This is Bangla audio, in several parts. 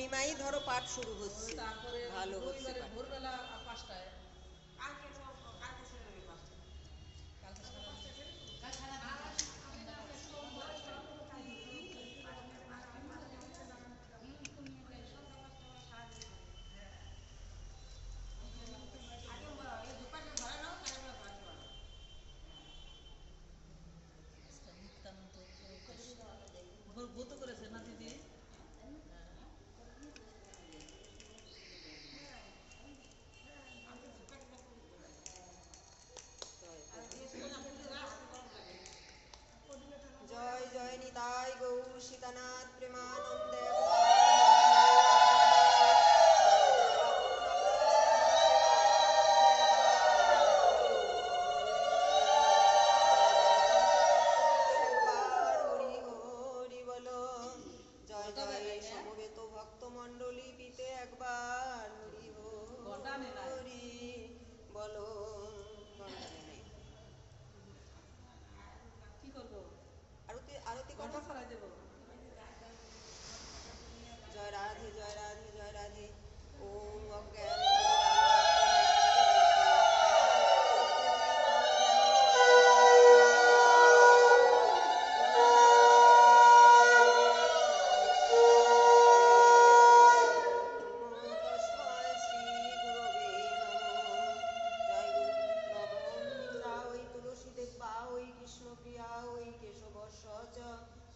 পূর্ণিমাই ধরো পাঠ শুরু হচ্ছে, তারপরে ভালো হচ্ছে পাঠ। ভোরবেলা 5টায়। ভূত করেছে না দিদি? জয় জয় নিতাই গৌর সীতানাথ প্রেমানন্দে। জয় জয় সমবেত ভক্তমণ্ডলী পিতে একবার হরি হরি বলো। কি করবো? আরতি আরতি করো। ঘন্টা ফেলাই দেবো। জয় রাধে জয় রাধে জয় রাধে। ওম অজ্ঞান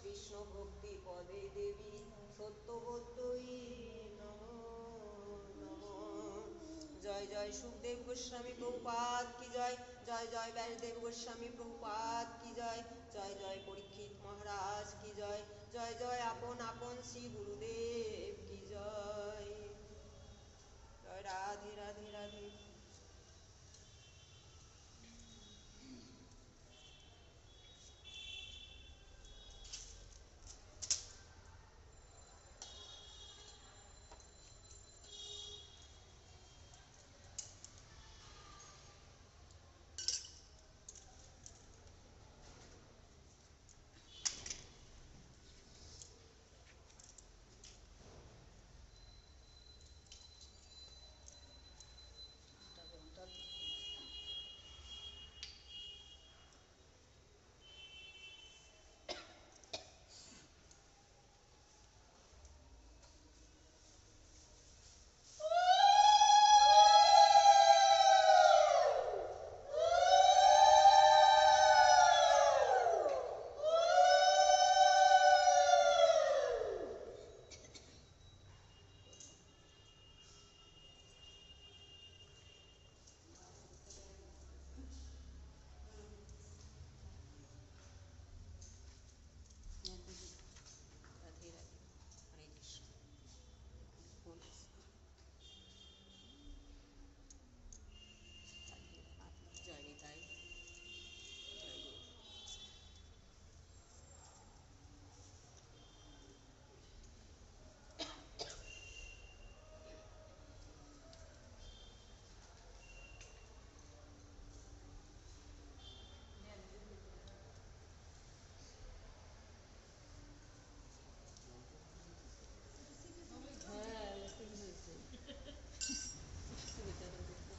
কৃষ্ণ ভক্তি পদে দেবী সত্যবত্যই নমো নমো। জয় জয় সুখদেব গোস্বামী প্রভুপাদ কি জয়। জয় জয় ব্যাসদেব গোস্বামী প্রভুপাদ কি জয়। জয় জয় পরীক্ষিত মহারাজ কি জয়। জয় জয় আপন আপন শ্রী গুরুদেব কি জয়। জয় রাধে রাধে রাধে।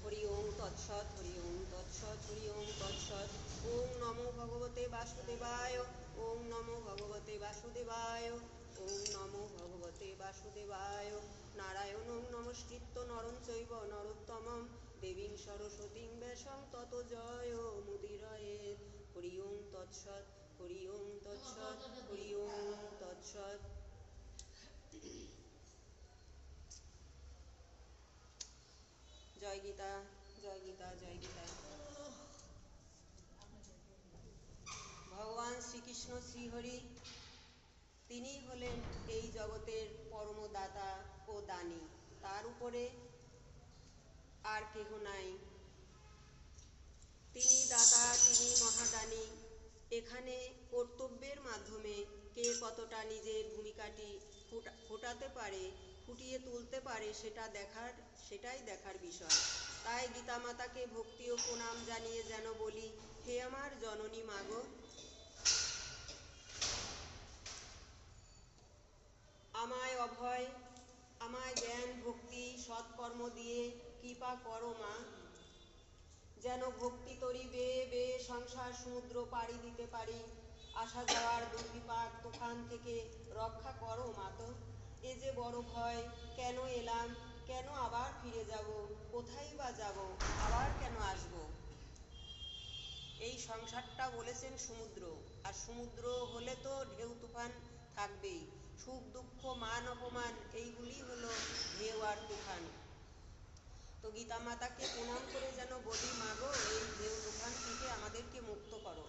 হরি ওম তৎসৎ হরি ওম তৎসৎ হরি ওম তৎসৎ। ওম নমো ভগবতে বাসুদেবায়। ওম নমো ভগবতে বাসুদেবায়। ওম নমো ভগবতে বাসুদেবায়। নারায়ণং নমস্কৃত্য নরং চৈব নরোত্তমং দেবীং সরস্বতীং ব্যাসং ততো জয় মুদীরয়েৎ। হরি ওম তৎসৎ হরি ওম তৎসৎ হরি ওম তৎসৎ। জয় গীতা জয় গীতা জয় গীতা। ভগবান শ্রীকৃষ্ণ শ্রীহরি তিনি হলেন এই জগতের পরমদাতা ও দানী। তার উপরে আর কেহ নাই। তিনি দাতা তিনি মহাদানী। এখানে কর্তব্যের মাধ্যমে কে কতটা নিজের ভূমিকাটি ফোটাতে পারে, ফুটিয়ে তুলতে পারে সেটাই দেখার বিষয়। তাই গীতা মাতাকে ভক্তি ও প্রণাম জানিয়ে যেন বলি, হে আমার জননী মাগো, আমায় অভয় আমায় জ্ঞান ভক্তি সৎকর্ম দিয়ে কৃপা করো মা, যেন ভক্তি তরি বেয়ে বেয়ে সংসার সমুদ্র পাড়ি দিতে পারি। আসা যাওয়ার দুর্বিপাক তুফান থেকে রক্ষা করো মাতো। এ যে বড় ভয়, কেন এলাম, কেন আবার ফিরে যাব, কোথায় বা যাব, আবার কেন আসব। এই সংসারটা বলেছেন সমুদ্র, আর সমুদ্র হলে তো ঢেউ তুফান থাকবেই। সুখ দুঃখ মান অপমান এইগুলি হলো ঢেউ আর তুফান। তো গীতা মাতাকে প্রণাম করে যেন বলি, মাগো এই ঢেউ তুফান থেকে আমাদেরকে মুক্ত করো,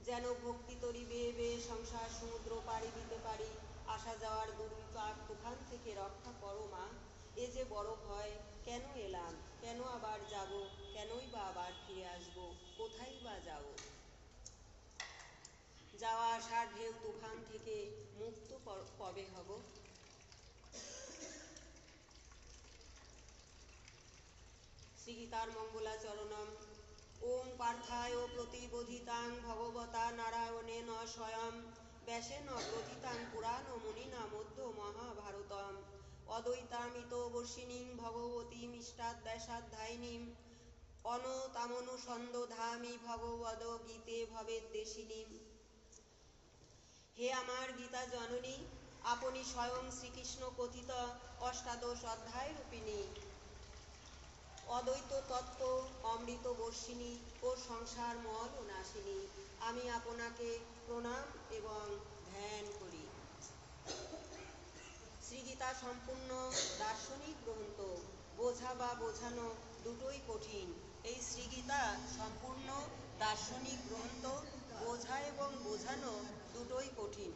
যেন ভক্তি তরি বেয়ে বেয়ে সংসার সমুদ্র পাড়ি দিতে পারি। আসা যাওয়ার দুর্বিপাক তুফান থেকে রক্ষা করো মা। এ যে বড় ভয়, কেন এলাম, কেন আবার যাব, কেনই বা আবার ফিরে আসব, কোথায় বা যাব। যাওয়া আসার ঢেউ তুফান থেকে মুক্ত কবে হব। শ্রীগীতার মঙ্গলাচরণম। ওম পার্থায় প্রতিবোধিতাং ভগবতা নারায়ণেন স্বয়ং ব্যাসেন গ্রথিতাং পুরাণ মুনিনা মধ্য মহাভারতম অদ্বৈতামিত বর্ষিণীং ভগবতীম ইষ্টাদ্যাসাধ্যায়িনীম অনতামনুসন্দধামি ভগবদ গীতে ভবেদ্দেশিনীম। হে আমার গীতা জননী, আপনি স্বয়ং শ্রীকৃষ্ণ কথিত অষ্টাদশ অধ্যায় রূপিণী, অদ্বৈত তত্ত্ব অমৃত বর্ষিণী ও সংসার মল ও নাশিনী। আমি আপনাকে প্রণাম এবং ধ্যান করি। শ্রীগীতা সম্পূর্ণ দার্শনিক গ্রন্থ, বোঝা বা বোঝানো দুটোই কঠিন। এই শ্রীগীতা সম্পূর্ণ দার্শনিক গ্রন্থ, বোঝা এবং বোঝানো দুটোই কঠিন।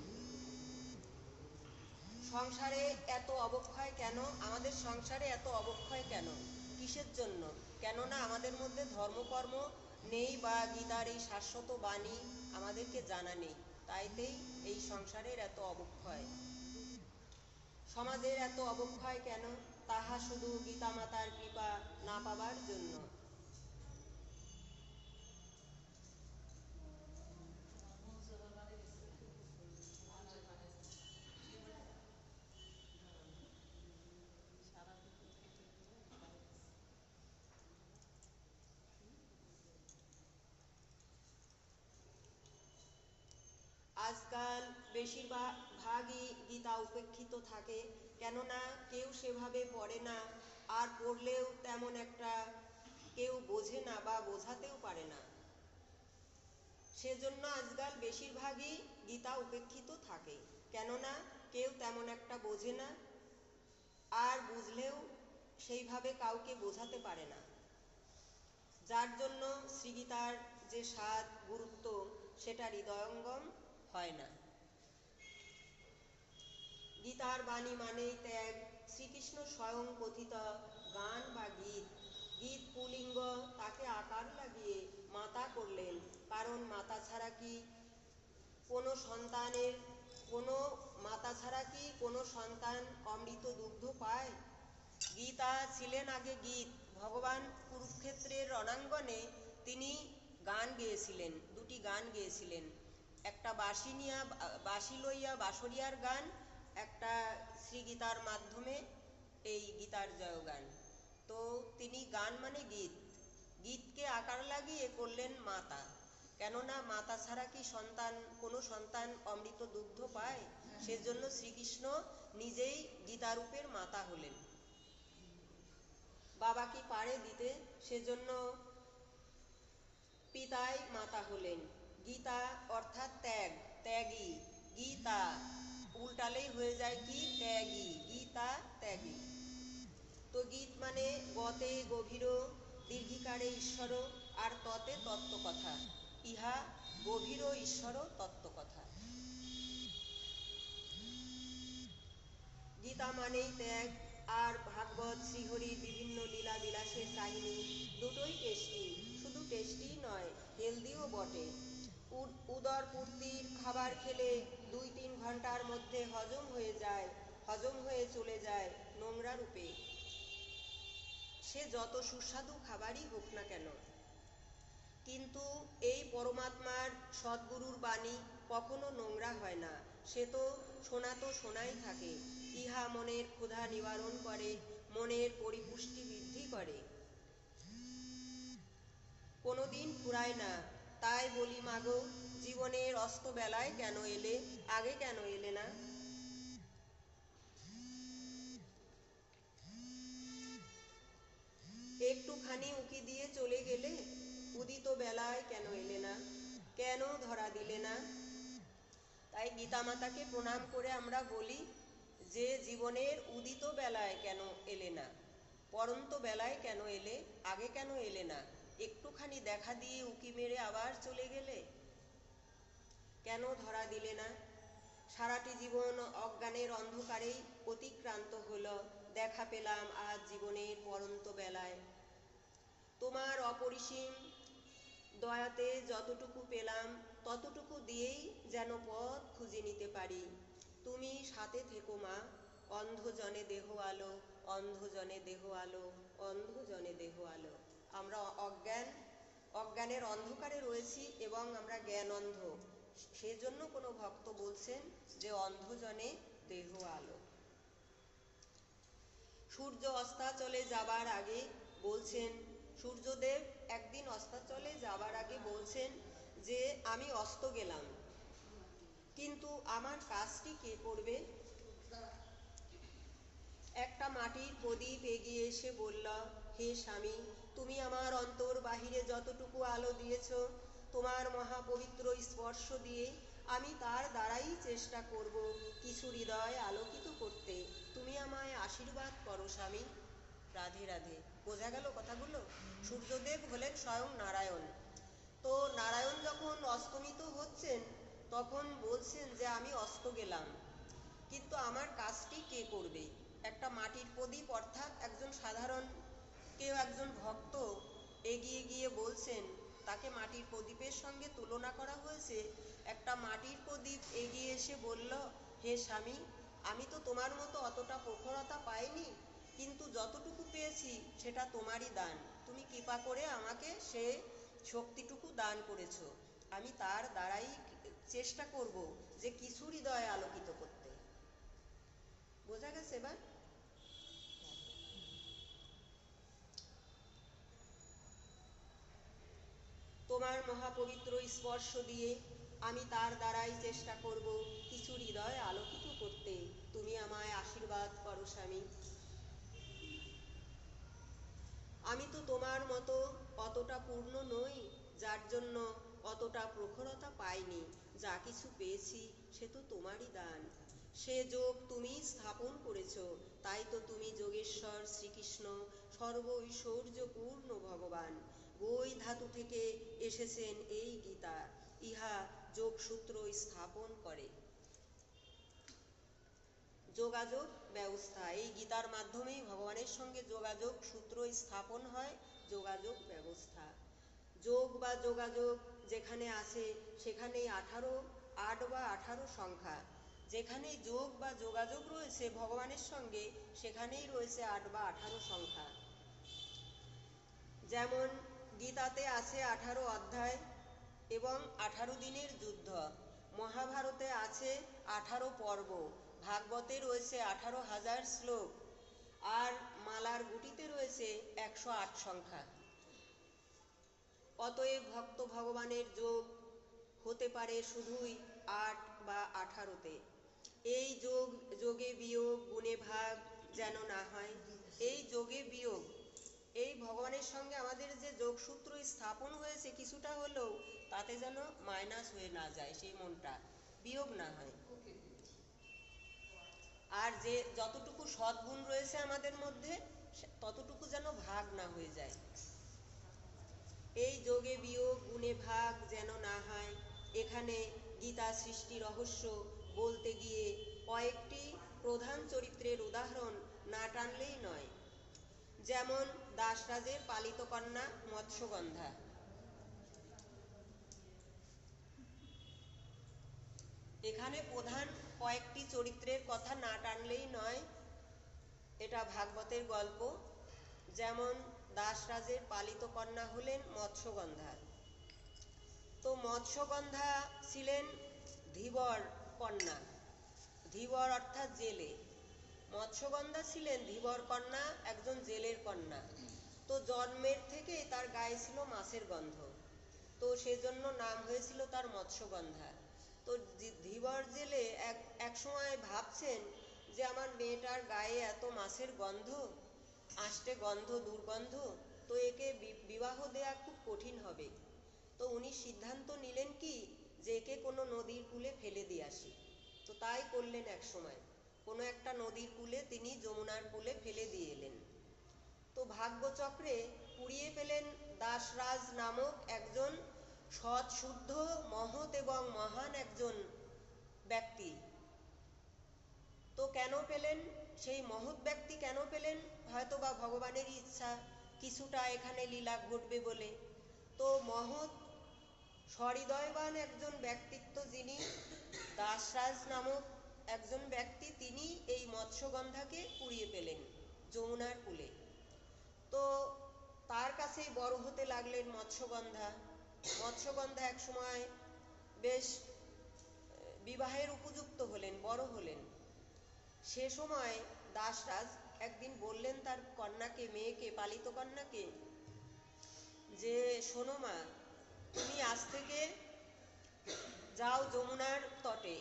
সংসারে এত অবক্ষয় কেন, আমাদের সংসারে এত অবক্ষয় কেন, কিসের জন্য? কেননা আমাদের মধ্যে ধর্মকর্ম নেই বা গীতার এই শাশ্বত বাণী আমাদেরকে জানা নেই, তাইতেই এই সংসারের এত অবক্ষয়। সমাজের এত অবক্ষয় কেন, তাহা শুধু গীতা মাতার কৃপা না পাবার জন্য। আজকাল বেশিরভাগই গীতা উপেক্ষিত থাকে, কেননা কেউ সেভাবে পড়ে না, আর পড়লেও তেমন একটা কেউ বোঝে না বা বোঝাতেও পারে না। সেজন্য আজকাল বেশিরভাগই গীতা উপেক্ষিত থাকে, কেননা কেউ তেমন একটা বোঝে না, আর বুঝলেও সেইভাবে কাউকে বোঝাতে পারে না। যার জন্য শ্রীগীতার যে স্বাদ গুরুত্ব সেটা হৃদয়ঙ্গম হয় না। গীতার বাণী মানেই ত্যাগ। শ্রীকৃষ্ণ স্বয়ং কথিত গান বা গীত, গীত পুলিঙ্গ, তাকে আকার লাগিয়ে মাতা করলেন, কারণ মাতা ছাড়া কি কোনো সন্তান অমৃত দুগ্ধ পায়? গীতা ছিলেন আগে গীত। ভগবান কুরুক্ষেত্রের রণাঙ্গনে তিনি গান গেয়েছিলেন, দুটি গান গেয়েছিলেন, একটা বাঁশি লইয়া বাঁশরিয়ার গান, একটা শ্রীগীতার মাধ্যমে এই গীতার জয়গান। তো তিনি গান মানে গীত, গীতকে আকার লাগিয়ে করলেন মাতা। কেননা মাতা ছাড়া কি কোনো সন্তান অমৃত দুগ্ধ পায়? সেজন্য শ্রীকৃষ্ণ নিজেই গীতারূপের মাতা হলেন। বাবা কি পারে দিতে, সেজন্য পিতাই মাতা হলেন। গীতা অর্থাৎ ত্যাগ, ত্যাগী। গীতা উল্টালেই হয়ে যায় কি ত্যাগী, গীতা ত্যাগী। তো গীত মানে গতে গভীর দীর্ঘিকারে ঈশ্বর আর ততে তত্ত্বকথা, ইহা গভীর ঈশ্বর তত্ত্বকথা। গীতা মানেই ত্যাগ। আর ভাগবত শ্রীহরির বিভিন্ন লীলা বিলাসের কাহিনী দুটোই টেস্টি, শুধু টেস্টি নয়, হেলদিও বটে। উদর পূর্তির খাবার খেলে 2-3 ঘন্টার মধ্যে হজম হয়ে চলে যায় নোংরা রূপে, সে যত সুস্বাদু খাবারই হোক না কেন। কিন্তু এই পরমাত্মার সদ্গুরুর বাণী কখনো নোংরা হয় না, সে তো সোনাই থাকে। ইহা মনের ক্ষুধা নিবারণ করে, মনের পরিপুষ্টি বৃদ্ধি করে, কোনোদিন ফুরায় না। তাই বলি মাগো, জীবনের অস্তবেলায় কেন এলে, আগে কেন এলে না? একটুখানি উকি দিয়ে চলে গেলে, উদিত বেলায় কেন এলে না, কেন ধরা দিলে না? তাই গীতা মাতাকে প্রণাম করে আমরা বলি যে জীবনের উদিত বেলায় কেন এলে না, পরন্ত বেলায় কেন এলে, আগে কেন এলে না? একটুখানি দেখা দিয়ে উকি মেরে আবার চলে গেলে, কেন ধরা দিলে না? সারাটি জীবন অজ্ঞানের অন্ধকারেই অতিক্রান্ত হলো, দেখা পেলাম আজ জীবনের পরন্ত বেলায়। তোমার অপরিসীম দয়াতে যতটুকু পেলাম ততটুকু দিয়েই যেন পথ খুঁজে নিতে পারি। তুমি সাথে থেকো মা, অন্ধজনে দেহ আলো, অন্ধজনে দেহ আলো, অন্ধজনে দেহ আলো। আমরা অজ্ঞানের অন্ধকারে রয়েছি এবং আমরা জ্ঞান অন্ধ, সেজন্য কোনো ভক্ত বলছেন যে অন্ধজনে দেহ আলো। সূর্য অস্তাচলে যাবার আগে বলছেন, সূর্যদেব একদিন অস্তাচলে যাবার আগে বলছেন যে আমি অস্ত গেলাম, কিন্তু আমার কাজটি কে করবে? একটা মাটির প্রদীপ এগিয়ে এসে বলল, হে স্বামী, তুমি আমার অন্তর বাহিরে যতটুকু আলো দিয়েছ, তোমার মহাপবিত্র স্পর্শ দিয়ে আমি তার দ্বারাই চেষ্টা করব কিছু হৃদয় আলোকিত করতে। তুমি আমায় আশীর্বাদ করো স্বামী। রাধে রাধে। বোঝা গেল কথাগুলো? সূর্যদেব হলেন স্বয়ং নারায়ণ। তো নারায়ণ যখন অস্তমিত হচ্ছেন তখন বলছেন যে আমি অস্ত গেলাম, কিন্তু আমার কাজটি কে করবে? একটা মাটির প্রদীপ, অর্থাৎ একজন সাধারণ কেউ, একজন ভক্ত এগিয়ে গিয়ে বলছেন, তাকে মাটির প্রদীপের সঙ্গে তুলনা করা হয়েছে। একটা মাটির প্রদীপ এগিয়ে এসে বলল, হে স্বামী, আমি তো তোমার মতো অতটা প্রখরতা পাইনি, কিন্তু যতটুকু পেয়েছি সেটা তোমারই দান। তুমি কৃপা করে আমাকে সে শক্তিটুকু দান করেছ, আমি তার দ্বারাই চেষ্টা করব যে কিছু হৃদয় আলোকিত করতে। বোঝা গেছে এবার? তোমার মহাপবিত্র স্পর্শ দিয়ে আমি তার দ্বারাই চেষ্টা করব কিছু হৃদয় আলোকিত করতে। তুমি আমায় আশীর্বাদ করো স্বামী। আমি তো তোমার মতো অতটা পূর্ণ নই, যার জন্য অতটা প্রখরতা পাইনি। যা কিছু পেয়েছি সে তো তোমারই দান। সে যোগ তুমি স্থাপন করেছ, তাই তো তুমি যোগেশ্বর শ্রীকৃষ্ণ, সর্ব ঐশ্বর্যপূর্ণ ভগবান। বৈ ধাতু থেকে এসেছেন এই গীতা, ইহা যোগসূত্র স্থাপন করে। যোগাযোগ ব্যবস্থা, এই গীতার মাধ্যমেই ভগবানের সঙ্গে যোগাযোগ সূত্র স্থাপন হয়, যোগাযোগ ব্যবস্থা। যোগ বা যোগাযোগ যেখানে আছে সেখানেই 8 বা 18 সংখ্যা। যেখানে যোগ বা যোগাযোগ রয়েছে ভগবানের সঙ্গে সেখানেই রয়েছে 8 বা 18 সংখ্যা। যেমন গীতাতে আছে 18 অধ্যায় এবং 18 দিনের যুদ্ধ, মহাভারতে আছে 18 পর্ব, ভাগবতে রয়েছে 18,000 শ্লোক, আর মালার গুটিতে রয়েছে 108 সংখ্যা। অতএব ভক্ত ভগবানের যোগ হতে পারে শুধুই 8 বা 18-তে। এই যোগে বিয়োগ গুণে ভাগ যেন না হয়। এই যোগে বিয়োগ, এই ভগবানের সঙ্গে আমাদের যে যোগসূত্র স্থাপন হয়েছে কিছুটা হলেও, তাতে যেন মাইনাস হয়ে না যায়, সেই মনটা বিয়োগ না হয়। আর যে যতটুকু সদ্গুণ রয়েছে আমাদের মধ্যে ততটুকু যেন ভাগ না হয়ে যায়। এই যোগে বিয়োগ গুণে ভাগ যেন না হয়। এখানে গীতা সৃষ্টি রহস্য বলতে গিয়ে কয়েকটি প্রধান চরিত্রের উদাহরণ না টানলেই নয়। যেমন দাসরাজের পালিত কন্যা মৎস্যগন্ধা। এখানে প্রধান কয়েকটি চরিত্রের কথা না টানলেই নয়, এটা ভাগবতের গল্প। যেমন দাসরাজের পালিত কন্যা হলেন মৎস্যগন্ধা। তো মৎস্যগন্ধা ছিলেন ধীবর কন্যা। ধীবর অর্থাৎ জেলে। মৎস্যগন্ধা ছিলেন ধীবর কন্যা, একজন জেলের কন্যা। তো জন্মের থেকে তার গায়ে ছিল মাছের গন্ধ, তো সেজন্য নাম হয়েছিল তার মৎস্যগন্ধা। তো ধীবর জেলে এক সময় ভাবছেন যে আমার মেয়েটার গায়ে এত মাছের গন্ধ, আষ্টে গন্ধ, দুর্গন্ধ, তো একে বিবাহ দেয়া খুব কঠিন হবে। তো উনি সিদ্ধান্ত নিলেন কি যে একে কোনো নদীর কূলে ফেলে দিয়ে আসি। তো তাই করলেন। এক সময় কোনো একটা নদীর কূলে তিনি যমুনার কূলে ফেলে দিয়ে এলেন। তো ভাগ্যচক্রে কুড়িয়ে পেলেন দাসরাজ নামক একজন সৎ, শুদ্ধ, মহৎ এবং মহান একজন ব্যক্তি। তো কেন পেলেন? সেই মহৎ ব্যক্তি কেন পেলেন? হয়তো বা ভগবানেরই ইচ্ছা, কিছুটা এখানে লীলা ঘটবে বলে। তো মহৎ সহৃদয়বান একজন ব্যক্তিত্ব, যিনি দাসরাজ নামক একজন ব্যক্তি, তিনি এই মৎস্যগন্ধাকে কুড়িয়ে পেলেন যমুনার কূলে। তো তার কাছেই বড় হতে লাগলেন মৎস্যগন্ধা। মৎস্যগন্ধা এক সময় বেশ বিবাহের উপযুক্ত হলেন, বড় হলেন। সে সময় দাসরাজ একদিন বললেন তার কন্যাকে, মেয়েকে, পালিত কন্যাকে, যে শোনো মা, তুমি আজ থেকে যাও যমুনার তটে,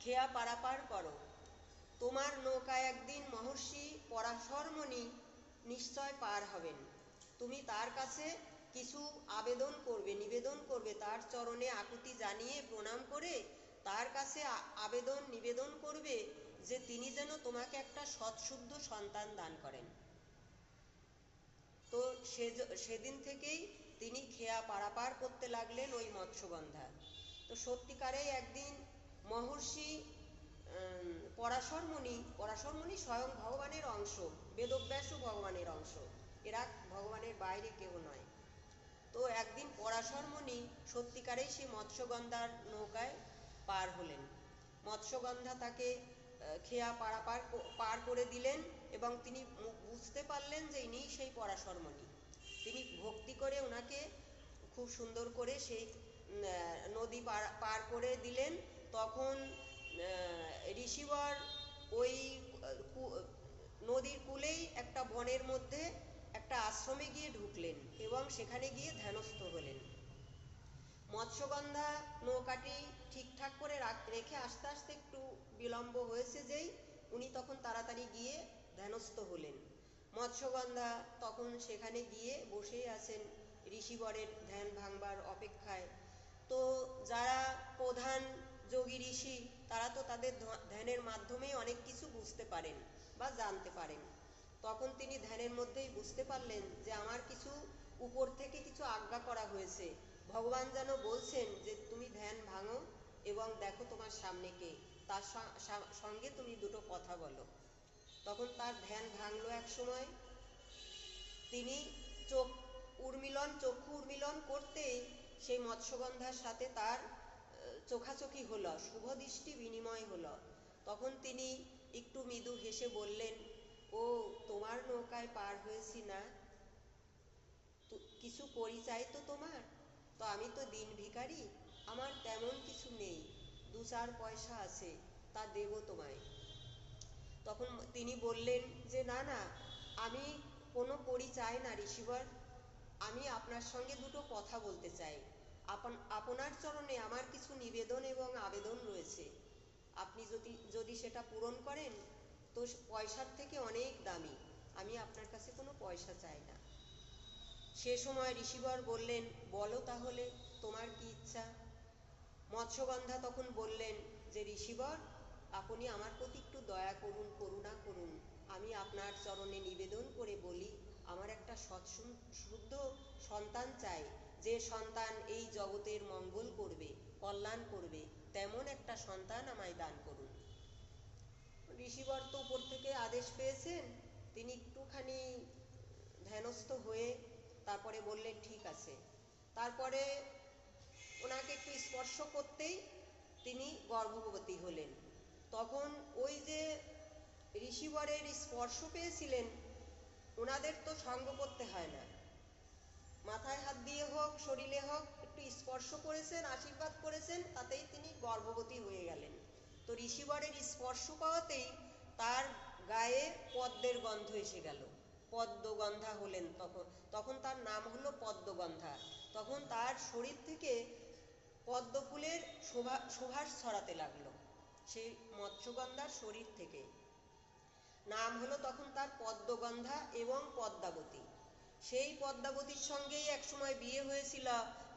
খেয়া পারাপার করো। তোমার নৌকায় একদিন মহর্ষি পরাশর মুনি নিশ্চয় পার হবেন। তুমি তার কাছে কিছু আবেদন করবে, নিবেদন করবে, তার চরণে আকুতি জানিয়ে প্রণাম করে তার কাছে আবেদন নিবেদন করবে যে তিনি যেন তোমাকে একটা সৎশুদ্ধ সন্তান দান করেন। তো সেদিন থেকেই তিনি খেয়া পারাপার করতে লাগলেন ওই মৎস্যগন্ধা। তো সত্যিকারেই একদিন মহর্ষি পরাশর মুনি স্বয়ং ভগবানের অংশ, বেদব্যাসও ভগবানের অংশ, এরা ভগবানের বাইরে কেউ নয়। তো একদিন পরাশর মুনি সত্যিকারেই সেই মৎস্যগন্ধার নৌকায় পার হলেন। মৎস্যগন্ধা তাকে খেয়া পার করে দিলেন এবং তিনি বুঝতে পারলেন যে ইনি সেই পরাশর মুনি। তিনি ভক্তি করে ওনাকে খুব সুন্দর করে সেই নদী পার করে দিলেন। তখন ঋষিবর ওই নদীর কূলেই একটা বনের মধ্যে একটা আশ্রমে গিয়ে ঢুকলেন এবং সেখানে গিয়ে ধ্যানস্থ হলেন। মৎস্যগন্ধা নৌকাটি ঠিকঠাক করে রেখে আস্তে আস্তে একটু বিলম্ব হয়েছে যেই, উনি তখন তাড়াতাড়ি গিয়ে ধ্যানস্থ হলেন। মৎস্যগন্ধা তখন সেখানে গিয়ে বসেই আছেন ঋষিবরের ধ্যান ভাঙবার অপেক্ষায়। তো যারা প্রধান যোগী ঋষি, তারা তো তাদের ধ্যানের মাধ্যমেই অনেক কিছু বুঝতে পারেন বা জানতে পারেন। তখন তিনি ধ্যানের মধ্যেই বুঝতে পারলেন যে আমার কিছু উপর থেকে কিছু আজ্ঞা করা হয়েছে। ভগবান যেন বলছেন যে তুমি ধ্যান ভাঙো এবং দেখো তোমার সামনে কে, তার সঙ্গে তুমি দুটো কথা বলো। তখন তার ধ্যান ভাঙলো এক সময়। তিনি চক্ষু উন্মিলন করতেই সেই মৎস্যগন্ধার সাথে তার চোখাচোখি হলো, শুভ দৃষ্টি বিনিময় হলো। তখন তিনি একটু মৃদু হেসে বললেন, ও তোমার নৌকায় পার হয়েছি না, কিছু পরিচয় তো তোমার? তো আমি তো দিন ভিখারি, আমার তেমন কিছু নেই, 2-4 পয়সা আছে, তা দেব তোমায়। তখন তিনি বললেন যে না না, আমি কোনো পরিচয় না ঋষিবর, আমি আপনার সঙ্গে দুটো কথা বলতে চাই। আপনার চরণে আমার কিছু নিবেদন এবং আবেদন রয়েছে। আপনি যদি সেটা পূরণ করেন তো পয়সার থেকে অনেক দামি, আমি আপনার কাছে কোনো পয়সা চাই না। সে সময় ঋষিবর বললেন, বলো তাহলে তোমার কি ইচ্ছা। মৎস্যগন্ধা তখন বললেন যে ঋষিবর, আপনি আমার প্রতি একটু দয়া করুন, করুণা করুন। আমি আপনার চরণে নিবেদন করে বলি, আমার একটা শুদ্ধ সন্তান চাই, যে সন্তান এই জগতের মঙ্গল করবে, কল্যাণ করবে, তেমন একটা সন্তান আমায় দান করুন। ঋষিবর তো উপর থেকে আদেশ পেয়েছেন, তিনি একটুখানি ধ্যানস্থ হয়ে তারপরে বললেন ঠিক আছে। তারপরে ওনাকে একটু স্পর্শ করতেই তিনি গর্ভবতী হলেন। তখন ওই যে ঋষিবরের স্পর্শ পেয়েছিলেন, ওনাদের তো সঙ্গ করতে হয় না, মাথায় হাত দিয়ে হোক, শরীরে হোক, একটু স্পর্শ করেছেন, আশীর্বাদ করেছেন, তাতেই তিনি গর্ভবতী হয়ে গেলেন। তো ঋষিবরের স্পর্শ পাওয়াতেই তার গায়ে পদ্মের গন্ধ এসে গেল, পদ্মগন্ধা হলেন। তখন তার নাম হলো পদ্মগন্ধা। তখন তার শরীর থেকে পদ্ম ফুলের সুবাস ছড়াতে লাগলো, সেই মৎস্যগন্ধার শরীর থেকে। নাম হলো তখন তার পদ্মগন্ধা এবং পদ্মাবতী। সেই পদ্মাবতীর সঙ্গেই একসময় বিয়ে হয়েছিল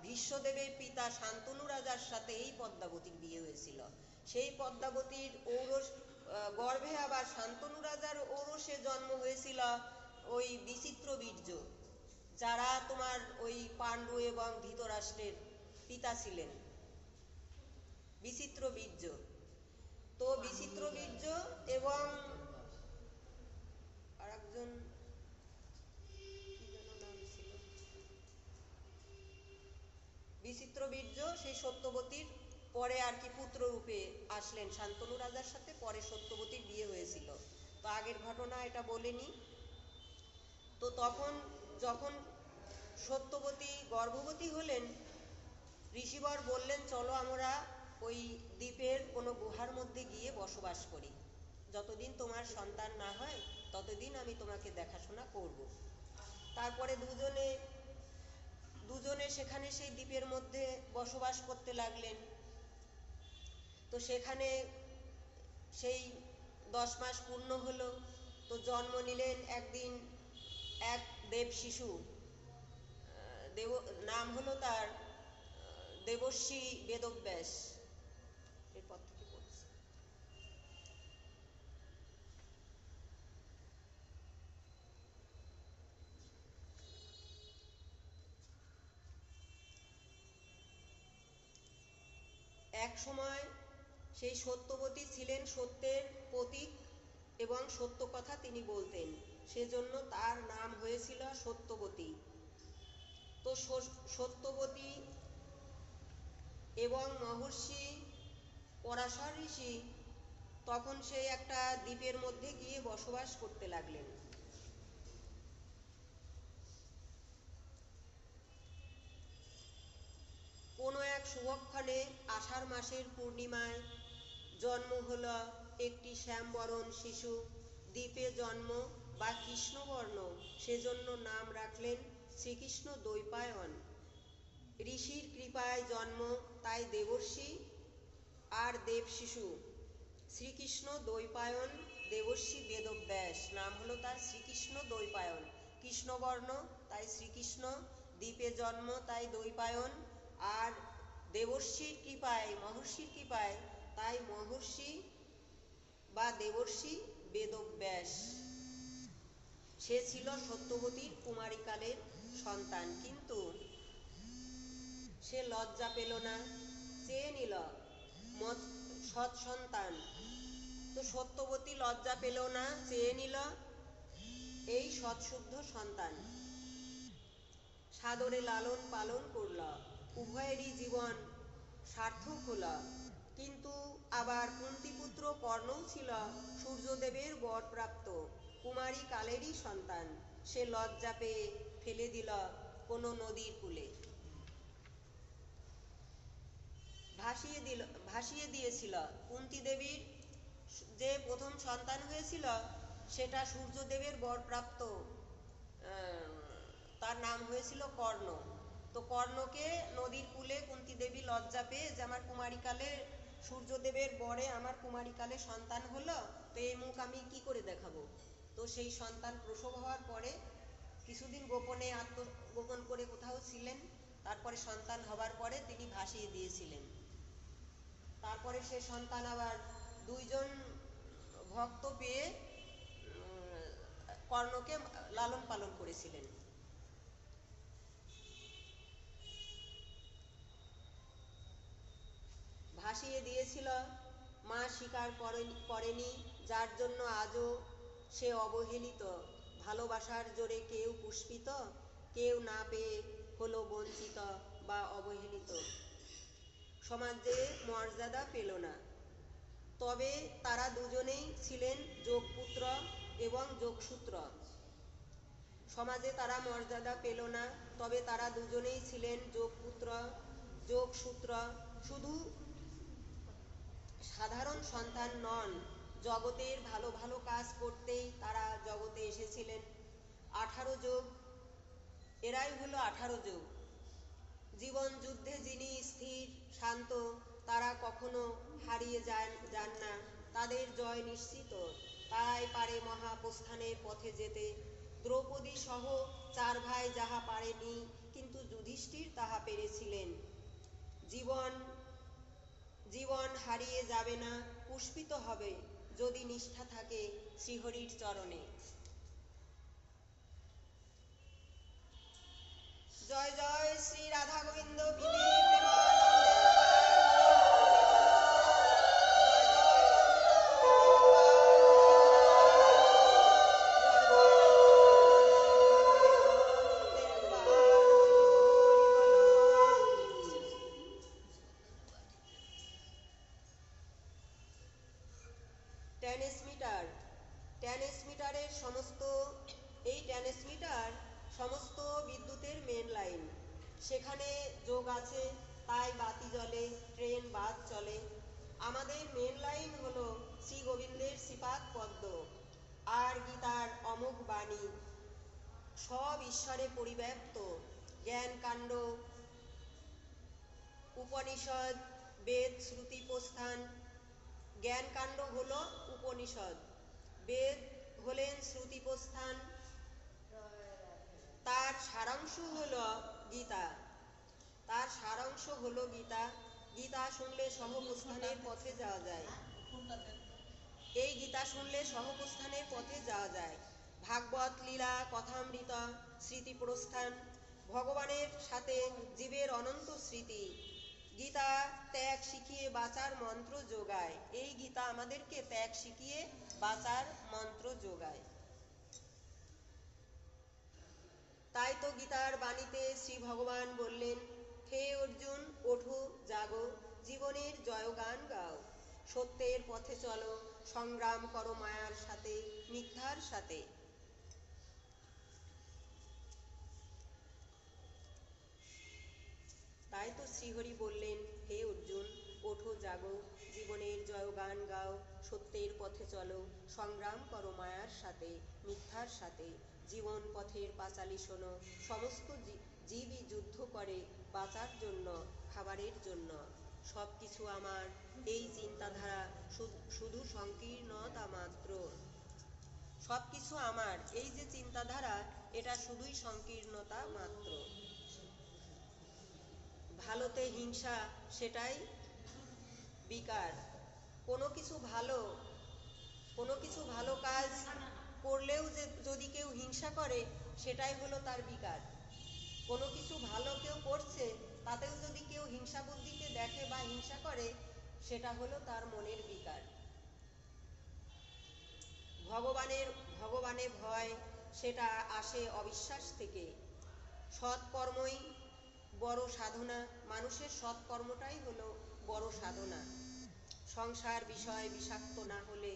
ভীষ্মদেবের পিতা শান্তনু রাজার সাথে। এই পদ্মাবতীর বিয়ে হয়েছিল। সেই পদ্মাবতীর ঔরস গর্ভে আবার শান্তনু রাজার ঔরসে জন্ম হয়েছিল ওই বিচিত্র বীর্য, যারা তোমার ওই পাণ্ডু এবং ধৃতরাষ্ট্রের পিতা ছিলেন, বিচিত্র বীর্য। তো বিচিত্র বীর্য এবং আরেকজন বিচিত্র বীর্য সেই সত্যবতীর পরে আর কি পুত্র রূপে আসলেন শান্তনু রাজার সাথে। পরে সত্যবতীর বিয়ে হয়েছিল। তো আগের ঘটনা এটা বলেনি। তো তখন যখন সত্যবতী গর্ভবতী হলেন, ঋষিবর বললেন চলো আমরা ওই দ্বীপের কোনো গুহার মধ্যে গিয়ে বসবাস করি, যতদিন তোমার সন্তান না হয় ততদিন আমি তোমাকে দেখাশোনা করব। তারপরে দুজনে সেখানে সেই দ্বীপের মধ্যে বসবাস করতে লাগলেন। তো সেখানে সেই 10 মাস পূর্ণ হলো। তো জন্ম নিলেন একদিন এক দেব শিশু। নাম হলো তার দেবর্ষি বেদব্যাস। এরপর থেকে পড়ছি। এক সময় সেই সত্যবতী ছিলেন সত্যের প্রতীক এবং সত্য কথা তিনি বলতেন, সেজন্য তার নাম হয়েছিল সত্যবতী। তো সত্যবতী এবং মহর্ষি পরাশর ঋষি তখন সেই একটা দ্বীপের মধ্যে গিয়ে বসবাস করতে লাগলেন। কোনো এক শুভক্ষণে আষাঢ় মাসের পূর্ণিমায় জন্ম হলো একটি শ্যামবরণ শিশু। দ্বীপে জন্ম বা কৃষ্ণবর্ণ, সেজন্য নাম রাখলেন শ্রীকৃষ্ণ দ্বৈপায়ন। ঋষির কৃপায় জন্ম, তাই দেবর্ষি আর দেব শিশু। শ্রীকৃষ্ণ দ্বৈপায়ন দেবর্ষি বেদব্যাস, নাম হলো তার শ্রীকৃষ্ণ দ্বৈপায়ন। কৃষ্ণবর্ণ তাই শ্রীকৃষ্ণ, দ্বীপে জন্ম তাই দ্বৈপায়ন, আর দেবর্ষির কৃপায় মহর্ষির কৃপায় তাই মহর্ষি বা দেবর্ষি বেদব্যাস। সে ছিল সত্যবতীর কুমারীকালের সন্তান, কিন্তু সে লজ্জা পেল না, চেয়ে নিল সৎ সন্তান। তো সত্যবতী লজ্জা পেল না, চেয়ে নিল এই সৎশুদ্ধ সন্তান। সাদরে লালন পালন করল, উভয়েরই জীবন সার্থক হল। কিন্তু আবার কুন্তিপুত্র কর্ণও ছিল সূর্যদেবের বরপ্রাপ্ত কুমারী কালেরই সন্তান। সে লজ্জা পেয়ে ফেলে দিল কোনো নদীর কূলে, ভাসিয়ে দিয়েছিল। কুন্তী দেবীর যে প্রথম সন্তান হয়েছিল সেটা সূর্যদেবের বরপ্রাপ্ত, তার নাম হয়েছিল কর্ণ। তো কর্ণকে নদীর কূলে কুন্তী দেবী লজ্জা পেয়ে যে আমার কুমারীকালে সূর্যদেবের বরে আমার কুমারীকালে সন্তান হলো, তো এই মুখ আমি কি করে দেখাবো। তো সেই সন্তান প্রসব হওয়ার পরে কিছুদিন গোপনে আত্মগোপন করে কোথাও ছিলেন। তারপরে সন্তান হবার পরে তিনি ভাসিয়ে দিয়েছিলেন। তারপরে সে সন্তান আবার দুইজন ভক্ত পেয়ে কর্ণকে লালন পালন করেছিলেন। ভাসিয়ে দিয়েছিল, মা স্বীকার করেনি, যার জন্য আজও সে অবহেলিত। ভালোবাসার জোরে কেউ পুষ্পিত, কেউ না পেয়ে হলো বঞ্চিত বা অবহেলিত, সমাজে মর্যাদা পেল না। তবে তারা দুজনেই ছিলেন যোগপুত্র এবং যোগসূত্র। সমাজে তারা মর্যাদা পেল না, তবে তারা দুজনেই ছিলেন যোগপুত্র যোগসূত্র শুধু সাধারণ সন্তান নন, জগতের ভালো ভালো কাজ করতেই তারা জগতে এসেছিলেন। 18 যোগ, এরাই হলো 18 যোগ। জীবন যুদ্ধে যিনি স্থির শান্ত, তারা কখনো হারিয়ে যান না, তাদের জয় নিশ্চিত। তারাই পারে মহাপ্রস্থানের পথে যেতে। দ্রৌপদী সহ 4 ভাই যাহা পারেনি, কিন্তু যুধিষ্ঠির তাহা পেরেছিলেন। জীবন জীবন হারিয়ে যাবে না, পুষ্পিত হবে যদি নিষ্ঠা থাকে শ্রীহরির চরণে। জয় জয় শ্রী রাধা গোবিন্দ বিধি প্রেমানন্দে ট্রান্সমিটারের সমস্ত বিদ্যুতের মেন লাইন। সেখানে যোগ আছে, তাই বাতি জ্বলে, ট্রেন বাস চলে। আমাদের মেন লাইন হলো শ্রী গোবিন্দের শ্রীপাদ পদ্ম আর গীতার অমোঘ বাণী। সব ঈশ্বরে পরিব্যাপ্ত। জ্ঞান কাণ্ড, উপনিষদ, বেদ, শ্রুতি, প্রস্থান। জ্ঞান কাণ্ড হলো উপনিষদ, বেদ হলেন শ্রুতি প্রস্থান, তার সারাংশ হলো গীতা। গীতা শুনলে সহপ্রস্থানের পথে যাওয়া যায়। এই গীতা শুনলে সহপ্রস্থানের পথে যাওয়া যায়। ভাগবত, লীলা, কথামৃত, স্মৃতি প্রস্থান, ভগবানের সাথে জীবের অনন্ত স্মৃতি। গীতা ত্যাগ শিখিয়ে বাঁচার মন্ত্র যোগায়। এই গীতা আমাদেরকে ত্যাগ শিখিয়ে বাঁচার মন্ত্র যোগায়। তাই তো গীতার বাণীতে শ্রী ভগবান বললেন, হে অর্জুন, ওঠো, জাগো, জীবনের জয়গান গাও, সত্যের পথে চলো, সংগ্রাম করো মায়ার সাথে, মিথ্যার সাথে। তাই তো শ্রীহরি বললেন, হে অর্জুন, ওঠো, জাগো, জীবনের জয়গান গাও, সত্যের পথে চলো, সংগ্রাম করো মায়ার সাথে, মিথ্যার সাথে। জীবন পথের পাঁচালী শোনো, সমস্ত জীবই যুদ্ধ করে বাঁচার জন্য, খাবারের জন্য। সব কিছু আমার, এই চিন্তাধারা শুধু সংকীর্ণতা মাত্র। সব কিছু আমার, এই যে চিন্তাধারা, এটা শুধুই সংকীর্ণতা মাত্র। ভালোতে হিংসা, সেটাই বিকার। কোনো কিছু ভালো কাজ করলেও যদি কেউ হিংসা করে, সেটাই হলো তার বিকার। কোনো কিছু ভালো কেউ করছে, তাতেও যদি কেউ হিংসা বুদ্ধিকে দেখে বা হিংসা করে, সেটা হলো তার মনের বিকার। ভগবানে ভয়, সেটা আসে অবিশ্বাস থেকে। সৎকর্মই বড় সাধনা, মানুষের সৎকর্মটাই হলো বড় সাধনা। সংসার বিষয় বিষাক্ত না হলে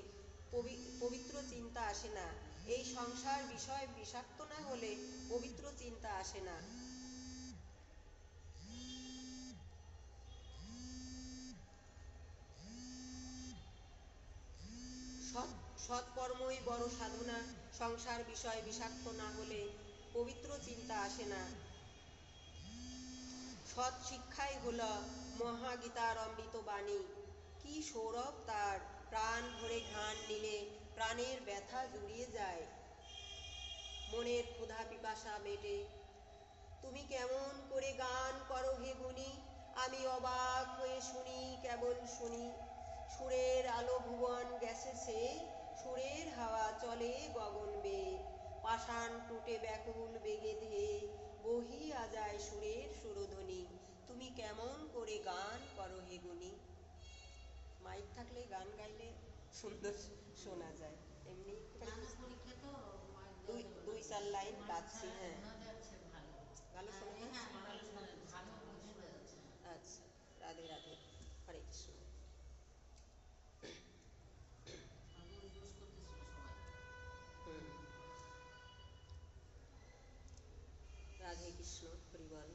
পবিত্র চিন্তা আসে না। এই সংসার বিষয় বিষাক্ত না হলে পবিত্র চিন্তা আসে না। সৎকর্মই বড় সাধনা, সংসার বিষয় বিষাক্ত না হলে পবিত্র চিন্তা আসে না। সৎ শিক্ষাই হলো মহাগীতার অমৃত বাণী। কি সৌরভ তার, প্রাণ ভরে ঘ্রাণ নিলে প্রাণের ব্যথা জুড়িয়ে যায়, মনের ক্ষুধা পিপাসা মেটে। তুমি কেমন করে গান করো হে গুণী, আমি অবাক হয়ে শুনি, কেবল শুনি। সুরের আলো ভুবন গেছে সে, সুরের হাওয়া চলে গগন বেয়ে। পাষাণ টুটে ব্যাকুল বেগে ধেয়ে, বহিয়া যায় সুরের সুরধ্বনি। তুমি কেমন করে গান করো হে গুণী। মাইক থাকলে গান গাইলে সুন্দর শোনা যায়। এমনি দুই চার লাইন গাচ্ছি। হ্যাঁ, ভালো শোনা যাচ্ছে। আচ্ছা, রাধে রাধে, হরে কৃষ্ণ। রাধে কৃষ্ণ, হরি বল।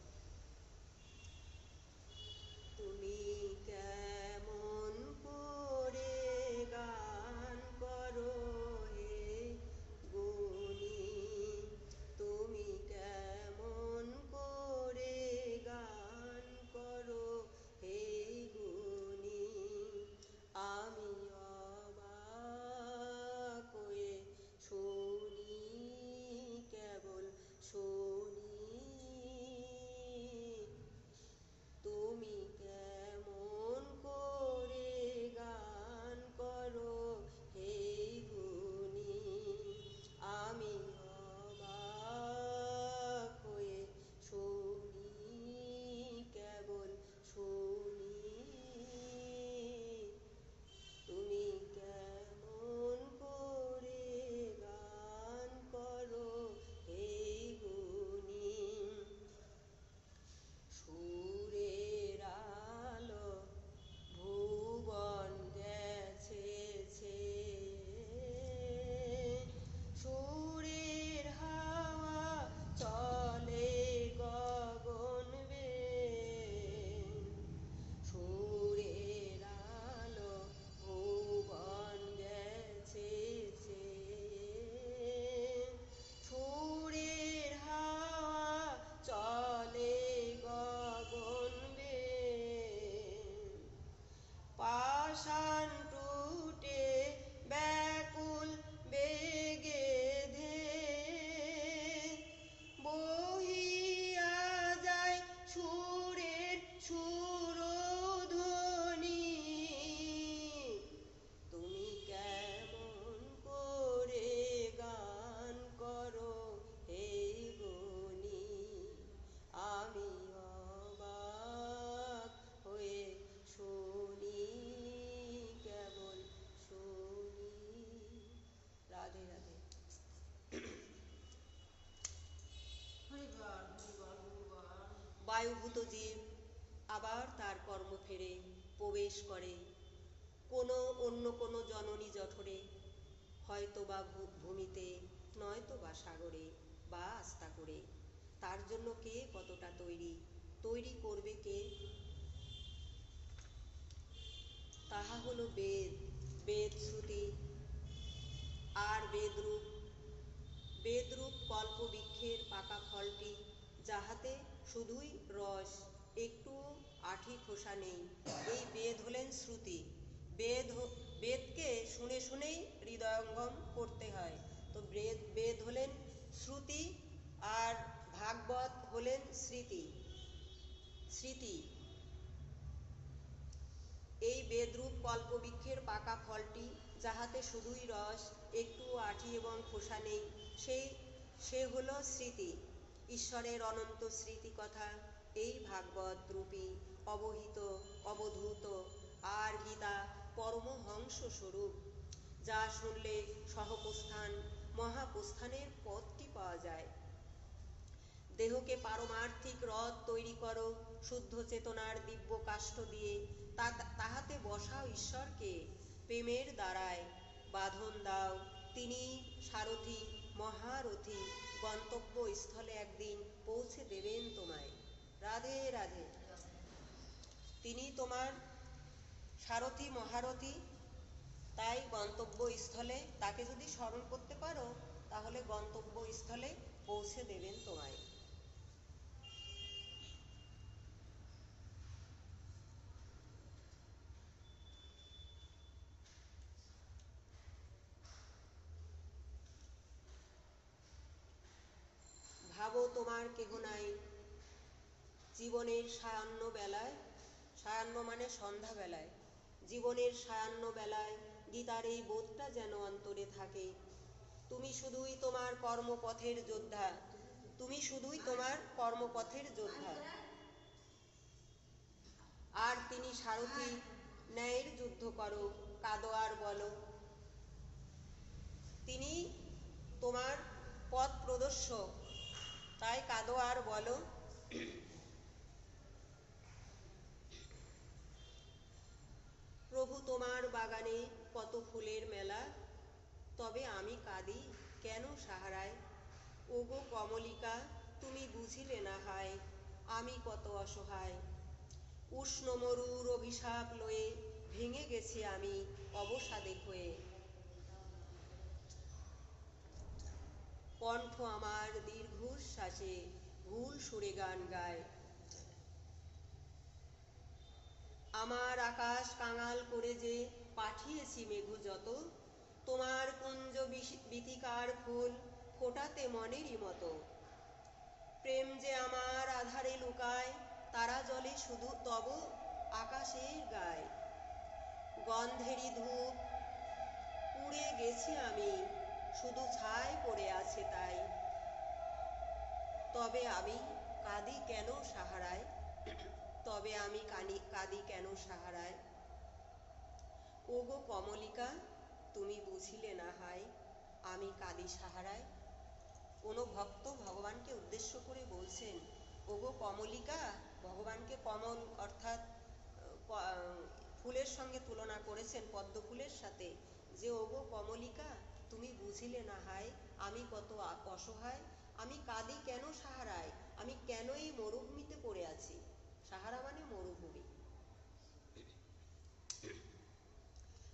বায়ুভূত জীব আবার তার কর্ম ফেরে প্রবেশ করে অন্য কোনো জননী জঠরে, হয়তো বা ভূমিতে, নয়তো বা সাগরে বা আস্থা করে। তার জন্য কে কতটা তৈরি করবে কে? তাহা হলো বেদ শ্রুতি আর বেদরূপ কল্পবৃক্ষের পাকা ফলটি, যাহাতে শুধুই রস, একটু আঠি খোসা নেই, এই বেদ হলেন শ্রুতি। বেদকে শুনে শুনেই হৃদয়ঙ্গম করতে হয়। তো বেদ হলেন শ্রুতি আর ভাগবত হলেন স্মৃতি। এই বেদরূপ কল্পবৃক্ষের পাকা ফলটি, যাহাতে শুধুই রস, একটু আঠি এবং খোসা নেই, সে হলো স্মৃতি। ঈশ্বরের অনন্ত স্মৃতি কথা এই ভাগবত রূপী অবধূত আর গীতা পরমহংস স্বরূপ, যা শুনলে মহাপ্রস্থানের পথটি পাওয়া যায়। দেহকে পারমার্থিক রথ তৈরি করো শুদ্ধ চেতনার দিব্য কাষ্ঠ দিয়ে, তাহাতে বসাও ঈশ্বরকে প্রেমের দ্বারায় বাঁধন দাও। তিনি সারথি মহারথী, গন্তব্য স্থলে একদিন পৌঁছে দেবেন তোমায়। রাধে রাধে। তিনি তোমার সারথি মহারথী, তাই গন্তব্য স্থলে তাকে যদি স্মরণ করতে পারো, তাহলে গন্তব্য স্থলে পৌঁছে দেবেন তোমায়। ভাবো তোমার কেহ নাই জীবনের সায়ান্ন মানে সন্ধ্যাবেলায়, জীবনের সায়ান্ন বেলায় গীতার এই বোধটা যেন অন্তরে থাকে। তুমি শুধুই তোমার কর্মপথের যোদ্ধা, আর তিনি সারথি। ন্যায়ের যুদ্ধ করো, কাঁদো আর বলো। তিনি তোমার পথ প্রদর্শক, তাই কাঁদো আর বলো। প্রভু তোমার বাগানে কত ফুলের মেলা, তবে আমি কাঁদি কেন সাহারায়। ওগো কমলিকা, তুমি বুঝিলে না হয়, আমি কত অসহায়। উষ্ণ মরুর অভিশাপ লয়ে ভেঙে গেছি আমি অবসাদে ক্ষয়ে। কণ্ঠ আমার দীর্ঘশ্বাসে ভুল সুরে গান গায়। আমার আকাশ কাঙাল করে যে পাঠিয়েছি মেঘ যত, তোমার কুঞ্জ বীথিকার ফুল ফোটাতে মনেরই মতো। প্রেম যে আমার আধারে লুকায়, তারা জলে শুধু তব আকাশের গায়। গন্ধেরই ধূপ পুড়ে গেছি আমি, শুধু ছাই পড়ে আছে তাই। তবে আমি কাঁদি কেন সাহারায়, ওগো কমলিকা, তুমি বুঝিলে না হয়, আমি কাঁদি সাহারায়। কোনো ভক্ত ভগবানকে উদ্দেশ্য করে বলছেন, ওগো কমলিকা, ভগবানকে কমল অর্থাৎ ফুলের সঙ্গে তুলনা করেছেন, পদ্ম ফুলের সাথে, যে ওগো কমলিকা, তুমি বুঝিলে না হয়, আমি কত অসহায়, আমি কাঁদি কেন সাহারায়, আমি কেন এই মরুভূমিতে পড়ে আছি। সাহারা মানে মরুভূমি।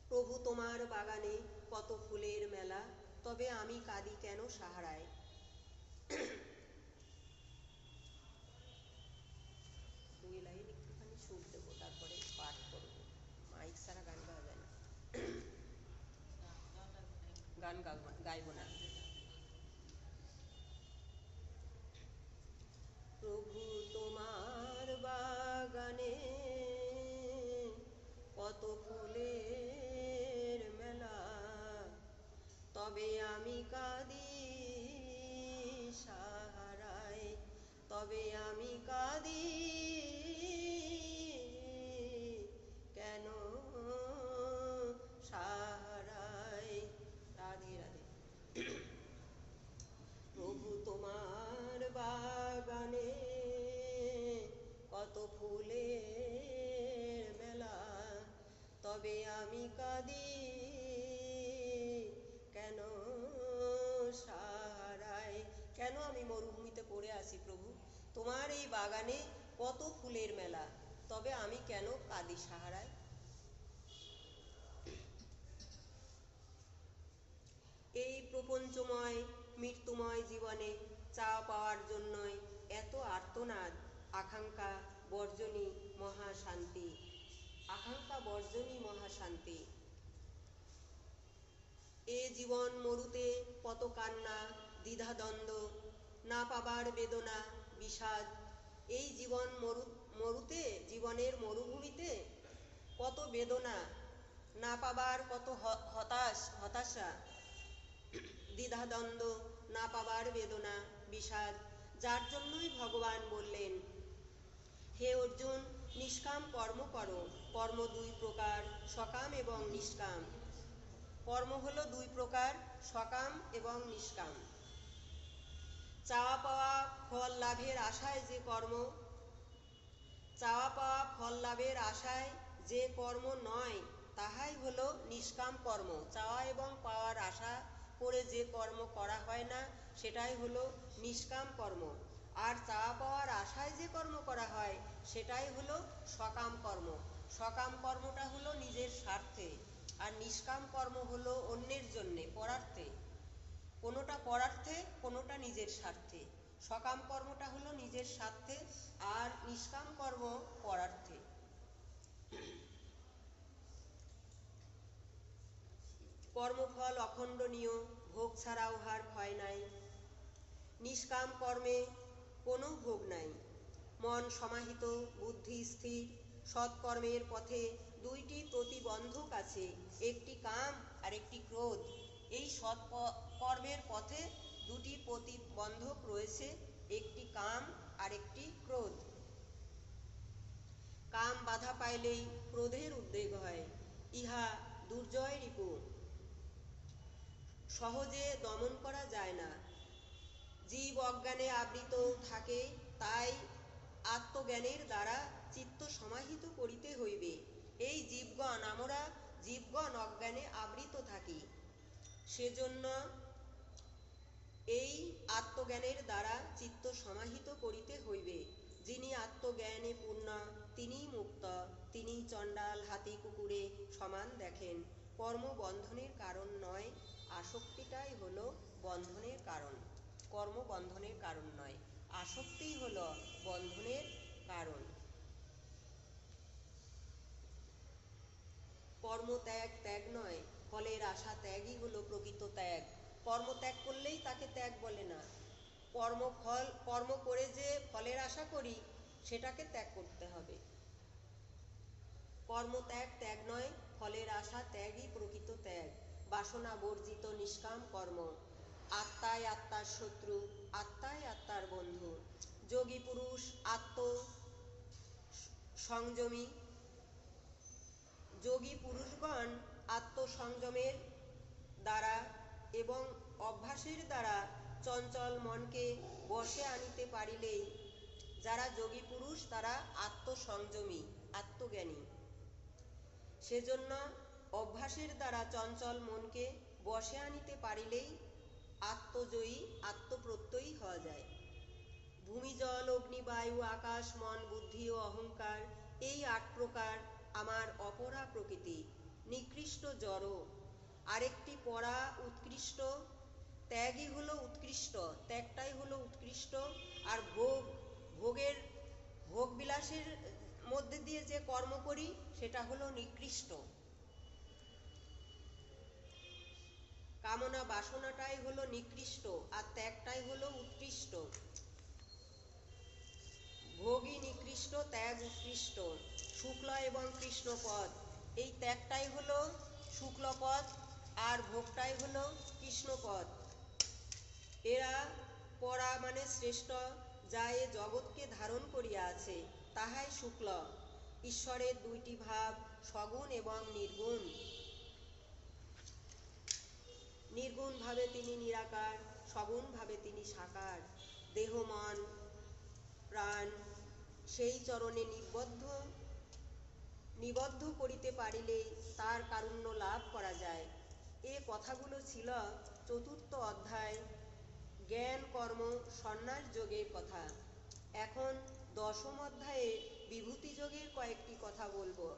প্রভু তোমার বাগানে কত ফুলের মেলা, তবে আমি কাঁদি কেন সাহারায়। দুই লাইন একটুখানি সুর দেবো, তারপরে পাঠ করবো। মাইক ছাড়া গান গাওয়া যায় না, গান গাইব না। প্রভু তোমার বাগানে কত ফুলের মেলা, তবে আমি কাঁদি সাহারায়, তবে আমি কাঁদি কেন সাহারায়। রাধে রাধে। প্রভু তোমার বাগানে আছি প্রভু, তোমার এই বাগানে কত ফুলের মেলা, তবে আমি কেন কাঁদি সাহারায়। এই প্রপঞ্চময় মৃত্যুময় জীবনে চাওয়া পাওয়ার জন্যই এত আর্তনাদ, আকাঙ্ক্ষা বর্জনী মহাশান্তি, আকাঙ্ক্ষা বর্জনী মহাশান্তি। এ জীবন মরুতে কত কান্না, দ্বিধাদ্বন্দ্ব, না পাবার বেদনা, বিষাদ। এই জীবন মরুতে, জীবনের মরুভূমিতে কত বেদনা, না পাবার কত হতাশা, দ্বিধাদ্বন্দ্ব, না পাবার বেদনা, বিষাদ। যার জন্যই ভগবান বললেন, হে অর্জুন, নিষ্কাম কর্ম করো। কর্ম দুই প্রকার, সকাম এবং নিষ্কাম। কর্ম হলো দুই প্রকার, সকাম এবং নিষ্কাম। চাওয়া পাওয়া ফল লাভের আশায় যে কর্ম, চাওয়া পাওয়া ফল লাভের আশায় যে কর্ম নয়, তাহাই হলো নিষ্কাম কর্ম। চাওয়া এবং পাওয়ার আশা করে যে কর্ম করা হয় না, সেটাই হলো নিষ্কাম কর্ম। আর চাওয়া পাওয়ার আশায় যে কর্ম করা হয়, সেটাই হলো সকাম কর্ম। সকাম কর্মটা হলো নিজের স্বার্থে, আর নিষ্কাম কর্ম হলো অন্যের জন্যে, পরার্থে। কোনোটা পরার্থে, কোনোটা নিজের স্বার্থে। সকাম কর্মটা হলো নিজের স্বার্থে, আর নিষ্কাম কর্ম পরার্থে। কর্মফল অখণ্ডনীয়, ভোগ ছাড়া উহার ক্ষয় নাই। নিষ্কাম কর্মে কোনো ভোগ নাই। মন সমাহিত, বুদ্ধি স্থির। সৎকর্মের পথে দুইটি প্রতিবন্ধক আছে, একটি কাম আর একটি ক্রোধ। এই সৎ কর্মের পথে দুটি প্রতিবন্ধক রয়েছে, একটি কাম আর একটি ক্রোধ। কাম বাধা পাইলেই ক্রোধের উদ্রেক হয়, ইহা দুর্জয় রিপু, সহজে দমন করা যায় না। জীব অজ্ঞানে আবৃত থাকে, তাই আত্মজ্ঞানের দ্বারা চিত্ত সমাহিত করিতে হইবে। এই জীবগণ, আমরা জীবগণ অজ্ঞানে আবৃত থাকি, সেজন্য এই আত্মজ্ঞানের দ্বারা চিত্ত সমাহিত করিতে হইবে। যিনি আত্মজ্ঞানে পূর্ণ, তিনিই মুক্ত, তিনি চণ্ডাল হাতি কুকুরে সমান দেখেন। কর্ম বন্ধনের কারণ নয়, আসক্তিটাই হলো বন্ধনের কারণ। কর্ম বন্ধনের কারণ নয়, আসক্তিই হলো বন্ধনের কারণ। কর্ম ত্যাগ ত্যাগ নয়, ফলের আশা ত্যাগই হলো প্রকৃত ত্যাগ। কর্ম ত্যাগ করলেই তাকে ত্যাগ বলে না। কর্ম করে যে ফলের আশা করি, সেটাকে ত্যাগ করতে হবে। কর্ম ত্যাগ ত্যাগ নয়, ফলের আশা ত্যাগই প্রকৃত ত্যাগ। বাসনা বর্জিত নিষ্কাম কর্ম। আত্মাই আত্মার শত্রু, আত্মাই আত্মার বন্ধু। যোগী পুরুষ আত্ম সংযমী। যোগী পুরুষগণ আত্মসংযমের দ্বারা এবং অভ্যাসের দ্বারা চঞ্চল মনকে বশে আনিতে পারিলেই, যারা যোগী পুরুষ তারা আত্মসংযমী, আত্মজ্ঞানী। সেজন্য অভ্যাসের দ্বারা চঞ্চল মনকে বশে আনিতে পারিলেই আত্মজয়ী, আত্মপ্রত্যয়ী হওয়া যায়। ভূমি জল অগ্নি বায়ু আকাশ মন বুদ্ধি ও অহংকার, এই 8 প্রকার আমার অপরা প্রকৃতি, নিকৃষ্ট জড়। আরেকটি পরা উৎকৃষ্ট, ত্যাগই হলো উৎকৃষ্ট, ত্যাগটাই হলো উৎকৃষ্ট। আর ভোগ বিলাসের মধ্যে দিয়ে যে কর্ম করি, সেটা হলো নিকৃষ্ট। কামনা বাসনাটাই হলো নিকৃষ্ট, আর ত্যাগটাই হলো উৎকৃষ্ট। ভোগই নিকৃষ্ট, ত্যাগ উৎকৃষ্ট। শুক্ল এবং কৃষ্ণ পদ, এই ত্যাগটাই হলো শুক্ল পদ, আর ভোগটাই হলো কৃষ্ণ পদ। এরা পরা মানে শ্রেষ্ঠ, যা এ জগৎকে ধারণ করিয়া আছে, তাহাই শুক্ল। ঈশ্বরের দুইটি ভাব, সগুণ এবং নির্গুণ। নির্গুণ ভাবে তিনি নিরাকার, সগুণ ভাবে তিনি সাকার। দেহ মন প্রাণ সেই চরণে নিবদ্ধ করিতে পারিলেই তার কারুণ্য লাভ করা যায়। এ কথাগুলো ছিল 4th অধ্যায় জ্ঞান কর্ম সন্ন্যাস যোগের কথা। এখন দশম অধ্যায়ের বিভূতি যোগের কয়েকটি কথা বলবো।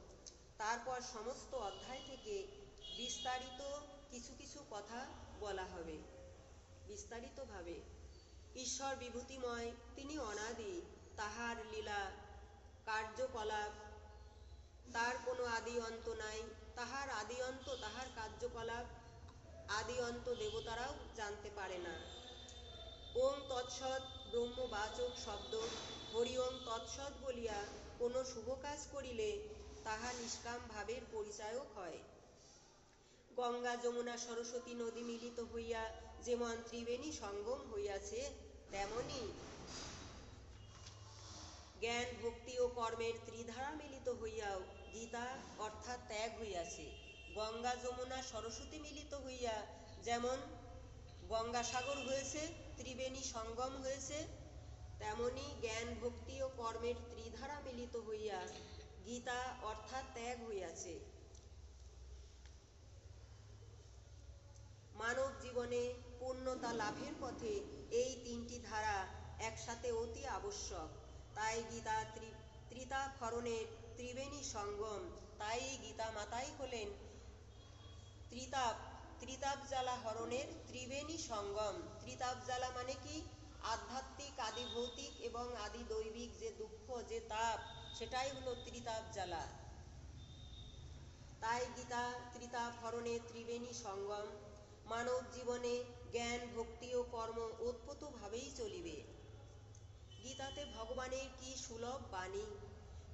তারপর সমস্ত অধ্যায় থেকে বিস্তারিত কিছু কিছু কথা বলা হবে বিস্তারিতভাবে। ঈশ্বর বিভূতিময়, তিনি অনাদি, তাহার লীলা কার্যকলাপ তার কোনো আদি অন্ত নাই। তাহার আদি অন্ত, তাহার কার্যকলাপ আদি অন্ত দেবতারাও জানতে পারে না। ওং তৎসৎ ব্রহ্মবাচক শব্দ। হরি ওং তৎসৎ বলিয়া কোনো শুভ কাজ করিলে তাহা নিষ্কাম ভাবের পরিচায়ক হয়। গঙ্গা যমুনা সরস্বতী নদী মিলিত হইয়া যেমন ত্রিবেণী সঙ্গম হইয়াছে, তেমনি জ্ঞান ভক্তি ও কর্মের ত্রিধারা মিলিত হইয়াও গীতা অর্থাৎ ত্যাগ হইয়াছে। গঙ্গা যমুনা সরস্বতী মিলিত হইয়া যেমন গঙ্গাসাগর হয়েছে, ত্রিবেণী সঙ্গম হয়েছে, তেমনি জ্ঞান ভক্তি ও কর্মের ত্রিধারা মিলিত হইয়া গীতা অর্থাৎ ত্যাগ হইয়াছে। মানব জীবনে পূর্ণতা লাভের পথে এই তিনটি ধারা একসাথে অতি আবশ্যক। তাই গীতা ত্রিতাপহরণের ত্রিবেণী সঙ্গম। তাই গীতা মাতাই হলেন ত্রিতাপ জ্বালা হরণের ত্রিবেণী সঙ্গম। ত্রিতাপ জ্বালা মানে কি? আধ্যাত্মিক, আদি ভৌতিক এবং আদি দৈবিক যে দুঃখ, যে তাপ, সেটাই হলো ত্রিতাপ জ্বালা। তাই গীতা ত্রিতাপ হরণের ত্রিবেণী সঙ্গম। মানব জীবনে জ্ঞান ভক্তি ও কর্ম ওতপ্রোতভাবেই চলিবে। গীতাতে ভগবানের কি সুলভ বাণী।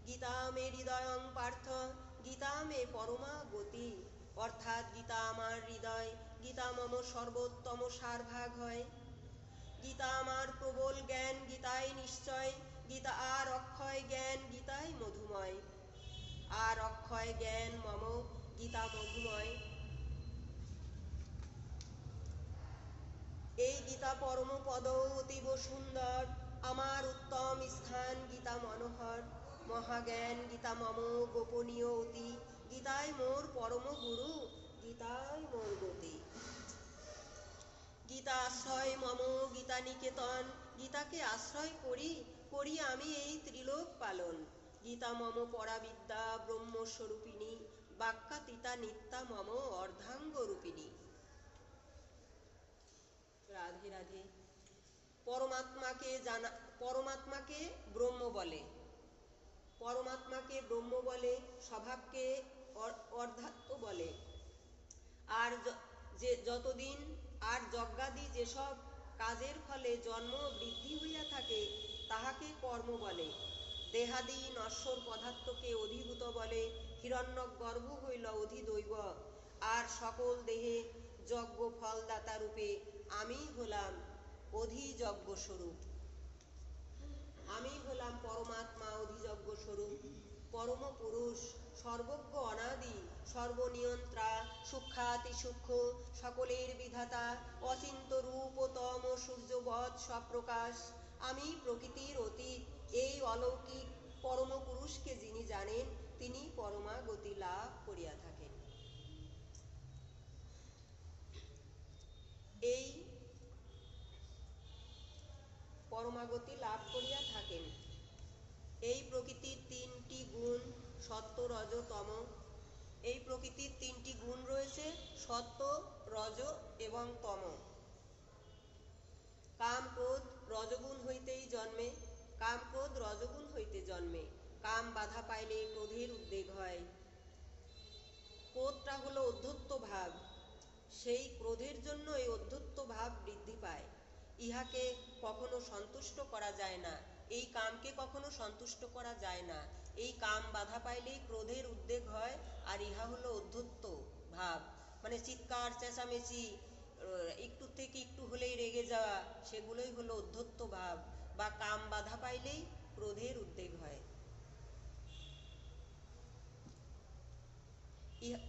গীতা মে হৃদয়ং পার্থ, গীতা মে পরমা গতি। অর্থাৎ গীতা আমার হৃদয়, গীতা মম সর্বোত্তম সারভাগ হয়। গীতা আমার প্রবল জ্ঞান, গীতাই নিশ্চয়। গীতা আর অক্ষয় জ্ঞান, গীতাই মধুময়। আর অক্ষয় জ্ঞান মম, গীতা মধুময়। এই গীতা পরম পদ অতীব সুন্দর, আমার উত্তম স্থান গীতা মনোহর। মহাজ্ঞান গীতা মম গোপনীয় অতি, গীতাই মোর পরম গুরু, গীতাই মোর গতি। গীতা আশ্রয় মম গীতা নিকেতন, গীতাকে আশ্রয় করি, করি আমি এই ত্রিলোক পালন। গীতা মম পরাবিদ্যা ব্রহ্মস্বরূপিণী, বাক্যাতীতা নিত্যা মম অর্ধাঙ্গ রূপিণী। রাধে রাধে। পরমাত্মাকে ব্রহ্ম বলে, পরমাত্মাকে ব্রহ্ম বলে, স্বভাবকে অর্ধাত্ম বলে। আর যে যতদিন আর যজ্ঞাদি যেসব কাজের ফলে জন্ম বৃদ্ধি হইয়া থাকে, তাহাকে কর্ম বলে। দেহাদি নশ্বর পদার্থকে অধিভূত বলে। হিরণ্যগর্ভ হইল অধিদৈব, আর সকল দেহে যজ্ঞ ফলদাতা রূপে আমি হলাম অধিযজ্ঞ স্বরূপ। আমি হলাম পরমাত্মা অধিযজ্ঞ স্বরূপ। পরম পুরুষ, সর্বজ্ঞ অনাদি, সর্বনিয়ন্ত্রা, সূক্ষ্মাতি সূক্ষ্ম, সকলের বিধাতা, অচিন্ত রূপতম সূর্যবৎ সপ্রকাশ। আমি প্রকৃতির অতীত। এই অলৌকিক পরম পুরুষকে যিনি জানেন, তিনি পরমাগতি লাভ করিয়া থাকেন। এই পরমাগতি লাভ করিয়া থাকেন। এই প্রকৃতির তিনটি গুণ, সত্ত্ব রজ তম। এই প্রকৃতির তিনটি গুণ রয়েছে, সত্ত্ব, রজ এবং তম। কাম ক্রোধ রজগুণ হইতেই জন্মে, কাম ক্রোধ রজগুণ হইতে জন্মে। কাম বাধা পাইলে ক্রোধের উদ্বেগ হয়। ক্রোধটা হলো অধ্যত্ত ভাব, সেই ক্রোধের জন্য এই অধ্যত্ত ভাব বৃদ্ধি পায়। ইহাকে কখনো সন্তুষ্ট করা যায় না, এই কামকে কখনো সন্তুষ্ট করা যায় না। এই কাম বাধা পাইলেই ক্রোধের উদ্বেগ হয়, আর ইহা হলো অধ্যত্ত ভাব, মানে চিৎকার চেঁচামেচি, একটু থেকে একটু হলেই রেগে যাওয়া, সেগুলোই হলো অধ্যত্ত ভাব, বা কাম বাধা পাইলেই ক্রোধের উদ্বেগ হয়।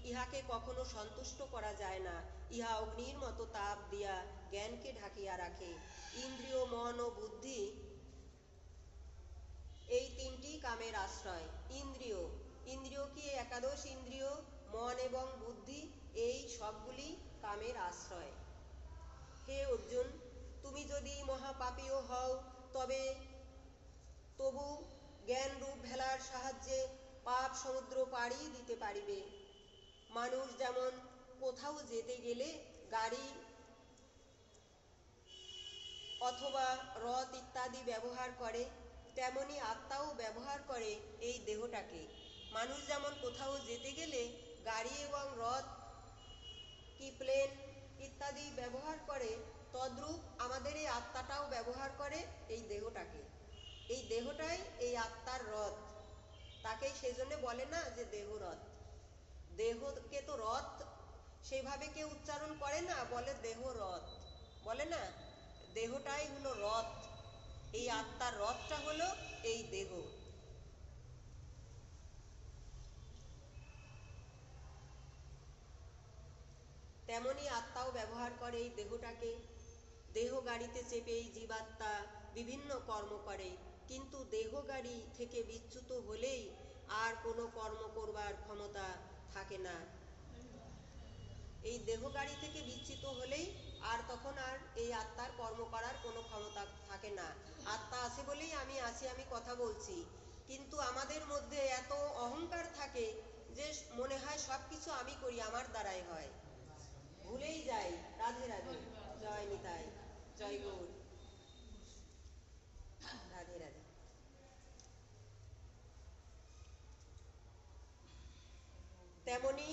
ইহাকে কখনো সন্তুষ্ট করা যায় না। ইহা অগ্নির মতো তাপ দিয়া জ্ঞানকে ঢাকিয়া রাখে। ইন্দ্রিয়, মন ও বুদ্ধি, এই তিনটি কামের আশ্রয়। ইন্দ্রিয় কি? একাদশ ইন্দ্রিয়, মন এবং বুদ্ধি, এই সবগুলি কামের আশ্রয়। হে অর্জুন, তুমি তুমি যদি মহাপাপীও হও তবে তবু জ্ঞান রূপ ভেলার সাহায্যে পাপ সমুদ্র পাড়ি দিতে পারিবে। মানুষ যেমন কোথাও যেতে গেলে গাড়ি অথবা রথ ইত্যাদি ব্যবহার করে, তেমনি আত্মাও ব্যবহার করে এই দেহটাকে। মানুষ যেমন কোথাও যেতে গেলে গাড়ি এবং রথ কি প্লেন ইত্যাদি ব্যবহার করে, তদ্রূপ আমাদের এই আত্মাটাও ব্যবহার করে এই দেহটাকে। এই দেহটাই এই আত্মার রথ, তাকেই সেই জন্য বলে না যে দেহরথ। দেহকে তো রথ সেইভাবে কেউ উচ্চারণ করে না, বলে দেহরথ, বলে না। দেহটাই হলো রথ, এই আত্মার রথটা হলো এই দেহ। তেমনি আত্মাও ব্যবহার করে এই দেহটাকে। দেহ গাড়িতে চেপেই জীবাত্মা বিভিন্ন কর্ম করে, কিন্তু দেহ গাড়ি থেকে বিচ্যুত হলেই আর কোনো কর্ম করবার ক্ষমতা থাকে না। এই দেহ গাড়ি থেকে বিচ্যুত হলেই আর তখন আর এই আত্মার কর্ম করার কোনো ক্ষমতা থাকে না। আত্মা আছে বলেই আমি আছি, আমি কথা বলছি, কিন্তু আমাদের মধ্যে এত অহংকার থাকে যে মনে হয় সবকিছু আমি করি, আমার দ্বারাই হয়, ভুলেই যাই। রাধে রাধে, জয় নিতাই, জয় গৌর, রাধে রাধে। তেমনি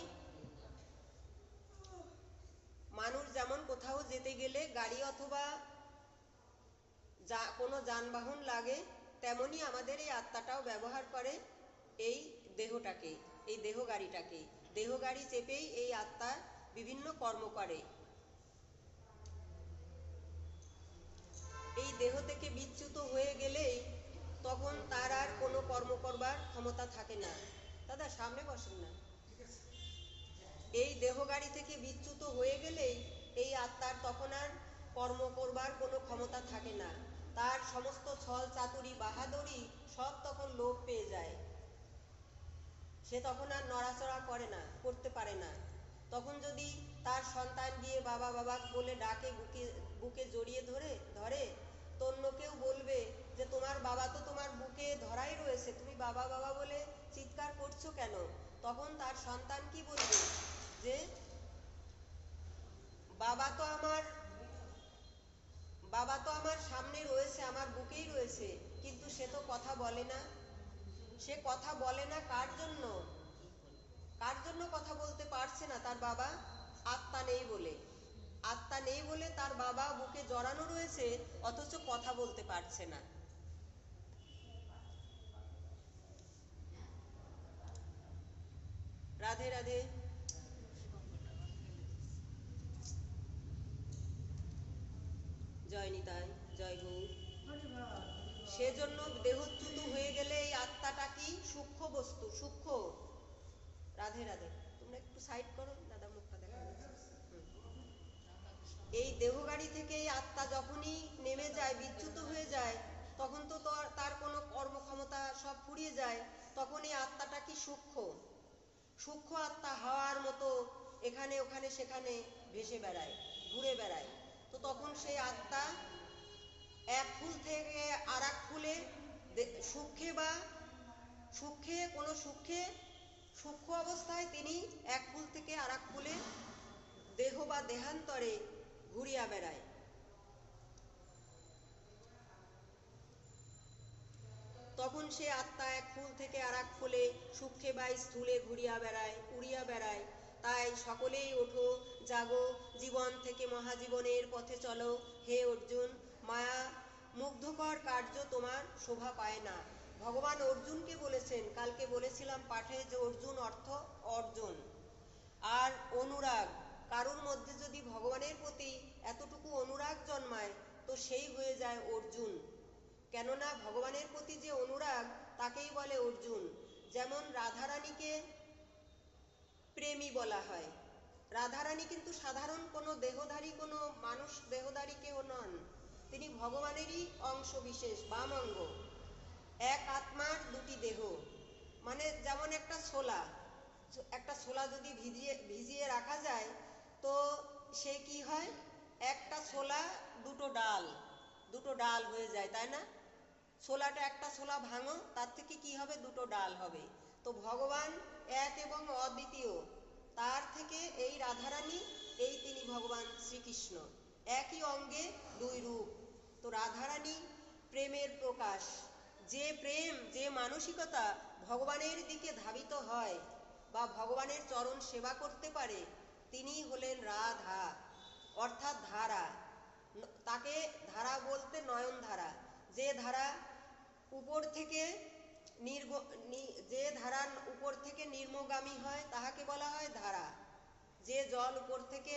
মানুষ যেমন কোথাও যেতে গেলে গাড়ি অথবা কোনো যানবাহন লাগে, তেমনি আমাদের এই আত্মাটাও ব্যবহার করে এই দেহটাকে, এই দেহ গাড়িটাকে। দেহ গাড়ি চেপেই এই আত্মা বিভিন্ন কর্ম করে। এই দেহ থেকে বিচ্যুত হয়ে গেলেই তখন তার আর কোনো কর্ম করবার ক্ষমতা থাকে না। দাদা সামনে বসেন না। এই দেহ গাড়ি থেকে বিচ্যুত হয়ে গেলেই এই আত্মার তখন আর কর্ম করবার কোনো ক্ষমতা থাকে না। তার সমস্ত ছল চাতুরি বাহাদুরি সব তখন লোপ পেয়ে যায়। সে তখন আর নড়াচড়া করে না, করতে পারে না। তখন যদি তার সন্তান গিয়ে বাবা বাবা বলে ডাকে, বুকে জড়িয়ে ধরে, তো অন্য কেউ বলবে যে তোমার বাবা তো তোমার বুকে ধরাই রয়েছে, তুমি বাবা বাবা বলে চিৎকার করছো কেন? তখন তার সন্তান কি বলবে যে বাবা তো আমার সামনে রয়েছে, আমার বুকেই রয়েছে, কিন্তু সে তো কথা বলে না। সে কথা বলে না কার জন্য? কার জন্য কথা বলতে পারছে না? তার বাবা আত্মা নেই বলে। আত্মা নেই বলে তার বাবা বুকে জড়ানো রয়েছে, অথচ কথা বলতে পারছে না। রাধে রাধে, জয় নিতাই, জয় গৌর। সেজন্য দেহচ্যুত হয়ে গেলে এই আত্মাটা কি সূক্ষ্ম বস্তু, সূক্ষ্ম। রাধে রাধে, তোমরা একটু সাইড করো, দাদা মুখটা দেখা যাচ্ছে। এই দেহ গাড়ি থেকে এই আত্মা যখনই নেমে যায়, বিচ্যুত হয়ে যায়, তখন তো তার কোনো কর্মক্ষমতা সব ফুরিয়ে যায়। তখন এই আত্মাটা কি সূক্ষ্ম, সূক্ষ্ম আত্মা হাওয়ার মতো এখানে ওখানে সেখানে ভেসে বেড়ায়, ঘুরে বেড়ায়। তো তখন সেই আত্মা এক ফুল থেকে আর এক ফুলে সূক্ষ্ম অবস্থায় তিনি এক ফুল থেকে আর এক ফুলে দেহ বা দেহান্তরে ঘুরিয়া বেড়ায়। তখন সে আত্মা এক ফুল থেকে আর এক ফুলে সূক্ষ্মে বা স্থূলে ঘুরিয়া বেড়ায়, উড়িয়া বেড়ায়। তাই সকলেই ওঠো, জাগো, জীবন থেকে মহাজীবনের পথে চলো। হে অর্জুন, মায়া মুগ্ধকর কার্য তোমার শোভা পায় না। ভগবান অর্জুনকে বলেছেন, কালকে বলেছিলাম পাঠে, যে অর্জুন অর্থ অর্জন। আর অনুরাগ, কারোর মধ্যে যদি ভগবানের প্রতি এতটুকু অনুরাগ জন্মায়, তো সেই হয়ে যায় অর্জুন। কেননা ভগবানের প্রতি যে অনুরাগ, তাকেই বলে অর্জুন। যেমন রাধারানীকে প্রেমী বলা হয়। রাধারানী কিন্তু সাধারণ কোনো দেহধারী, কোনো মানুষ দেহধারী কেউ নন। তিনি ভগবানেরই অংশ বিশেষ, বামাঙ্গ। এক আত্মার দুটি দেহ, মানে যেমন একটা ছোলা যদি ভিজিয়ে রাখা যায়, তো সে কি হয়? একটা ছোলা দুটো ডাল হয়ে যায়, তাই না? ছোলাটা একটা ছোলা ভাঙো, তার থেকে কি হবে? দুটো ডাল হবে। তো ভগবান এক এবং অদ্বিতীয়, তার থেকে এই রাধারানী, এই তিনি ভগবান শ্রীকৃষ্ণ, একই অঙ্গে দুই রূপ। তো রাধারানী প্রেমের প্রকাশ। যে প্রেম, যে মানসিকতা ভগবানের দিকে ধাবিত হয় বা ভগবানের চরণ সেবা করতে পারে, তিনি হলেন রাধা, অর্থাৎ ধারা। তাকে ধারা বলতে নয়ন ধারা। যে ধারা উপর থেকে যে ধারা উপর থেকে নিম্নগামী হয় তাহাকে বলা হয় ধারা। যে জল উপর থেকে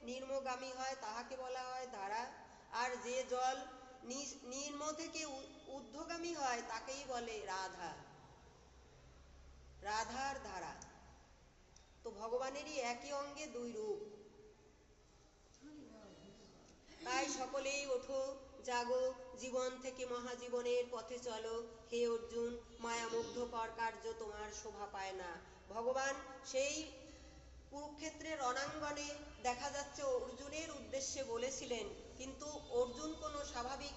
নিম্নগামী হয় তাহাকে বলা হয় ধারা। আর যে জল নিম্ন থেকে ঊর্ধ্বগামী হয় তাকেই বলে রাধা, রাধার ধারা। তো ভগবানেরই একই অঙ্গে দুই রূপ। তাই সকলেই ওঠো, জাগো, জীবন থেকে মহাজীবনের পথে চলো। হে অর্জুন, মায়ামুগ্ধকর কার্য তোমার শোভা পায় না। ভগবান সেই কুরুক্ষেত্রের রণাঙ্গনে দেখা যাচ্ছে অর্জুনের উদ্দেশ্যে বলেছিলেন, কিন্তু অর্জুন কোনো স্বাভাবিক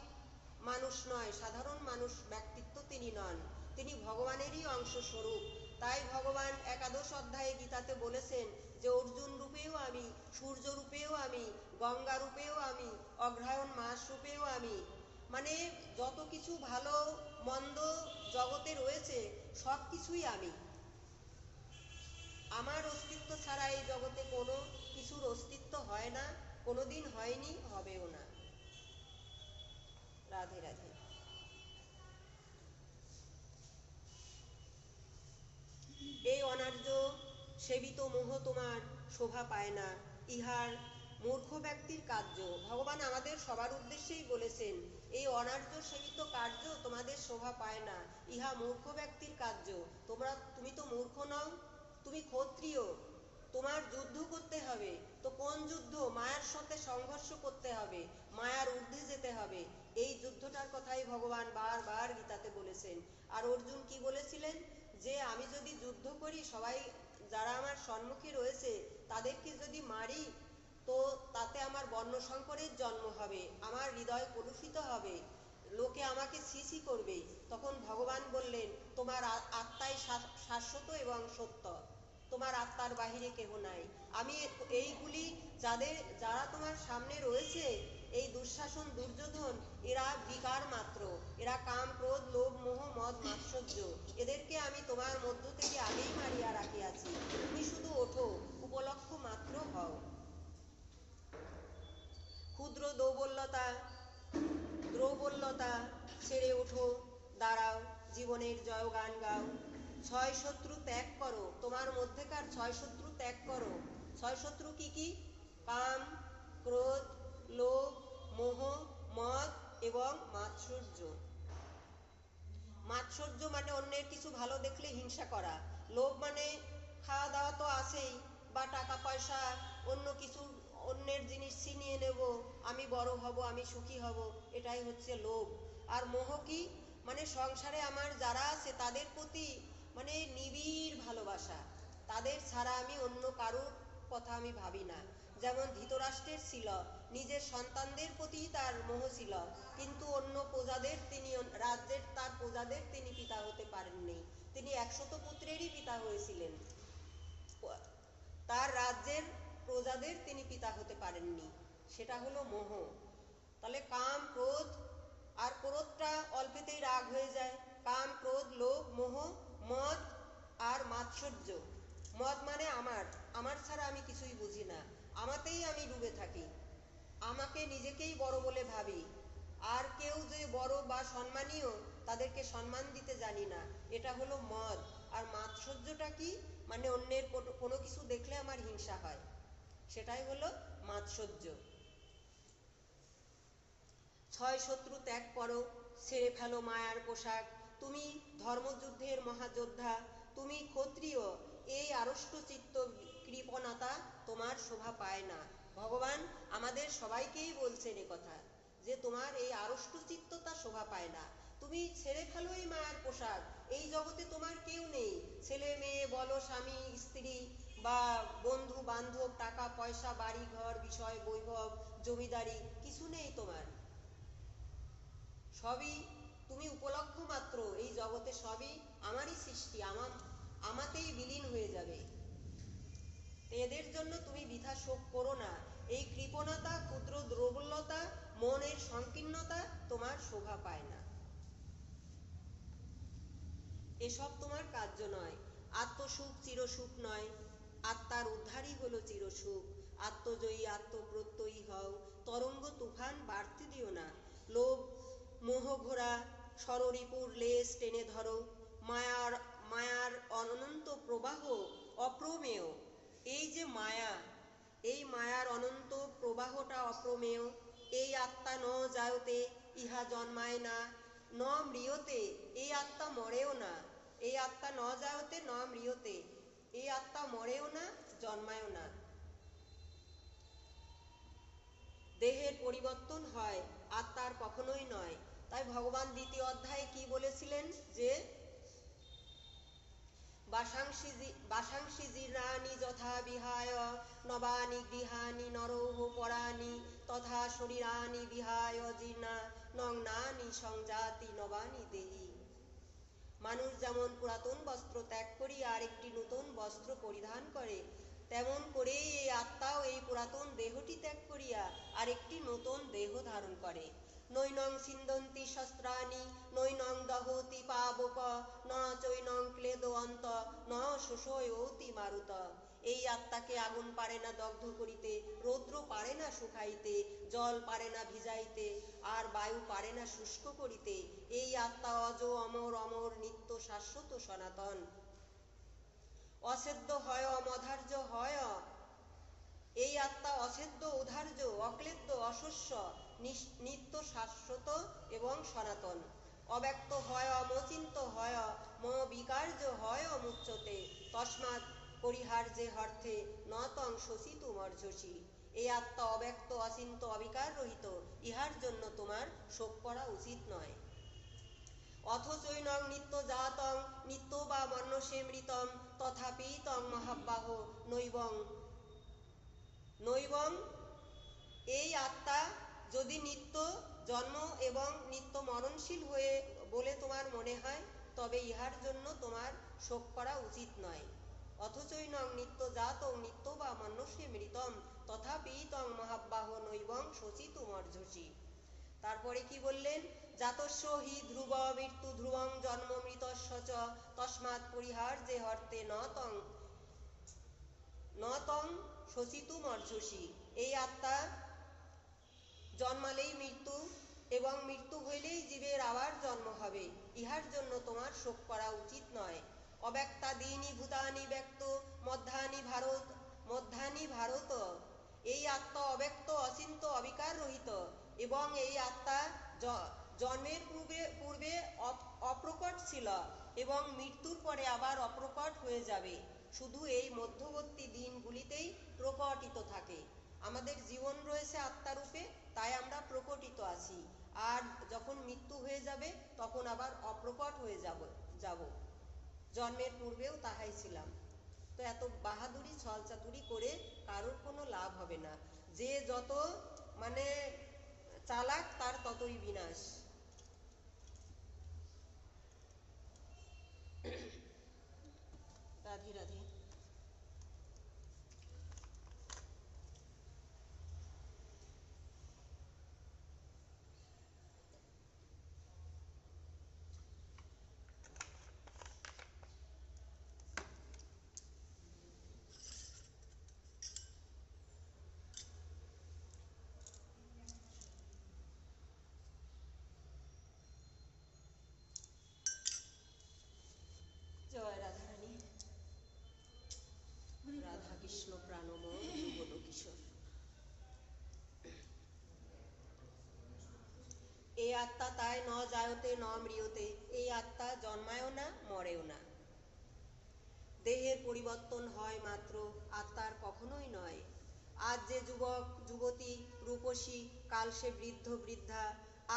মানুষ নয়, সাধারণ মানুষ ব্যক্তিত্ব তিনি নন, তিনি ভগবানেরই অংশস্বরূপ। তাই ভগবান একাদশ অধ্যায়ে গীতাতে বলেছেন যে অর্জুন রূপেও আমি, সূর্য রূপেও আমি, গঙ্গা রূপেও আমি, অগ্রহায়ণ মাস রূপেও আমি। মানে যত কিছু ভালো মন্দ জগতে রয়েছে সব কিছুই আমি। আমার অস্তিত্ব ছাড়া এই জগতে কোনো কিছুর অস্তিত্ব হয় না, কোনোদিন হয়নি, হবেও না। রাধে রাধে। এই অনার্য সেবিত মোহ তোমার শোভা পায় না, ইহার মূর্খ ব্যক্তির কার্য। ভগবান আমাদের সবার উদ্দেশ্যেই বলেছেন, এই অনার্য সেবিত কার্য তোমাদের শোভা পায় না, ইহা মূর্খ ব্যক্তির কার্য। তুমি তো মূর্খ নও, তুমি ক্ষত্রিয়, তোমার যুদ্ধ করতে হবে। তো কোন যুদ্ধ? মায়ার সাথে সংঘর্ষ করতে হবে, মায়ার ঊর্ধ্বে যেতে হবে। এই যুদ্ধটার কথাই ভগবান বারবার গীতাতে বলেছেন। আর অর্জুন কি বলেছিলেন? যে আমি যদি যুদ্ধ করি, সবাই যারা আমার সম্মুখে রয়েছে তাদেরকে যদি মারি, তো তাতে আমার বর্ণ সংকরের জন্ম হবে, আমার হৃদয় কলুষিত হবে, লোকে আমাকে ছিছি করবে। তখন ভগবান বললেন, তোমার আত্মাই শাশ্বত এবং সত্য, তোমার আত্মার বাহিরে কেহ নাই। আমি এইগুলি যারা তোমার সামনে রয়েছে, এই দুঃশাসন দুর্যোধন, এরা বিকার মাত্র, এরা কাম ক্রোধ লোভ মোহ মদ মাৎসর্য, এদেরকে আমি তোমার মধ্য থেকে আগেই মারিয়া রাখিয়াছি। তুমি শুধু ওঠো, উপলক্ষ মাত্র হও। ক্ষুদ্র দ্রৌবল্যতা ছেড়ে ওঠো, দাঁড়াও, জীবনের জয়গান গাও। ছয় শত্রু ত্যাগ করো, তোমার মধ্যেকার ছয় শত্রু ত্যাগ করো। ছয় শত্রু কি কি? কাম, ক্রোধ, লোভ, মোহ, মদ এবং মাৎসর্য। মাৎসর্য মানে অন্যের কিছু ভালো দেখলে হিংসা করা। লোভ মানে খাওয়া দাওয়া তো আছেই, বা টাকা পয়সা, অন্য কিছু, অন্যের জিনিস ছিনিয়ে নেব, আমি বড় হব, আমি সুখী হব, এটাই হচ্ছে লোভ। আর মোহ কি? মানে সংসারে আমার যারা আছে তাদের প্রতি মানে নিবিড় ভালোবাসা, তাদের ছাড়া আমি অন্য কারোর কথা আমি ভাবি না। যেমন ধৃতরাষ্ট্রের ছিল, নিজের সন্তানদের প্রতি তার মোহ ছিল, কিন্তু অন্য প্রজাদের তিনি, রাজ্যের তার প্রজাদের তিনি পিতা হতে পারেননি। তিনি 100 পুত্রেরই পিতা হয়েছিলেন, তার রাজ্যের প্রজাদের তিনি পিতা হতে পারেননি। সেটা হলো মোহ। তাহলে কাম ক্রোধ, আর ক্রোধটা অল্পেতেই রাগ হয়ে যায়। কাম ক্রোধ লোভ মোহ মদ আর মাৎসর্য। মদ মানে আমার ছাড়া আমি কিছুই বুঝি না, আমাতেই আমি ডুবে থাকি, আমাকে নিজেকেই বড় বলে ভাবি, আর কেউ যে বড় বা সম্মানীয় তাদেরকে সম্মান দিতে জানি না, এটা হলো মদ। আর মাৎসর্যটা কি? মানে অন্যের কোনো কিছু দেখলে আমার হিংসা হয়, সেটাই হলো মাৎসর্য। ছয় শত্রু ত্যাগ করো, ছেড়ে ফেলো মায়ার পোশাক। তুমি ধর্মযুদ্ধের মহাযোদ্ধা, তুমি ক্ষত্রিয়, এই আড়ষ্ট চিত্ত কৃপণতা তোমার শোভা পায় না। ভগবান আমাদের সবাইকেই বলছেন কথা, যে তোমার এই আড়ষ্ট চিত্ততা শোভা পায় না। তুমি ছেড়ে ফেলো এই মায়ার পোশাক, এই জগতে তোমার কেউ নেই, ছেলে মেয়ে বলো, স্বামী স্ত্রী বা বন্ধু বান্ধব, টাকা পয়সা, বাড়ি ঘর, বিষয় বৈভব, জমিদারি কিছু নেই তোমার। সবই তুমি উপলক্ষ মাত্র, এই জগতে সবই আমারই সৃষ্টি, আমাতেই বিলীন হয়ে যাবে। এদের জন্য তুমি বৃথা শোক করো না। এই কৃপণতা, ক্ষুদ্র দ্রবল্যতা, মনের সংকীর্ণতা তোমার শোভা পায় না। এসব তোমার কার্য নয়। আত্মসুখ চিরসুখ নয়, আত্মার উদ্ধারই হলো চিরসুখ। আত্মজয়ী আত্মপ্রত্যয়ী হও, তরঙ্গ তুফান বাড়তে দিও না। লোভ মোহ ঘোরা ষড়রিপুর লেজ টেনে ধরো। মায়ার মায়ার অনন্ত প্রবাহ অপ্রমেয়। এই যে মায়া, এই মায়ার অনন্ত প্রবাহটা অপ্রমেয়। এই আত্মা ন যায়তে, ইহা জন্মায় না, ন মৃয়তে, এই আত্মা মরেও না। এই আত্মা ন যায়তে ন মৃয়তে, এই আত্মা মরেও না, জন্মায়ও না। দেহের পরিবর্তন হয়, আত্মার কখনোই নয়। তাই ভগবান দ্বিতীয় অধ্যায়ে কি বলেছিলেন, যে বাসাংসি জীর্ণানি যথা বিহায় নবানি গৃহানি নরৌহ পরানি তথা শরীরানি বিহায় জীর্ণা নগ্নানি সংজাতি নবানি দেহি। মানুষ যেমন পুরাতন বস্ত্র ত্যাগ করিয়া আরেকটি নতুন বস্ত্র পরিধান করে, তেমন করেই এই আত্মাও এই পুরাতন দেহটি ত্যাগ করিয়া আরেকটি নতুন দেহ ধারণ করে। নৈনং সিন্ধন্তি শস্ত্রাণি নৈনং দহতি পাবক ন চৈনং ক্লেদোয়ন্ত ন শোষয়তি মারুত। এই আত্মাকে আগুন পারে না দগ্ধ করিতে, রৌদ্র পারে না শুকাইতে, জল পারে না ভিজাইতে, আর বায়ু পারে না শুষ্ক করিতে। এই আত্মা অজ অমর অমর নিত্য শাশ্বত সনাতন। অছেদ্য হয় অমধার্য হয়, এই আত্মা অছেদ্য উধার্য অক্লেদ্য অশস্য নিত্য শাশ্বত এবং সনাতন। অব্যক্ত হয় অমচিন্ত হয় ম বিকার্য হয় অমুচ্যতে তস্মাৎ পরিহার্যে হর্থে ন তং শোষিতু মর্ঝসি। এই আত্মা অব্যক্ত অচিন্ত অবিকার রহিত, ইহার জন্য তোমার শোক করা উচিত নয়। অথচৈনং নিত্য জাতং নিত্য বা মন্যসে মৃতম তথাপি তং মহাব্বাহ নৈবং নৈবং। এই আত্মা যদি নিত্য জন্ম এবং নিত্য মরণশীল হয়ে বলে তোমার মনে হয়, তবে ইহার জন্য তোমার শোক করা উচিত নয়। অথচৈনং নিত্য জাতং নিত্য বা মন্যসে মৃতম তথাপি তং মহাব্বাহ নৈবং শোচিতু মর্ঝসি। তারপরে কি বললেন, জাতস্য হি ধ্রুব মৃত্যু ধ্রুবং জন্ম মৃতস্য চ তস্মাৎ পরিহার্যে হর্তে ন তং শোচিতু মর্ঝসি। এই আত্মা জন্মালেই মৃত্যু এবং মৃত্যু হইলেই জীবের আবার জন্ম হবে, ইহার জন্য তোমার শোক করা উচিত নয়। অব্যক্তাদীনি ভূতানি ব্যক্ত মধ্যানি ভারত। এই আত্মা অব্যক্ত অচিন্ত অবিকার রহিত এবং এই আত্মা জন্মের পূর্বে অপ্রকট ছিল এবং মৃত্যুর পরে আবার অপ্রকট হয়ে যাবে। শুধু এই মধ্যবর্তী দিনগুলিতেই প্রকটিত থাকে। আমাদের জীবন রয়েছে আত্মারূপে, তাই আমরা প্রকটিত আছি, আর যখন মৃত্যু হয়ে যাবে তখন আবার অপ্রকট হয়ে যাব। জন্মের পূর্বেও তাহাই ছিলাম। তো এত বাহাদুরি ছলচাতুরি করে কারোর কোনো লাভ হবে না। যে যত চালাক তার ততই বিনাশ। রাধে রাধে। জয় রাধারানী। রাধা কৃষ্ণ প্রাণময় যুগল কিশোর। এই আত্মা তাই ন যায়তে ন মৃয়তে, এই আত্মা জন্মায়ও না মরেও না। দেহের পরিবর্তন হয় মাত্র, আত্মার কখনোই নয়। আজ যে যুবক যুবতী রূপসী, কাল সে বৃদ্ধ বৃদ্ধা।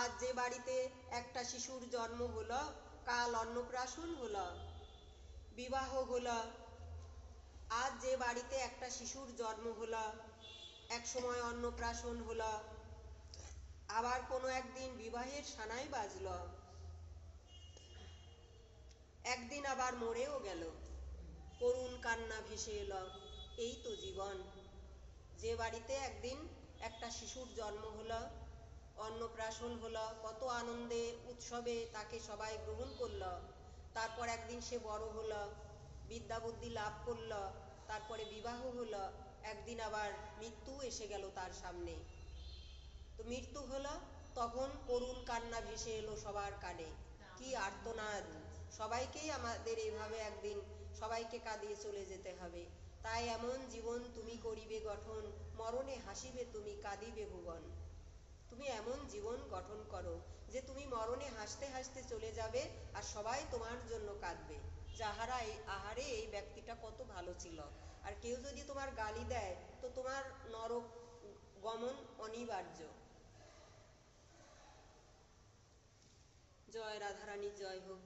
আজ যে বাড়িতে একটা শিশুর জন্ম হলো, কাল অন্নপ্রাশন হলো, বিবাহ হলো, আজ যে বাড়িতে একটা শিশুর জন্ম হলো, এক সময় অন্নপ্রাশন হলো, আবার কোনো একদিন বিবাহের সানাই বাজলো, একদিন আবার মরেও গেল, করুণ কান্না ভেসে এলো। এই তো জীবন। যে বাড়িতে একদিন একটা শিশুর জন্ম হলো, অন্নপ্রাশন হলো, কত আনন্দে উৎসবে তাকে সবাই গ্রহণ করলো, তারপর একদিন সে বড় হলো, বিদ্যা বুদ্ধি লাভ করলো, তারপরে বিবাহ হলো, একদিন আবার মৃত্যু এসে গেল তার সামনে। তো মৃত্যু হলো, তখন করুণ কান্না ভেসে এলো সবার কানে, কি আর্তনাদ। সবাইকেই আমাদের এইভাবে একদিন সবাইকে কাঁদিয়ে চলে যেতে হবে। তাই এমন জীবন তুমি করিবে গঠন, মরণে হাসিবে তুমি কাঁদিবে ভুবন। তুমি এমন জীবন গঠন করো যে তুমি মরণে হাসতে হাসতে চলে যাবে, আর সবাই তোমার জন্য কাঁদবে, যাহারা এই আহারে এই ব্যক্তিটা কত ভালো ছিল। আর কেউ যদি তোমার গালি দেয় তো তোমার নরক গমন অনিবার্য। জয় রাধারানী জয় হোক।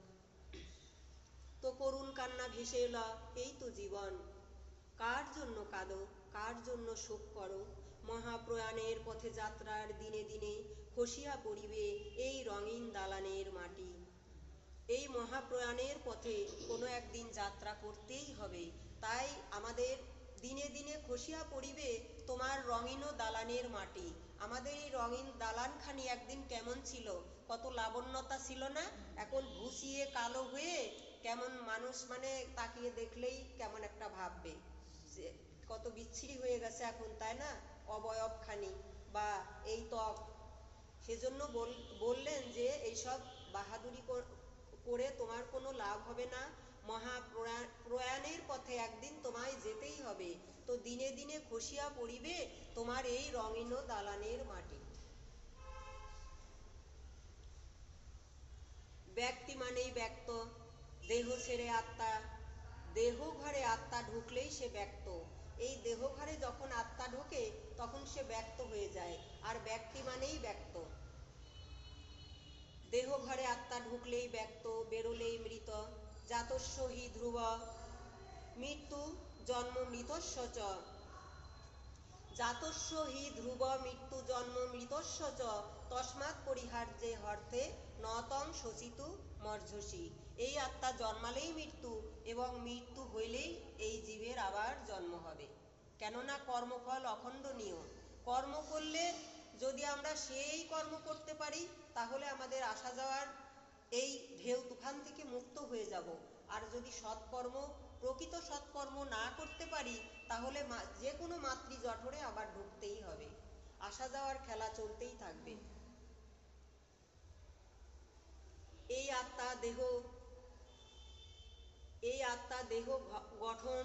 তো করুণ কান্না ভেসে এলো, এই তো জীবন। কার জন্য কাঁদো, কার জন্য শোক করো? মহাপ্রয়াণের পথে যাত্রার দিনে দিনে খসিয়া পড়িবে এই রঙিন দালানের মাটি। এই মহাপ্রয়াণের পথে কোনো একদিন যাত্রা করতেই হবে, তাই আমাদের দিনে দিনে খসিয়া পড়িবে তোমার রঙিন দালানের মাটি। আমাদের এই রঙিন দালানখানি একদিন কেমন ছিল, কত লাবণ্যতা ছিল না? এখন ভুসিয়ে কালো হয়ে কেমন মানুষ মানে তাকিয়ে দেখলেই কেমন একটা ভাববে যে কত বিচ্ছিরি হয়ে গেছে এখন, তাই না? অবয়বখানি বা এই ত্বক। সেজন্য বললেন যে এইসব বাহাদুরি করে তোমার কোনো লাভ হবে না। মহাপ্রয়াণের পথে একদিন তোমায় যেতেই হবে। তো দিনে দিনে খসিয়া পড়িবে তোমার এই রঙিন দালানের মাটি। ব্যক্তি মানেই ব্যক্ত, দেহ ছেড়ে আত্মা, দেহ ঘরে আত্মা ঢুকলেই সে ব্যক্ত। এই দেহ ঘরে যখন আত্মা ঢোকে তখন সে ব্যক্ত হয়ে যায়, আর ব্যক্তি মানেই ব্যক্ত। দেহ ঘরে আত্মা ঢুকলেই ব্যক্ত, বেরোলেই মৃত। জাতস্য হি ধ্রুব মৃত্যু জন্ম মৃতস্য চ। জাতস্য হি ধ্রুব মৃত্যু জন্ম মৃতস্য চ, তস্মাৎ পরিহার্যে হর্থে নতং শোচিতু মর্ঝসি। এই আত্মা জন্মালেই মৃত্যু, এবং মৃত্যু হইলেই এই জীবের আবার জন্ম হবে। কেননা কর্মফল অখণ্ডনীয়। কর্ম করলে যদি আমরা সেই কর্ম করতে পারি তাহলে আমাদের আসা যাওয়ার এই ঢেউ তুফান থেকে মুক্ত হয়ে যাব। আর যদি সৎকর্ম, প্রকৃত সৎকর্ম না করতে পারি তাহলে যে কোনো মাতৃ জঠরে আবার ঢুকতেই হবে, আসা যাওয়ার খেলা চলতেই থাকবে। এই আত্মা দেহ গঠন,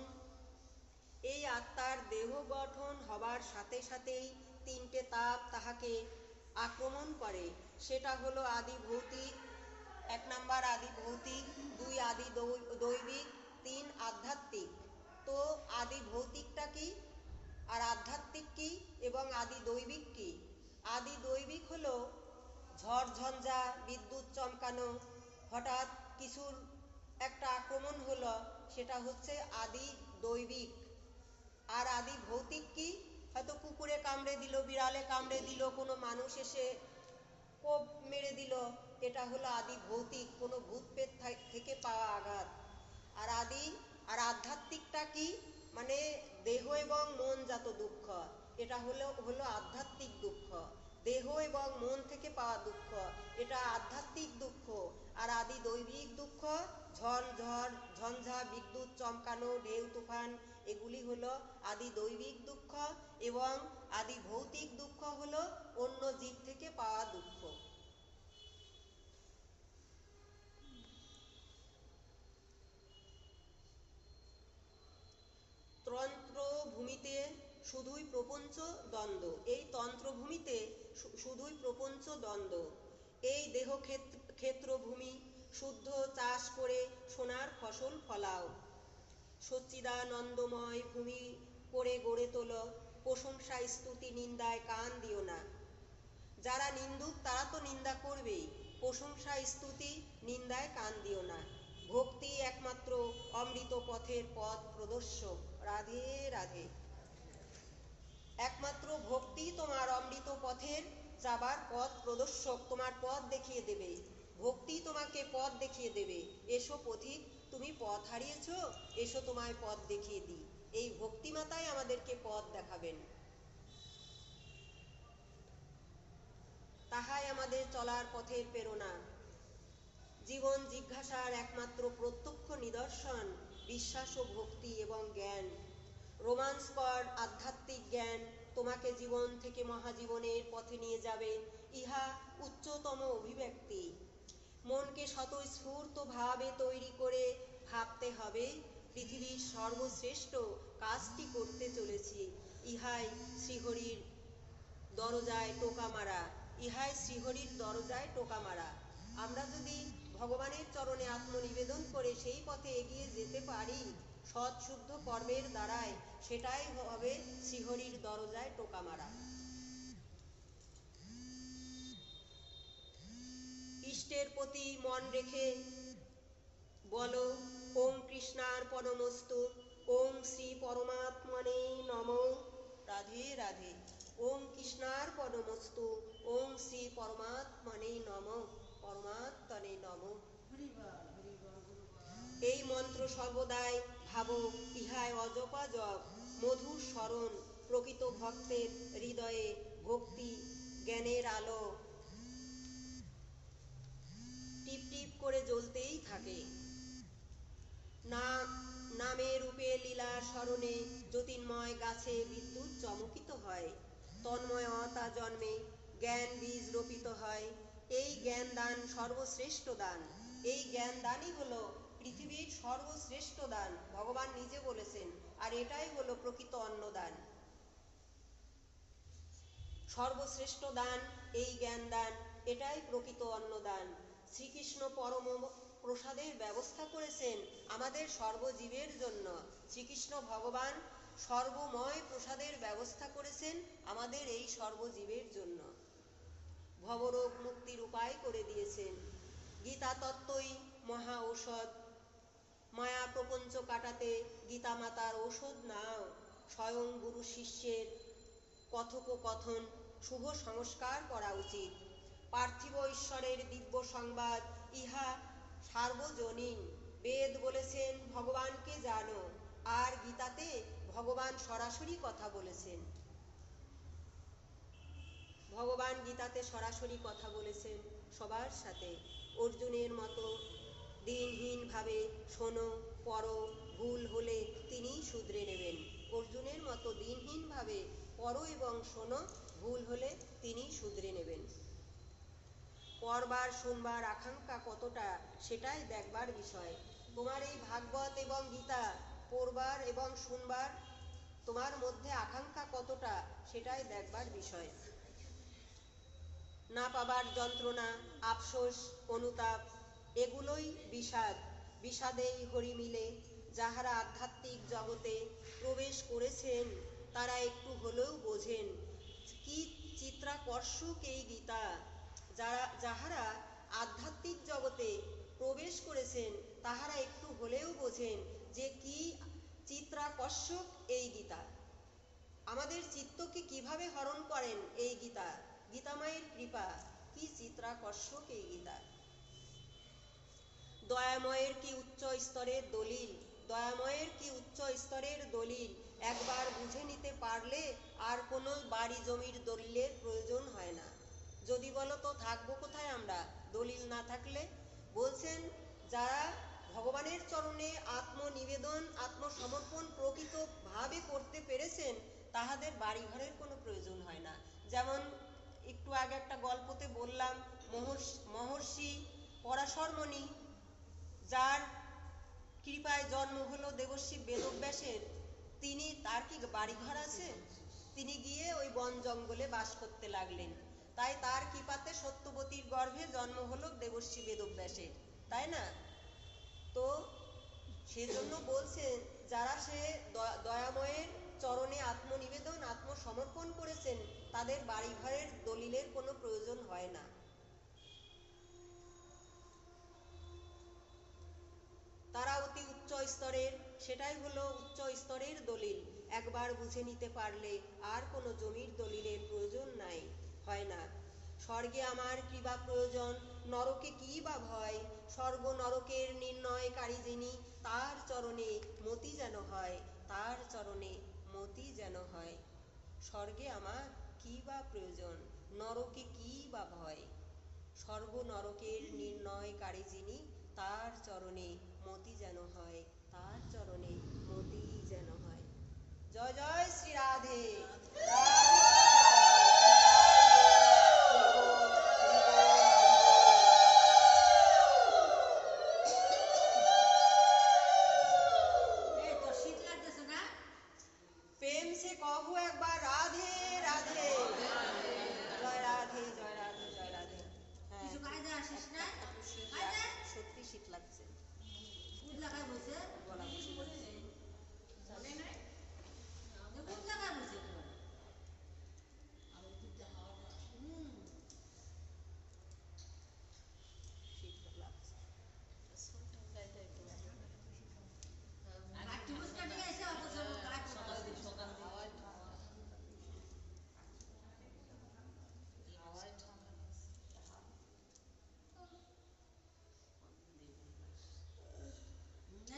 এই আত্মার দেহ গঠন হবার সাথে সাথেই তিনটে তাপ তাহাকে আক্রমণ করে। সেটা হলো আদি ভৌতিক, 1 নাম্বার আদি ভৌতিক, 2 আদি দৈবিক, 3 আধ্যাত্মিক। তো আদি ভৌতিকটা কি, আর আধ্যাত্মিক কি, এবং আদি দৈবিক কি? আদি দৈবিক হলো ঝড় ঝঞ্ঝা, বিদ্যুৎ চমকানো, হঠাৎ কিছুর একটা আক্রমণ হলো, সেটা হচ্ছে আদি দৈবিক। আর আদি ভৌতিক কি? হয়তো কুকুরে কামড়ে দিল, বিড়ালে কামড়ে দিল, কোনো মানুষ এসে কোপ মেরে দিল, এটা হলো আদি ভৌতিক, কোনো ভূত প্রেত থেকে পাওয়া আঘাত। আর আধ্যাত্মিকটা কি? মানে দেহ এবং মন জাত দুঃখ, এটা হলো আধ্যাত্মিক দুঃখ। দেহ এবং মন থেকে পাওয়া দুঃখ, এটা আধ্যাত্মিক দুঃখ। আর আদি দৈবিক দুঃখ, ঝঞ্ঝা, বিদ্যুৎ চমকানো, ঢেউ তুফান, এগুলি হলো আদি দৈবিক দুঃখ। এবং আদি ভৌতিক দুঃখ হলো অন্য জীব থেকে পাওয়া দুঃখ। তন্ত্রভূমিতে শুধুই প্রপঞ্চ দ্বন্দ্ব, এই তন্ত্রভূমিতে শুধুই প্রপঞ্চ দ্বন্দ্ব। এই দেহ ক্ষেত্রভূমি শুদ্ধ চাষ করে সোনার ফসল ফলাও। সচ্চিদানন্দময় ভূমি করে গড়ে তোলো, প্রশংসা স্তুতি নিন্দায় কান দিও না। যারা নিন্দুক তারা তো নিন্দা করবেই, প্রশংসা স্তুতি নিন্দায় কান দিও না। ভক্তি একমাত্র অমৃত পথের পথ প্রদর্শক। রাধে রাধে। একমাত্র ভক্তি তোমার অমৃত পথের যাবার পথ প্রদর্শক, তোমার পথ দেখিয়ে দেবে। ভক্তি তোমাকে পথ দেখিয়ে দেবে। এসো পথিক, তুমি পথ হারিয়েছ, এসো তোমায় পথ দেখিয়ে দিই। এই ভক্তিমাতাই আমাদেরকে পথ দেখাবেন। তাহাই আমাদের চলার পথের প্রেরণা। জীবন জিজ্ঞাসার একমাত্র প্রত্যক্ষ নিদর্শন বিশ্বাস ও ভক্তি এবং জ্ঞান। রোমাঞ্চকর আধ্যাত্মিক জ্ঞান তোমাকে জীবন থেকে মহাজীবনের পথে নিয়ে যাবে। ইহা উচ্চতম অভিব্যক্তি। মনকে স্বতঃস্ফূর্ত ভাবে তৈরি করে ভাবতে হবে পৃথিবীর সর্বশ্রেষ্ঠ কাজটি করতে চলেছি। ইহাই শ্রীহরির দরজায় টোকা মারা। ইহাই শ্রীহরির দরজায় টোকা মারা। আমরা যদি ভগবানের চরণে আত্মনিবেদন করে সেই পথে এগিয়ে যেতে পারি সৎ শুদ্ধ কর্মের দ্বারায়, সেটাই হবে শ্রীহরির দরজায় টোকা মারা। ইষ্টের প্রতি মন রেখে বলো ওম কৃষ্ণার্পণমস্তু, ওম শ্রী পরমাত্মনে নমঃ। রাধে রাধে। ওম কৃষ্ণার্পণমস্তু, ওম শ্রী পরমাত্মনে নমঃ, পরমাত্মনে নমঃ। এই মন্ত্র সর্বদাই ভাবো, ইহায় অজপা জপ, মধুর স্মরণ, প্রকৃত ভক্তের হৃদয়ে ভক্তি জ্ঞানের আলো টিপ টিপ করে জ্বলতেই থাকে। নামে রূপে লীলা স্মরণে জ্যোতির্ময় গাছে বিদ্যুৎ চমকিত হয়। তন্ময়তা জন্মে জ্ঞান বীজ রোপিত হয়। এই জ্ঞান দান সর্বশ্রেষ্ঠ দান। এই জ্ঞান দানই হলো পৃথিবীর সর্বশ্রেষ্ঠ দান, ভগবান নিজে বলেছেন। আর এটাই হলো প্রকৃত অন্নদান। সর্বশ্রেষ্ঠ দান এই জ্ঞান দান, এটাই প্রকৃত অন্নদান। শ্রীকৃষ্ণ পরম প্রসাদের ব্যবস্থা করেছেন আমাদের সর্বজীবের জন্য। শ্রীকৃষ্ণ ভগবান সর্বময় প্রসাদের ব্যবস্থা করেছেন আমাদের এই সর্বজীবের জন্য। ভবরোগ মুক্তির উপায় করে দিয়েছেন। গীতা তত্ত্বই মহা ঔষধ। মায়া প্রপঞ্চ কাটাতে গীতা মাতার ঔষধ নাও। স্বয়ং গুরু শিষ্যের কথোপকথন শুভ সংস্কার করা উচিত। পার্থিব ঈশ্বরের দিব্য সংবাদ ইহা সার্বজনীন। বেদ বলেছেন ভগবানকে জানো, আর গীতাতে ভগবান সরাসরি কথা বলেছেন। ভগবান গীতাতে সরাসরি কথা বলেছেন সবার সাথে। অর্জুনের মতো দিনহীনভাবে শোনো, পড়ো, ভুল হলে তিনিই শুধরে নেবেন। অর্জুনের মতো দিনহীনভাবে পড়ো এবং শোনো, ভুল হলে তিনিই শুধরে নেবেন। পড়বার শুনবার আকাঙ্ক্ষা কতটা সেটাই দেখবার বিষয়। তোমার এই ভাগবত এবং গীতা পড়বার এবং শুনবার তোমার মধ্যে আকাঙ্ক্ষা কতটা সেটাই দেখবার বিষয়। না পাবার যন্ত্রণা, আফসোস, অনুতাপ, এগুলোই বিষাদ। বিষাদেই হরি মিলে। যাহারা আধ্যাত্মিক জগতে প্রবেশ করেছেন তারা একটু হলেও বোঝেন কি চিত্রাকর্ষক এই গীতা। যাহারা আধ্যাত্মিক জগতে প্রবেশ করেছেন তাহারা একটু হলেও বোঝেন যে কি চিত্রাকর্ষক এই গীতা। আমাদের চিত্তকে কিভাবে হরণ করেন এই গীতা। গীতামায়ের কৃপা, কি চিত্রাকর্ষক এই গীতা। দয়াময়ের কি উচ্চ স্তরের দলিল। দয়াময়ের কি উচ্চ স্তরের দলিল। একবার বুঝে নিতে পারলে আর কোনো বাড়ি জমির দলিলের প্রয়োজন হয় না। যদি বলো তো থাকবো কোথায় আমরা দলিল না থাকলে। বলছেন যারা ভগবানের চরণে আত্মনিবেদন আত্মসমর্পণ প্রকৃতভাবে করতে পেরেছেন তাহাদের বাড়ি ঘরের কোনো প্রয়োজন হয় না। যেমন একটু আগে একটা গল্পতে বললাম, মহর্ষি পরাশরমণি, যার কৃপায় জন্ম হলো দেবর্ষি বেদব্যাসের, তার কি বাড়িঘর আছে? তিনি গিয়ে ওই বন জঙ্গলে বাস করতে লাগলেন। তাই তার কৃপাতে সত্যবতীর গর্ভে জন্ম হলো দেবর্ষি বেদব্যাসের, তাই না? তো সেজন্য বলছেন যারা সে দয়াময়ের চরণে আত্মনিবেদন আত্মসমর্পণ করেছেন তাদের বাড়িঘরের দলিলের কোনো প্রয়োজন হয় না। তারা অতি উচ্চ স্তরের সেটাই হলো উচ্চ স্তরের দলিল। একবার বুঝে নিতে পারলে আর কোনো জমির দলিলের প্রয়োজন নাই, হয় না। স্বর্গে আমার কি বা প্রয়োজন, নরকে কি বা ভয়, স্বর্গ নরকের নির্ণয়কারী যিনি, তার চরণে মতি যেন হয়, তার চরণে মতি যেন হয়। স্বর্গে আমার কি বা প্রয়োজন, নরকে কি বা ভয়, স্বর্গ নরকের নির্ণয়কারী যিনি, তার চরণে মতি যেন হয়, তার চরণে মতি যেন হয়। জয় জয় শ্রী রাধে। এই তোর শীত লাগতেছে না? প্রেম সে কহু একবার রাধে রাধে। জয় রাধে জয় রাধে জয় রাধে। হ্যাঁ, কিছু কাজে আসিস না? একটু শীত কাজে? সত্যি শীত লাগছে, কোন জায়গায় বসে? গলা বসে যাচ্ছে। মনে নাই? কোন জায়গায় বসে তোর? হুম। শীত লাগছে। কাঠি বুঝকা নিয়ে এসে অত সব কাঠ সকাল দিয়ে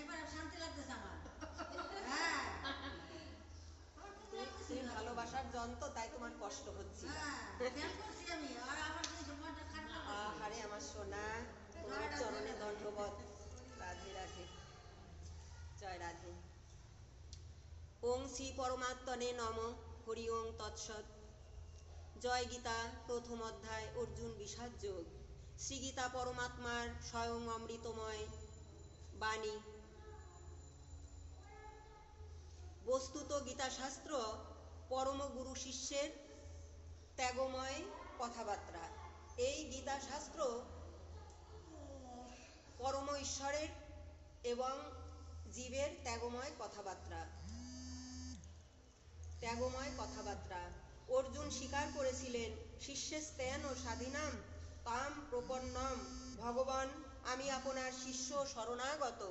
এবার শান্তি লাগতেছে আমার। হ্যাঁ। তুমি ভালোবাসার যন্ত্র, তাই তোমার কষ্ট হচ্ছে। হ্যাঁ, ফেল করছি আমি। আর আমার যদি মনটা খারাপ লাগতেছে। আহারে আমার সোনা, তোমার চরণে দণ্ডবত। রাধে রাধে জয় রাধে। ওং শ্রী পরমাত্মনে নম। হরি ওং তৎসৎ। জয় গীতা প্রথম অধ্যায় অর্জুন বিষাদ যোগ। শ্রীগীতা পরমাত্মার স্বয়ং অমৃতময় বাণী। বস্তুত গীতাশাস্ত্র পরম গুরু শিষ্যের ত্যাগময় কথাবার্তা। এই গীতাশাস্ত্র পরম ঈশ্বরের এবং জীবের ত্যাগময় কথাবার্তা। ত্যাগময় কথাবার্তা। অর্জুন স্বীকার করেছিলেন, শিষ্যেস্তেন ও স্বাধীনাম তাম প্রপন্নম। ভগবান, আমি আপনার শিষ্য শরণাগত,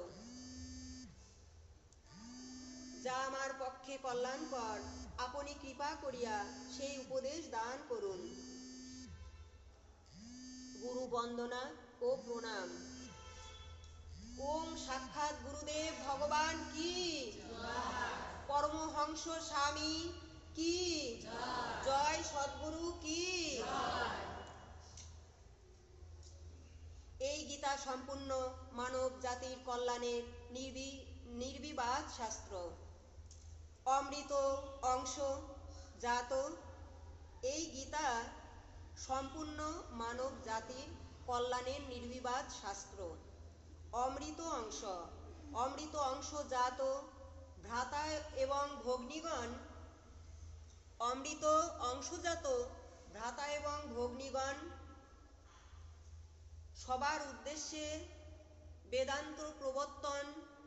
যা আমার পক্ষে কল্যাণকর, আপনি কৃপা করিয়া সেই উপদেশ দান করুন। গুরু বন্দনা ও প্রণাম। ওম সাক্ষাৎ গুরুদেব ভগবান কি, পরমহংস স্বামী কি, জয় সদ্গুরু কি। এই গীতা সম্পূর্ণ মানব জাতির কল্যাণের নির্বিবাদ শাস্ত্র। অমৃত অংশ জাত। এই গীতা সম্পূর্ণ মানব জাতির কল্যাণের নির্বিবাদ শাস্ত্র। অমৃত অংশ, অমৃত অংশ জাত ভ্রাতা এবং ভগ্নীগণ, অমৃত অংশজাত ভ্রাতা এবং ভগ্নীগণ সবার উদ্দেশ্যে বেদান্ত প্রবর্তন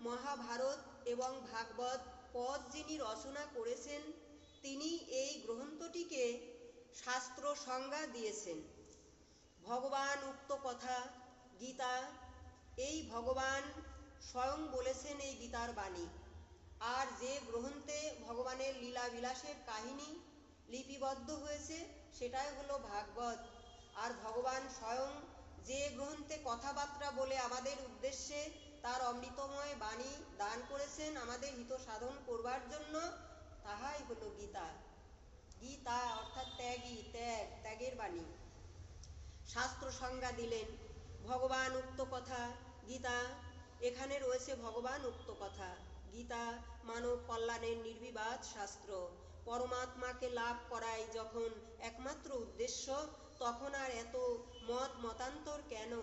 মহাভারত এবং ভাগবত পদ যিনি রচনা করেছেন, তিনি এই গ্রন্থটিকে শাস্ত্র সংজ্ঞা দিয়েছেন। ভগবান উক্ত কথা গীতা, এই ভগবান স্বয়ং বলেছেন এই গীতার বাণী। আর যে গ্রন্থে ভগবানের লীলা বিলাসের কাহিনী লিপিবদ্ধ হয়েছে, সেটাই হলো ভাগবত। আর ভগবান স্বয়ং যে গ্রন্থে কথাবার্তা বলে আমাদের উদ্দেশ্যে তার অমৃতময় বাণী দান করেছেন আমাদের হিত সাধন করবার জন্য, তাহাই হলো গীতা। গীতা অর্থাৎ ত্যাগী, ত্যাগের বাণী। শাস্ত্র সংজ্ঞা দিলেন ভগবান উক্ত কথা গীতা। এখানে রয়েছে ভগবান উক্ত কথা গীতা, মানব কল্যাণের নির্বিবাদ শাস্ত্র। পরমাত্মাকে লাভ করাই যখন একমাত্র উদ্দেশ্য, তখন আর এত মত মতান্তর কেন?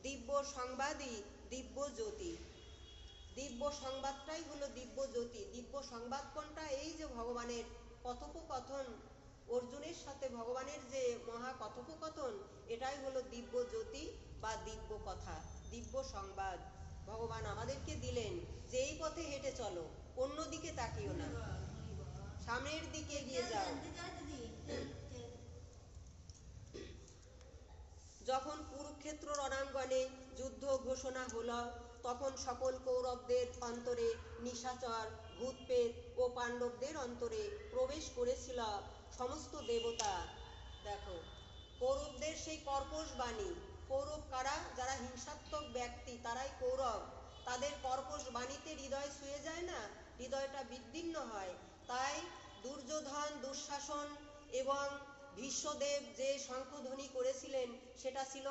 দিব্য সংবাদই দিব্য জ্যোতি। দিব্য সংবাদটাই হলো দিব্য জ্যোতি। দিব্য সংবাদ কোনটা? এই যে ভগবানের কথোপকথন, অর্জুনের সাথে ভগবানের যে মহা কথোপকথন, এটাই হলো দিব্য জ্যোতি বা দিব্য কথা, দিব্য সংবাদ। ভগবান আমাদেরকে দিলেন যে এই পথে হেঁটে চলো, অন্যদিকে তাকিও না, সামনের দিকে এগিয়ে যাও। যখন কুরুক্ষেত্র রণাঙ্গনে যুদ্ধ ঘোষণা হলো, তখন সকল কৌরবদের অন্তরে নিশাচর, ভূতপ্রেত ও পাণ্ডবদের অন্তরে প্রবেশ করেছিল সমস্ত দেবতা। দেখো, কৌরবদের সেই কর্কশ বাণী, কৌরব কারা? যারা হিংসাত্মক ব্যক্তি, তারাই কৌরব। তাদের কর্কশ বাণীতে হৃদয় ছুঁয়ে যায় না, হৃদয়টা বিদীর্ণ হয়। তাই দুর্যোধন, দুঃশাসন এবং ভীষ্মদেব যে শঙ্খধ্বনি করেছিলেন সেটা ছিল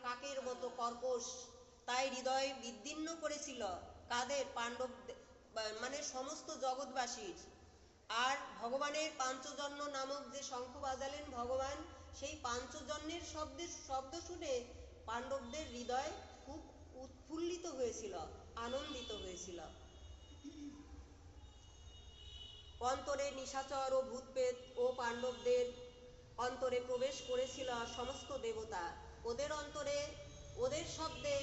কাকের মতো কর্কশ। তাই হৃদয় বিদীর্ণ করেছিল কাদের? পাণ্ডব, মানে সমস্ত জগৎবাসীর। আর ভগবানের পাঞ্চজন্য নামক যে শঙ্খ বাজালেন ভগবান, সেই পাঞ্চজন্যের শব্দ শুনে পাণ্ডবদের হৃদয় খুব উৎফুল্লিত হয়েছিল, আনন্দিত হয়েছিল। অন্তরে নিশাচর ও ভূতপ্রেত ও পাণ্ডবদের অন্তরে প্রবেশ করেছিল সমস্ত দেবতা। ওদের অন্তরে, ওদের শব্দে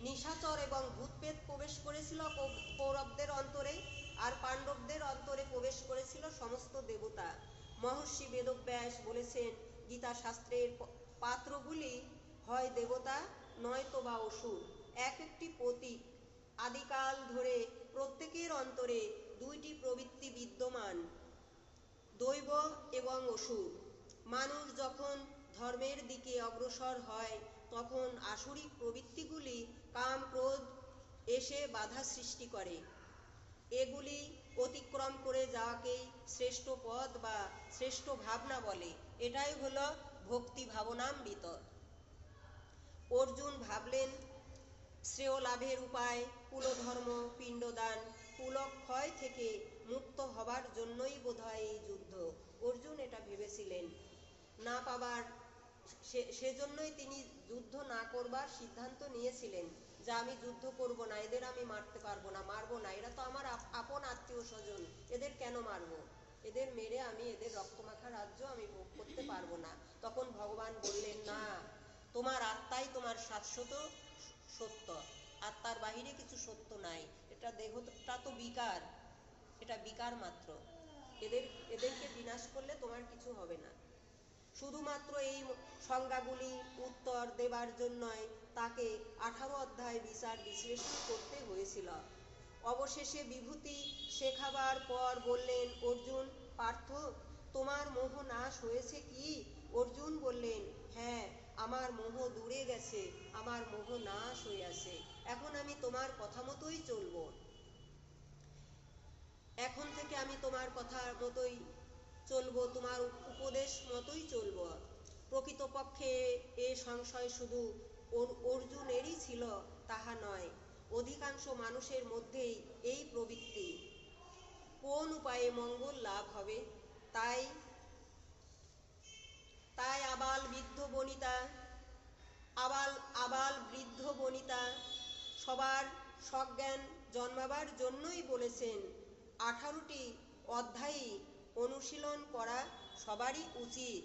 নিশাচর এবং ভূতপ্রেত প্রবেশ করেছিল কৌরবদের অন্তরে, আর পাণ্ডবদের অন্তরে প্রবেশ করেছিল সমস্ত দেবতা। মহর্ষি বেদব্যাস বলেছেন, গীতা শাস্ত্রের পাত্রগুলি হয় দেবতা নয়তো বা অসুর, এক একটি প্রতীক। আদিকাল ধরে প্রত্যেকের অন্তরে দুইটি প্রবৃত্তি বিদ্যমান, দৈব এবং অসুর। মানুষ যখন ধর্মের দিকে অগ্রসর হয় তখন আসুরিক প্রবৃত্তিগুলি কাম ক্রোধ এসে বাধা সৃষ্টি করে। এগুলি অতিক্রম করে যাওয়াকেই শ্রেষ্ঠ পথ বা শ্রেষ্ঠ ভাবনা বলে। এটাই হলো ভক্তি ভাবনামৃত। অর্জুন ভাবলেন শ্রেয় লাভের উপায় কুলধর্ম, পিণ্ডদান, কুলক্ষয় থেকে মুক্ত হবার জন্যই বোধহয় এই যুদ্ধ। অর্জুন এটা ভেবেছিলেন। না পাবার, সেজন্যই তিনি যুদ্ধ না করবার সিদ্ধান্ত নিয়েছিলেন, যে আমি যুদ্ধ করব না, এদের আমি মারতে পারবো না, মারবো না, এরা তো আমার আপন আত্মীয় স্বজন, এদের কেন মারবো? এদের মেরে আমি এদের রক্তমাখা রাজ্য আমি ভোগ করতে পারবো না। তখন ভগবান বললেন, না, তোমার আত্মাই তোমার শাশ্বত সত্য, আত্মার বাহিরে কিছু সত্য নাই। এটা দেহটা তো বিকার, এটা বিকার মাত্র। এদেরকে বিনাশ করলে তোমার কিছু হবে না। শুধুমাত্র এই সংজ্ঞাগুলি উত্তর দেবার জন্যই তাকে 18 অধ্যায় বিচার বিশ্লেষণ করতে হয়েছিল। অবশেষে বিভূতি শেখাবার পর বললেন, অর্জুন, পার্থ, তোমার মোহ নাশ হয়েছে কি? অর্জুন বললেন, হ্যাঁ, আমার মোহ দূরে গেছে, আমার মোহ নাশ হয়ে আছে। এখন আমি তোমার কথা মতোই চলবো। এখন থেকে আমি তোমার কথা মতোই চলবো, তোমার উপদেশ মতোই চলবো। প্রকৃতপক্ষে এ সংশয় শুধু অর্জুনেরই ছিল তাহা নয়, অধিকাংশ মানুষের মধ্যেই এই প্রবৃত্তি। কোন উপায়ে মঙ্গল লাভ হবে, তাই আবাল বৃদ্ধ বনিতা সবার সজ্ঞান জন্মাবার জন্যই বলেছেন 18টি অধ্যায়ই অনুশীলন করা সবারই উচিত।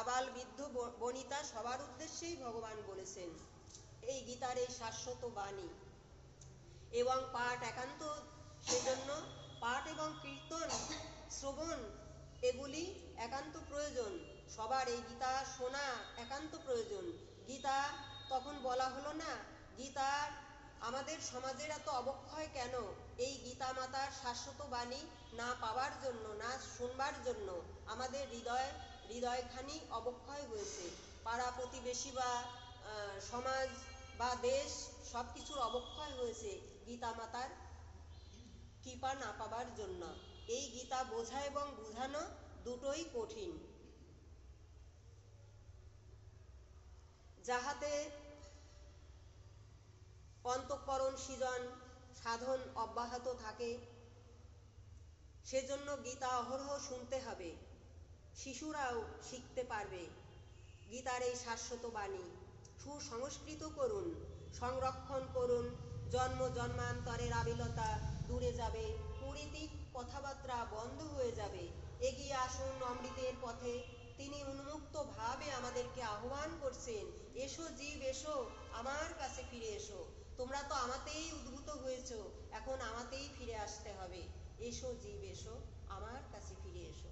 আবাল বৃদ্ধ বনিতা সবার উদ্দেশ্যেই ভগবান বলেছেন এই গীতার এই শাশ্বত বাণী। এবং পাঠ একান্ত, সেজন্য পাঠ এবং কীর্তন, শ্রবণ, এগুলি একান্ত প্রয়োজন। সবার এই গীতা শোনা একান্ত প্রয়োজন। গীতা, তখন বলা হলো না, গীতার আমাদের সমাজের এত অবক্ষয় কেন? এই গীতা মাতার শাশ্বত বাণী না পাওয়ার জন্য, না শুনবার জন্য আমাদের হৃদয়খানি অবক্ষয় হয়েছে। পাড়া প্রতিবেশী বা সমাজ বা দেশ সব কিছুর অবক্ষয় হয়েছে গীতা মাতার কৃপা না পাবার জন্য। এই গীতা বোঝা এবং বুঝানো দুটোই কঠিন। যাহাতে অন্তঃকরণ সৃজন সাধন অব্যাহত থাকে, সেজন্য গীতা অহরহ শুনতে হবে। শিশুরাও শিখতে পারবে গীতার এই শাশ্বত বাণী। সুসংস্কৃত করুন, সংরক্ষণ করুন, জন্ম জন্মান্তরের আবিলতা দূরে যাবে, কুরীতি কথাবার্তা বন্ধ হয়ে যাবে। এগিয়ে আসুন অমৃতের পথে। তিনি উন্মুক্ত ভাবে আমাদেরকে আহ্বান করছেন, এসো জীব, এসো আমার কাছে ফিরে এসো। তোমরা তো আমাতেই উদ্ভূত হয়েছো, এখন আমাতেই ফিরে আসতে হবে। এসো জীব, এসো আমার কাছে ফিরে এসো।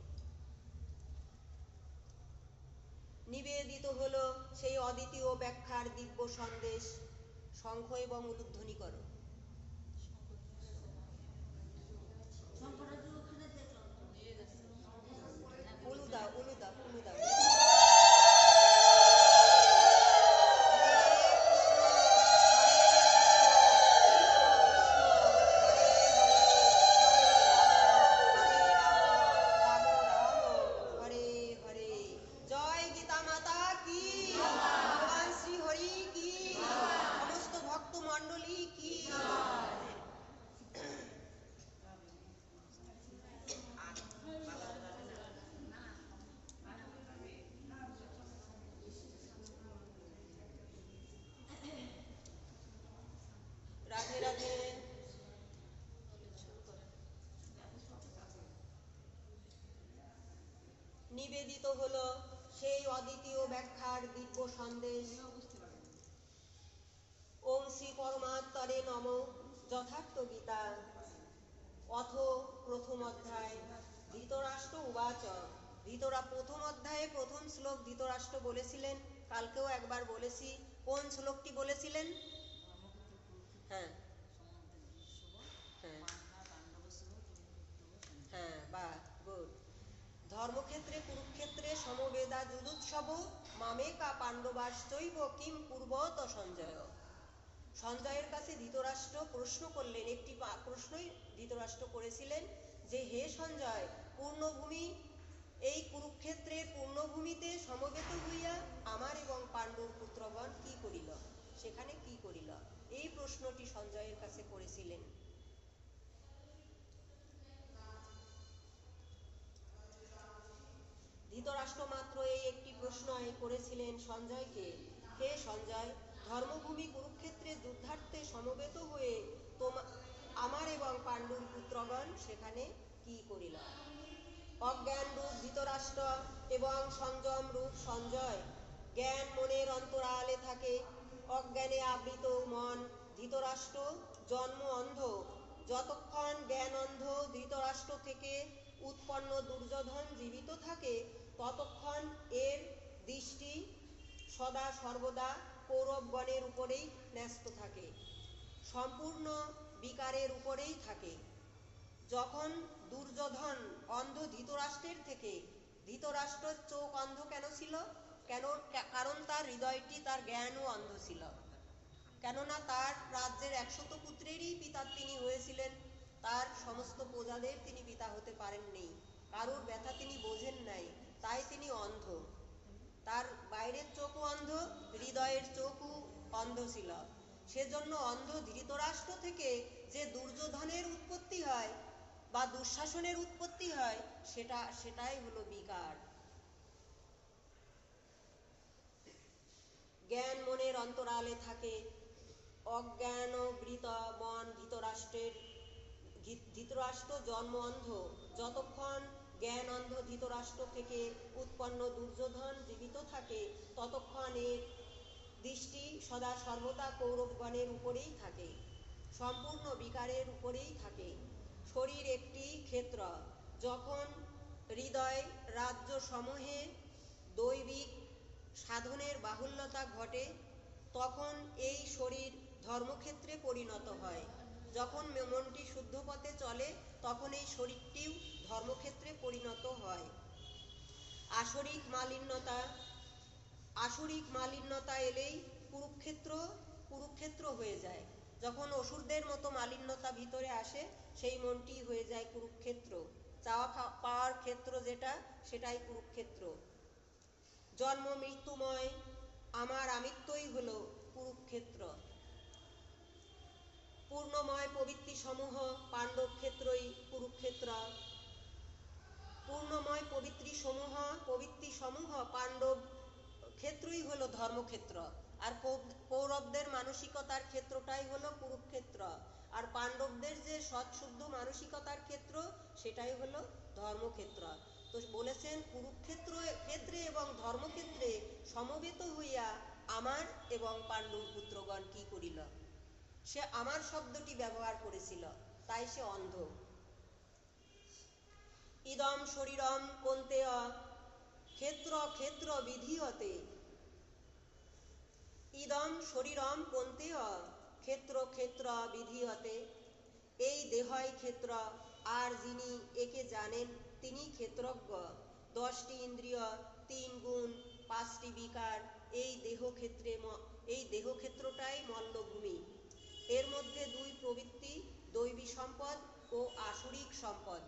নিবেদিত হলো সেই অদ্বিতীয় ব্যাখ্যার দিব্য সন্দেশ। শঙ্খ এবং উলুধ্বনি করো। নিয়ে গেছে। উলু দাও, উলু দাও, উলু দাও। জয় গীতা মাতা কি, ভগবান শ্রী হরি কি, সমস্ত ভক্ত মণ্ডলী কি। রাধে রাধে। নিবেদিত হলো সেই অদ্বিতীয় ব্যাখ্যার দিব্য সন্দেশ। ওম শ্রী পরমাত্মরে নম। যথার্থ গীতা অথ প্রথম অধ্যায়। ধৃতরাষ্ট্র উবাচ। প্রথম অধ্যায়ে প্রথম শ্লোক ধৃতরাষ্ট্র বলেছিলেন, কালকেও একবার বলেছি। কোন শ্লোকটি বলেছিলেন? হ্যাঁ হ্যাঁ হ্যাঁ, বাহ, গুড। ধর্মক্ষেত্রে কুরুক্ষেত্রে সমবেদা যুদুৎসব মামেকা পাণ্ডবাশ্চৈব কিম কুর্বত সঞ্জয়। সঞ্জয়ের কাছে ধৃতরাষ্ট্র প্রশ্ন করলেন, একটি প্রশ্নই ধৃতরাষ্ট্র করেছিলেন যে, হে সঞ্জয়, পূর্ণভূমি এই কুরুক্ষেত্রের পূর্ণভূমিতে সমবেত হইয়া আমার এবং পাণ্ডুর পুত্রগণ কি করিল, সেখানে কি করিল? এই প্রশ্নটি সঞ্জয়ের কাছে করেছিলেন। ধৃতরাষ্ট্র মাত্র এই একটি প্রশ্নই করেছিলেন সঞ্জয়কে, হে সঞ্জয়, ধর্মভূমি কুরুক্ষেত্রে যুদ্ধার্থে সমবেত হয়ে আমার এবং পাণ্ডুর পুত্রগণ সেখানে কি করিল? অজ্ঞান রূপ ধৃতরাষ্ট্র এবং সংযম রূপ সঞ্জয়। জ্ঞান মনের অন্তরালে থাকে, অজ্ঞানে আবৃত মন। ধৃতরাষ্ট্র জন্ম অন্ধ। যতক্ষণ জ্ঞান অন্ধ ধৃতরাষ্ট্র থেকে উৎপন্ন দুর্যোধন জীবিত থাকে, ততক্ষণ এর দৃষ্টি সদা সর্বদা কৌরবগণের উপরেই ন্যস্ত থাকে, সম্পূর্ণ বিকারের উপরেই থাকে। যখন দুর্যোধন অন্ধ ধৃতরাষ্ট্রের থেকে, ধৃতরাষ্ট্রের চোখ অন্ধ কেন ছিল? কারণ তার হৃদয়টি, তার জ্ঞানও অন্ধ ছিল। কেননা তার রাজ্যের 100 পুত্রেরই পিতা তিনি হয়েছিলেন, তার সমস্ত প্রজাদের তিনি পিতা হতে পারেননি। কারুর ব্যথা তিনি বোঝেন নাই, তাই তিনি অন্ধ। তার বাইরের চোখও অন্ধ, হৃদয়ের চোখও অন্ধ ছিল। সেজন্য অন্ধ ধৃতরাষ্ট্র থেকে যে দুর্যোধনের উৎপত্তি হয় বা দুঃশাসনের উৎপত্তি হয়, সেটাই হলো বিকার। জ্ঞান মনের অন্তরালে থাকে, অজ্ঞানবৃত মন ধৃতরাষ্ট্র জন্ম অন্ধ। যতক্ষণ জ্ঞান অন্ধ ধৃতরাষ্ট্র থেকে উৎপন্ন দুর্যোধন জীবিত থাকে, ততক্ষণ এর দৃষ্টি সদা সর্বদা কৌরবগণের উপরেই থাকে, সম্পূর্ণ বিকারের উপরেই থাকে। শরীর একটি ক্ষেত্র। যখন হৃদয় রাজ্য সমূহে দৈবিক সাধনের বাহুল্যতা ঘটে, তখন এই শরীর ধর্মক্ষেত্রে পরিণত হয়। যখন মনটি শুদ্ধ পথে চলে, তখন এই শরীরটিও ধর্মক্ষেত্রে পরিণত হয়। আসরিক মালিন্যতা এলেই কুরুক্ষেত্র হয়ে যায়। যখন অসুরদের মতো মালিন্যতা ভিতরে আসে, সেই মনটি হয়ে যায় কুরুক্ষেত্র। চাওয়া পাওয়ার ক্ষেত্র যেটা, সেটাই কুরুক্ষেত্র। জন্ম মৃত্যুময় আমার আমিত্বই হলো কুরুক্ষেত্র। পূর্ণময় প্রবৃত্তি সমূহ পাণ্ডব ক্ষেত্রই কুরুক্ষেত্র। পূর্ণময় প্রবৃত্তি সমূহ পাণ্ডব ক্ষেত্রই হলো ধর্মক্ষেত্র। আর কৌরবদের মানসিকতার ক্ষেত্রটাই হলো কুরুক্ষেত্র। আর পাণ্ডবদের যে সৎশুদ্ধ মানসিকতার ক্ষেত্র, সেটাই হলো ধর্মক্ষেত্র। তো বলেছেন, কুরুক্ষেত্র ক্ষেত্রে এবং ধর্মক্ষেত্রে সমবেত হইয়া আমার এবং পাণ্ডুর পুত্রগণ কি করিল? সে আমার শব্দটি ব্যবহার করেছিল, তাই সে অন্ধ। ইদম শরীরম কন্তেয় ক্ষেত্র ক্ষেত্র বিধীয়তে। ইদম শরীরম পন্থেয় ক্ষেত্র ক্ষেত্র বিধিয়তে। এই দেহই ক্ষেত্র, আর যিনি একে জানেন তিনি ক্ষেত্রজ্ঞ। 10টি ইন্দ্রিয়, 3 গুণ, 5টি বিকার, এই দেহক্ষেত্রটাই মল্লভূমি। এর মধ্যে 2 প্রবৃত্তি, দৈবী সম্পদ ও আসুরিক সম্পদ।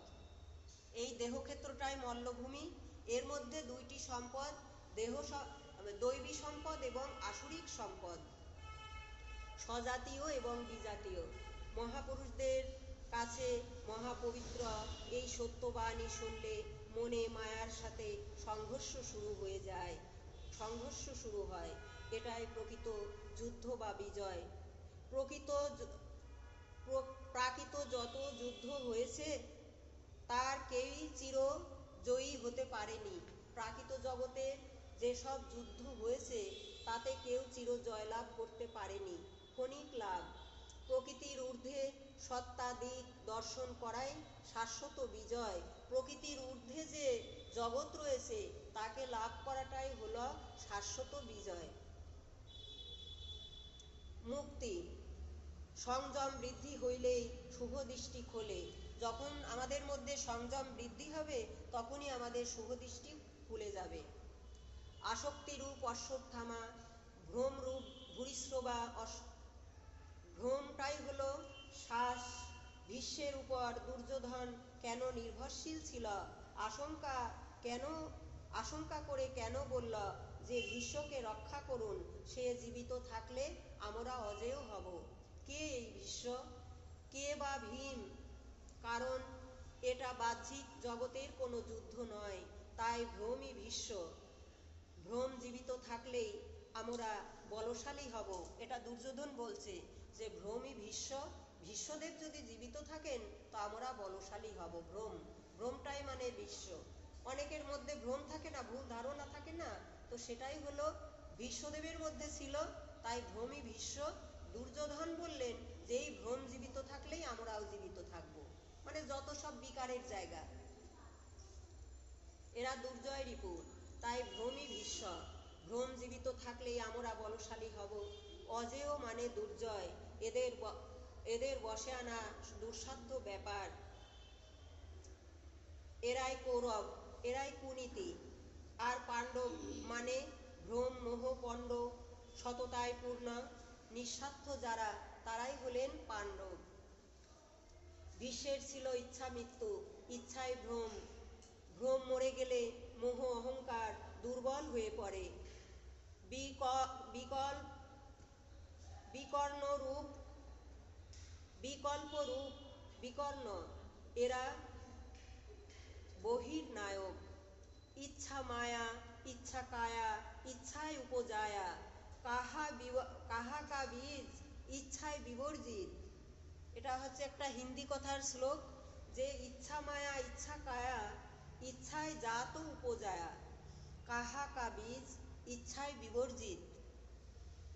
এই দেহক্ষেত্রটাই মল্লভূমি, এর মধ্যে 2টি সম্পদ, দৈবী সম্পদ এবং আসুরিক সম্পদ, স্বজাতীয় এবং বিজাতীয়। মহাপুরুষদের কাছে মহাপবিত্র এই সত্যবাণী শুনলে মনে মায়ার সাথে সংঘর্ষ শুরু হয়। এটাই প্রকৃত যুদ্ধ বা বিজয়। প্রাকৃত যত যুদ্ধ হয়েছে তার কেউই চির জয়ী হতে পারেনি। প্রাকৃত জগতে যেসব যুদ্ধ হয়েছে তাতে কেউ চির জয়লাভ করতে পারেনি, ক্ষণিক লাভ। প্রকৃতির ঊর্ধ্বে সত্তাদিক দর্শন করাই শাশ্বত বিজয়। প্রকৃতির ঊর্ধ্বে যে জগৎ রয়েছে তাকে লাভ করাটাই হলো শাশ্বত বিজয়। মুক্তি। সংযম বৃদ্ধি হইলেই শুভ দৃষ্টি খোলে। যখন আমাদের মধ্যে সংযম বৃদ্ধি হবে তখনই আমাদের শুভ দৃষ্টি খুলে যাবে। আসক্তিরূপ অশ্বত্থামা, ভ্রমরূপ ভূরিশ্রবা। ভ্রমটাই হলো শ্বাস। ভীষ্মের উপর দুর্যোধন কেন নির্ভরশীল ছিল? আশঙ্কা করে কেন বলল যে ভীষ্মকে রক্ষা করুন, সে জীবিত থাকলে আমরা অজেয় হব। কে এই ভীষ্ম? কে বা ভীম? কারণ এটা বাহ্যিক জগতের কোনো যুদ্ধ নয়, তাই ভ্রমই ভীষ্ম। ভ্রম জীবিত থাকলেই আমরা বলশালী হব, এটা দুর্যোধন বলছে যে ভ্রমই ভীষ্ম। ভীষ্মদেব যদি জীবিত থাকেন তো আমরা বলশালী হব। ভ্রমটাই মানে ভীষ্ম। অনেকের মধ্যে ভ্রম থাকে না, ভুল ধারণা থাকে না, তো সেটাই হলো ভীষ্মদেবের মধ্যে ছিল, তাই ভ্রমই ভীষ্ম। দুর্যোধন বললেন যে এই ভ্রম জীবিত থাকলেই আমরাও জীবিত থাকব, মানে যত সব বিকারের জায়গা, এরা দুর্জয় রিপু, তাই ভ্রমই ভীষ্ম। ভ্রম জীবিত থাকলেই আমরা বলশালী হব। অজেয় মানে দুর্জয়, এদের বশে আনা দুঃসাধ্য ব্যাপার। এরাই কৌরব, এরাই কুনীতি। আর পাণ্ডব মানে ভ্রম মোহ পণ্ড সততায় পূর্ণ নিঃস্বার্থ যারা, তারাই হলেন পাণ্ডব। ভীষ্মের ছিল ইচ্ছা মৃত্যু, ইচ্ছায় ভ্রম। ভ্রম মরে গেলে মোহ অহংকার দুর্বল হয়ে পড়ে। বিকল্প রূপ বিকর্ণ, এরা বহির্নায়ক। ইচ্ছা মায়া, ইচ্ছা কায়া, ইচ্ছায় উপজায়া। কাহা কা বীজ ইচ্ছায় বিবর্জিত। এটা হচ্ছে একটা হিন্দি কথার শ্লোক, যে ইচ্ছা মায়া ইচ্ছা কায়া ইচ্ছায় জাত উপজায়া, কাহা কা বীজ ইচ্ছায় বিবর্জিত।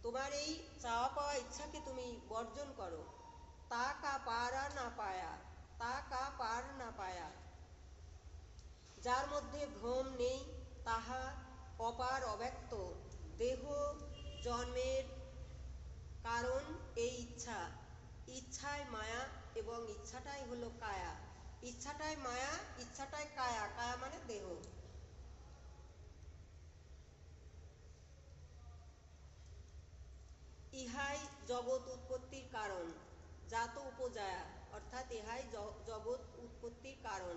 তোমার এই চাওয়া পাওয়া ইচ্ছাকে তুমি বর্জন করো। তা কা পার না পায়া। যার মধ্যে ভ্রম নেই তাহা অপার অব্যক্ত। দেহ জন্মের কারণ এই ইচ্ছা। ইচ্ছায় মায়া এবং ইচ্ছাটাই হলো কায়া। ইচ্ছাটাই মায়া, ইচ্ছাটাই কায়া। কায়া মানে দেহ। ইহাই জগৎ উৎপত্তির কারণ। জাত উপজায়া অর্থাৎ ইহাই জগৎ উৎপত্তির কারণ।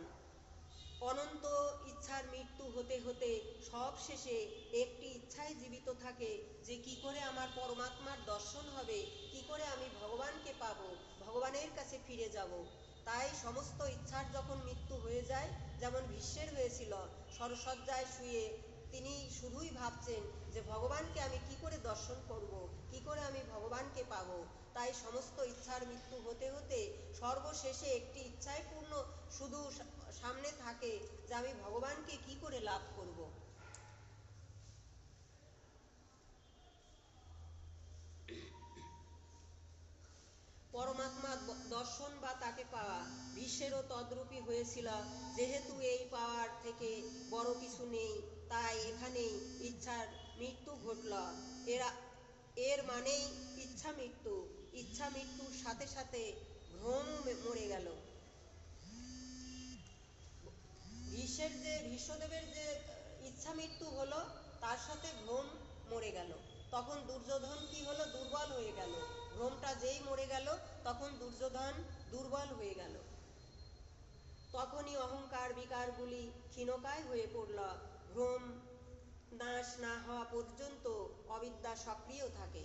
অনন্ত ইচ্ছার মৃত্যু হতে হতে সব শেষে একটি ইচ্ছাই জীবিত থাকে, যে কি করে আমার পরমাত্মার দর্শন হবে, কি করে আমি ভগবানকে পাবো, ভগবানের কাছে ফিরে যাব। তাই সমস্ত ইচ্ছার যখন মৃত্যু হয়ে যায়, যেমন ভীষ্মের হয়েছিল, শরশয্যায় শুয়ে তিনি শুধুই ভাবছেন যে ভগবানকে আমি কি করে দর্শন করব, কি করে আমি ভগবানকে পাবো। তাই সমস্ত ইচ্ছার মৃত্যু হতে হতে সর্বশেষে একটি ইচ্ছাই পূর্ণ শুধু সামনে থাকে, যে আমি ভগবানকে কি করে লাভ করব। পরমাত্মা দর্শন বা তাকে পাওয়া। ভীষ্মেরও তদ্রূপই হয়েছিল। যেহেতু এই পাওয়ার থেকে বড় কিছু নেই, তাই এখানেই ইচ্ছার মৃত্যু ঘটল। এর মানেই ইচ্ছা মৃত্যু। ইচ্ছা মৃত্যুর সাথে সাথে ভ্রম মরে গেল। ভীষ্মদেবের যে ইচ্ছা মৃত্যু হলো, তার সাথে ভ্রম মরে গেল। তখন দুর্যোধন কি হলো? দুর্বল হয়ে গেল। ভ্রমটা যেই মরে গেল, তখন দুর্যোধন দুর্বল হয়ে গেল। তখনই অহংকার বিকারগুলি ক্ষীণকায় হয়ে পড়ল। ভ্রম নাশ না হওয়া পর্যন্ত অবিদ্যা সক্রিয় থাকে।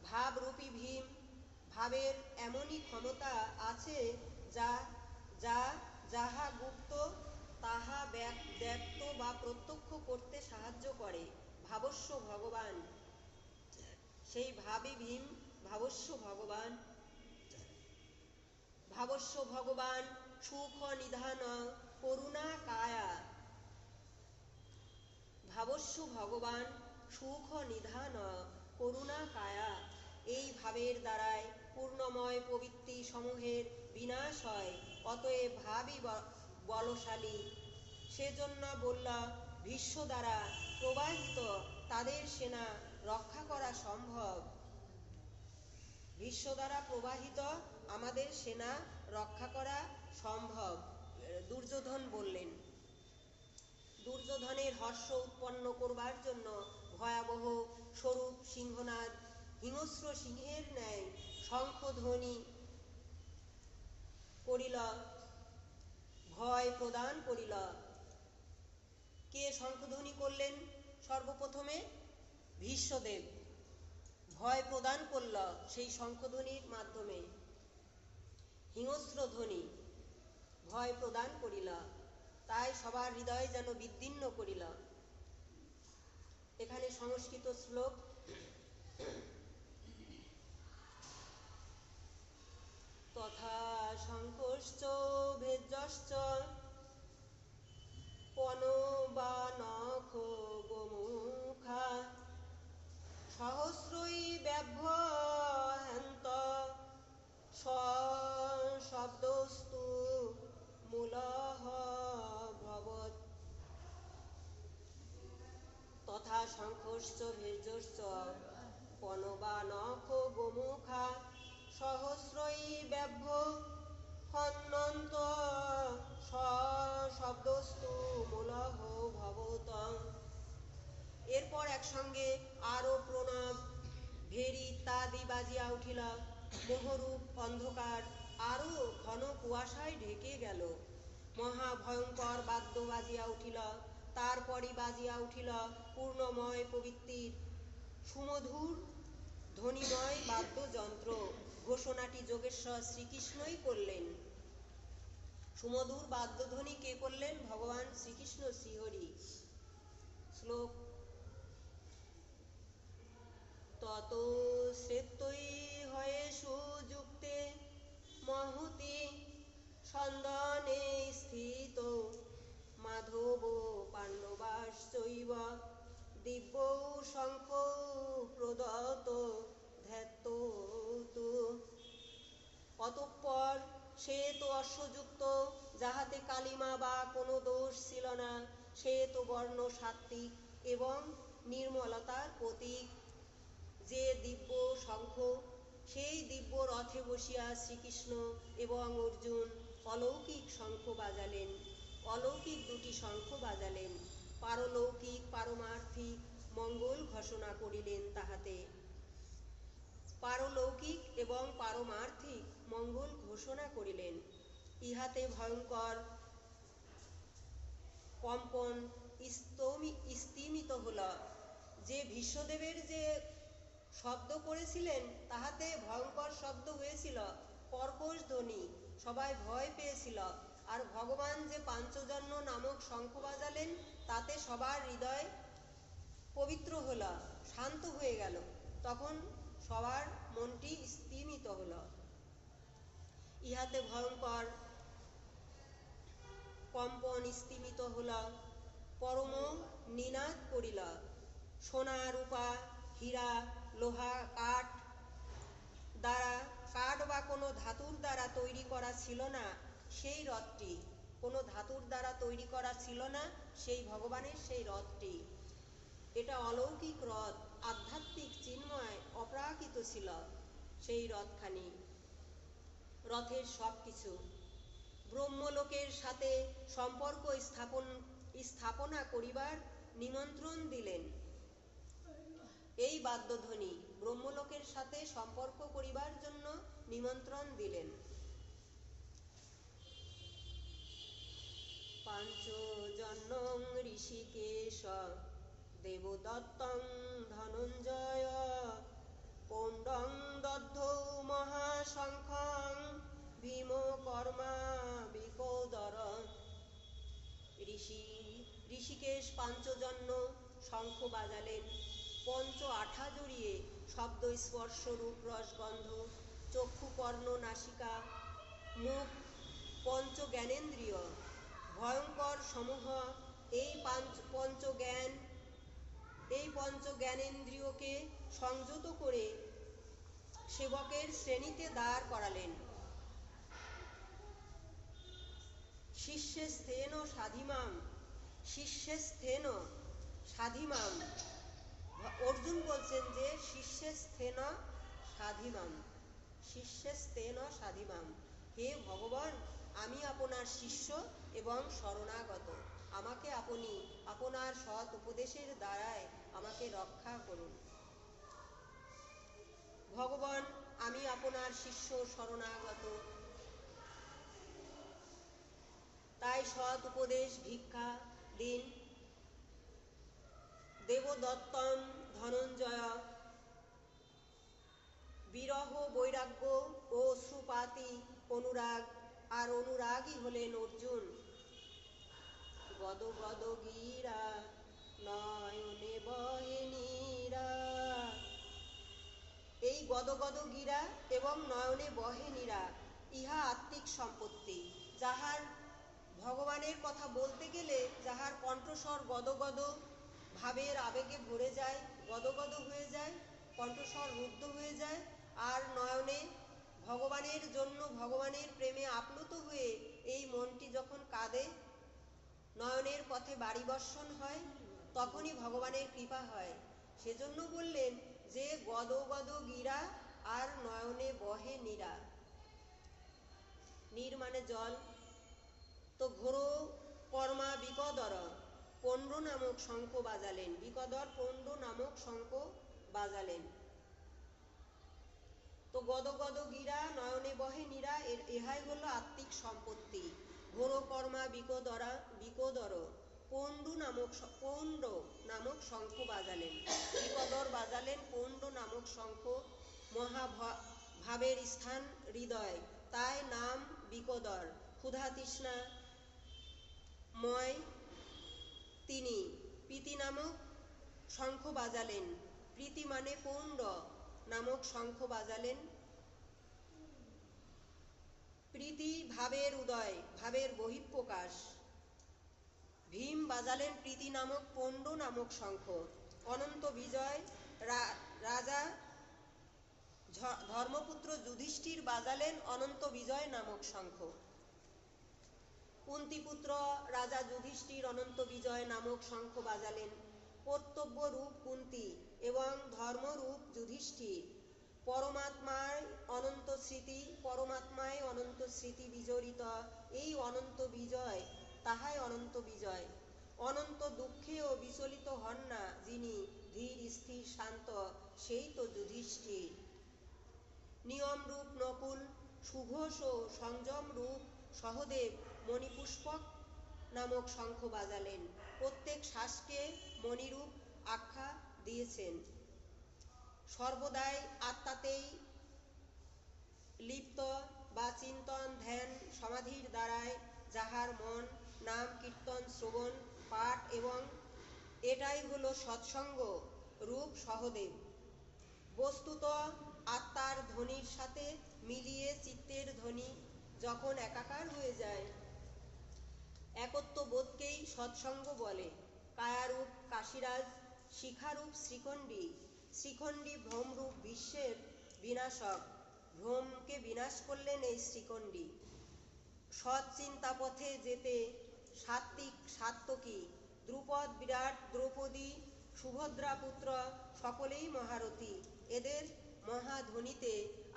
ভাবরূপী ভীম, ভাবের এমনই ক্ষমতা আছে যা যা যাহা গুপ্ত তাহা ব্যক্ত বা প্রত্যক্ষ করতে সাহায্য করে। ভাবস্য ভগবান, সেই ভাবী ভীম ভাবস্য ভগবান। ভাবস্য ভগবান সুখ নিধান করুণা কায়া। ভাবস্য ভগবান সুখ নিধান করুণা কায়া। এই ভাবের দ্বারাই পূর্ণময় প্রবৃত্তি সমূহের বিনাশ হয়। অতএব ভাবই বলশালী। সেজন্য বলল, ভীষ্ম দ্বারা প্রবাহিত তাদের সেনা রক্ষা করা সম্ভব। ভীষ্ম দ্বারা প্রবাহিত আমাদের সেনা রক্ষা করা সম্ভব, দুর্যোধন বললেন। দুর্যোধনের হর্ষ উৎপন্ন করবার জন্য ভয়াবহ স্বরূপ সিংহনাদ হিংস্র সিংহের ন্যায় শঙ্খধ্বনি করিল, ভয় প্রদান করিল। কে শঙ্খধ্বনি করলেন? সর্বপ্রথমে ভীষ্মদেব ভয় প্রদান করল সেই শঙ্খধ্বনির মাধ্যমে। হিংস্র ধ্বনি ভয় প্রদান করিল, তাই সবার হৃদয় যেন বিদীর্ণ করিল। এখানে সংস্কৃত শ্লোক। তথা শঙ্খশ্চ ভেজ্যশ্চ পনবানখ গোমুখা সহস্রৈ ব্যবহন্ত শব্দস্তু মূলঃ ভবৎ। তথা শঙ্খশ্চ ভেজ্যশ্চ পনবানখ গোমুখা সহস্রৈ ব্যবহন্ত শব্দস্তু মূলঃ ভবৎ। এরপর একসঙ্গে আরো প্রণব ভেরি ইত্যাদি বাজিয়া উঠিল। মোহরূপ অন্ধকার আরো ঘন কুয়াশায় ঢেকে গেল। মহাভয়ঙ্কর বাদ্য বাজিয়া উঠিল। তারপরই বাজিয়া উঠিল পূর্ণময় প্রবৃত্তির সুমধুর ধ্বনিময় বাদ্যযন্ত্র। ঘোষণাটি যোগেশ্বর শ্রীকৃষ্ণই করলেন। সুমধুর বাদ্যধ্বনি কে করলেন? ভগবান শ্রীকৃষ্ণ, শ্রীহরি। শ্লোক। তত শ্রেত্তৈ হয়েষু যুক্তে মহতি সন্দনে স্থিত মাধব পাণ্ডবাশ্চৈব দিব্যৌ শঙ্খৌ প্রদত্ত ধ্যাত্ততু। অতঃপর শ্বেত অশ্বযুক্ত, যাহাতে কালিমা বা কোনো দোষ ছিল না, শ্বেত বর্ণ সাত্ত্বিক এবং নির্মলতার প্রতীক যে দিব্য শঙ্খ, সেই দিব্য রথে বসিয়া শ্রীকৃষ্ণ এবং অর্জুন অলৌকিক শঙ্খ বাজালেন। অলৌকিক দুটি শঙ্খ বাজালেন। পারলৌকিক পারমার্থিক মঙ্গল ঘোষণা করিলেন তাহাতে। পারলৌকিক এবং পারমার্থিক মঙ্গল ঘোষণা করিলেন। ইহাতে ভয়ঙ্কর কম্পন স্তিমিত হল। যে ভীষ্মদেবের যে শব্দ করেছিলেন, তাহাতে ভয়ঙ্কর শব্দ হয়েছিল, কর্কশ ধ্বনি, সবাই ভয় পেয়েছিল। আর ভগবান যে পাঞ্চজন্য নামক শঙ্খ বাজালেন, তাতে সবার হৃদয় পবিত্র হল, শান্ত হয়ে গেল। তখন সবার মনটি স্তিমিত হল। ইহাতে ভয়ঙ্কর কম্পন স্তিমিত হল, পরম নিনাদ করিল। সোনা রূপা হীরা লোহা কাঠ দ্বারা, কাঠ বা কোনো ধাতুর দ্বারা তৈরি করা ছিল না সেই রথটি। কোনো ধাতুর দ্বারা তৈরি করা ছিল না সেই ভগবানের সেই রথটি। এটা অলৌকিক রথ। আধ্যাত্মিক চিন্ময় অপ্রাকৃত ছিল সেই রথখানি। রথের সব কিছু ব্রহ্মলোকের সাথে সম্পর্ক স্থাপনা করিবার নিমন্ত্রণ দিলেন। এই বাদ্যধ্বনি ব্রহ্মলোকের সাথে সম্পর্ক করিবার জন্য নিমন্ত্রণ দিলেন। পাঞ্চজন্যং ঋষিকেশ দেবদত্তং ধনঞ্জয় পৌণ্ডং দদ্ধৌ মহাশঙ্খং ভীমকর্মা বিকোদর। ঋষিকেশ পাঞ্চজন্য শঙ্খ বাজালেন। পঞ্চ আঠা জড়িয়ে শব্দ স্পর্শ রূপ রস গন্ধ চক্ষু কর্ণ নাসিকা মুখ পঞ্চ জ্ঞানেন্দ্রিয় ভয়ঙ্কর সমূহ এই পঞ্চ জ্ঞানেন্দ্রিয়কে সংযত করে সেবকের শ্রেণীতে দাঁড় করালেন। শিষ্যেস্থেন সাধিমাম। অর্জুন বলছেন যে শিষ্যেস্থেন সাধিমাম, হে ভগবান, আমি আপনার শিষ্য এবং শরণাগত। আমাকে আপনি আপনার সৎ উপদেশের দ্বারায় আমাকে রক্ষা করুন। ভগবান, আমি আপনার শিষ্য শরণাগত, তাই সৎ উপদেশ ভিক্ষা দিন। দেবদত্তম ধনঞ্জয়। বিরহ বৈরাগ্য ও অশ্রুপাতি অনুরাগী হলেন অর্জুন। গদ গদ গীরা নয়নে বহে নীরা। এই গদ গদ গীরা এবং নয়নে বহে নীরা ইহা আত্মিক সম্পত্তি। যাহার ভগবানের কথা বলতে গেলে যাহার কণ্ঠস্বর গদগদ ভাবের আবেগে ভরে যায়, গদগদ হয়ে যায়, কণ্ঠস্বর রুদ্ধ হয়ে যায়, আর নয়নে ভগবানের জন্য ভগবানের প্রেমে আপ্লুত হয়ে এই মনটি যখন কাঁদে, নয়নের পথে বাড়ি বর্ষণ হয়, তখনই ভগবানের কৃপা হয়। সেজন্য বললেন যে গদ গদ গীরা আর নয়নে বহে নীরা। নীর মানে জল। তো ঘোর কর্মা বিকদর পৌণ্ড নামক শঙ্খ বাজালেন। বিকদর পৌণ্ড নামক শঙ্খ বাজালেন। তো গদ গদ গীরা নয়নে বহে নীরা, ইহাই হলো আত্মিক সম্পত্তি। ঘোর কর্মা বিকদর পৌণ্ড নামক শঙ্খ বাজালেন। বিকদর বাজালেন পৌণ্ড নামক শঙ্খ। মহাভাবের স্থান হৃদয়, তাই নাম বিকদর। ক্ষুধা তৃষ্ণা ময় তিনি প্রীতি নামক শঙ্খ বাজালেন। প্রীতি মানে পৌণ্ড নামক শঙ্খ বাজালেন। প্রীতি ভাবের উদয়, ভাবের বহিঃপ্রকাশ। ভীম বাজালেন প্রীতি নামক পৌণ্ড নামক শঙ্খ। অনন্ত বিজয় রাজা ধর্মপুত্র যুধিষ্ঠির বাজালেন অনন্ত বিজয় নামক শঙ্খ। কুন্তিপুত্র রাজা যুধিষ্ঠির অনন্ত বিজয় নামক শঙ্খ বাজালেন। কর্তব্য রূপ কুন্তি এবং ধর্মরূপ যুধিষ্ঠির। পরমাত্মায় অনন্ত স্মৃতি বিজড়িত এই অনন্ত বিজয়, তাহাই অনন্ত বিজয়। অনন্ত দুঃখেও বিচলিত হন না যিনি, ধীর স্থির শান্ত, সেই তো যুধিষ্ঠির। নিয়ম রূপ নকুল, সুঘোষ ও সংযম রূপ সহদেব মণিপুষ্পক নামক শঙ্খ বাজালেন। প্রত্যেক শ্বাসকে মণিরূপ আখ্যা দিয়েছেন। সর্বদাই আত্মাতেই লিপ্ত বা চিন্তন ধ্যান সমাধির দ্বারায় যাহার মন নাম কীর্তন শ্রবণ পাঠ এবং এটাই হলো সৎসঙ্গ রূপ সহদেব। বস্তুত আত্মার ধ্বনির সাথে মিলিয়ে চিত্তের ধ্বনি যখন একাকার হয়ে যায়, একত্ব বোধকেই সৎসঙ্গ বলে। কায়ারূপ কাশীরাজ, শিখারূপ শ্রীখণ্ডী ভ্রমরূপ বিশ্বের বিনাশক। ভ্রমকে বিনাশ করলেন এই শ্রীখণ্ডী। সৎ চিন্তা পথে যেতে সাত্ত্বিক সাত্যকী, দ্রুপদ বিরাট দ্রৌপদী সুভদ্রা পুত্র সকলেই মহারথী। এদের মহাধ্বনিতে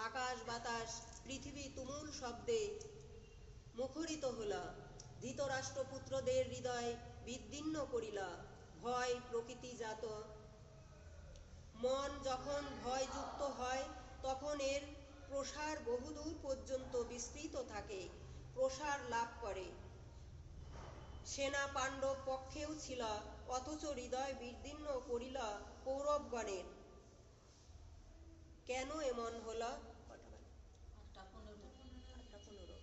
আকাশ বাতাস পৃথিবী তুমুল শব্দে মুখরিত হল। ধৃতরাষ্ট্রপুত্রদের হৃদয় বিদীর্ণ করিল। ভয় প্রকৃতিজাত। মন যখন ভয়যুক্ত হয় তখন এর প্রসার বহুদূর পর্যন্ত বিস্তৃত থাকে, প্রসার লাভ করে। সেনা পাণ্ডব পক্ষেও ছিল, অথচ হৃদয় বিদীর্ণ করিল কৌরবগণের। কেন এমন হল? 8:15।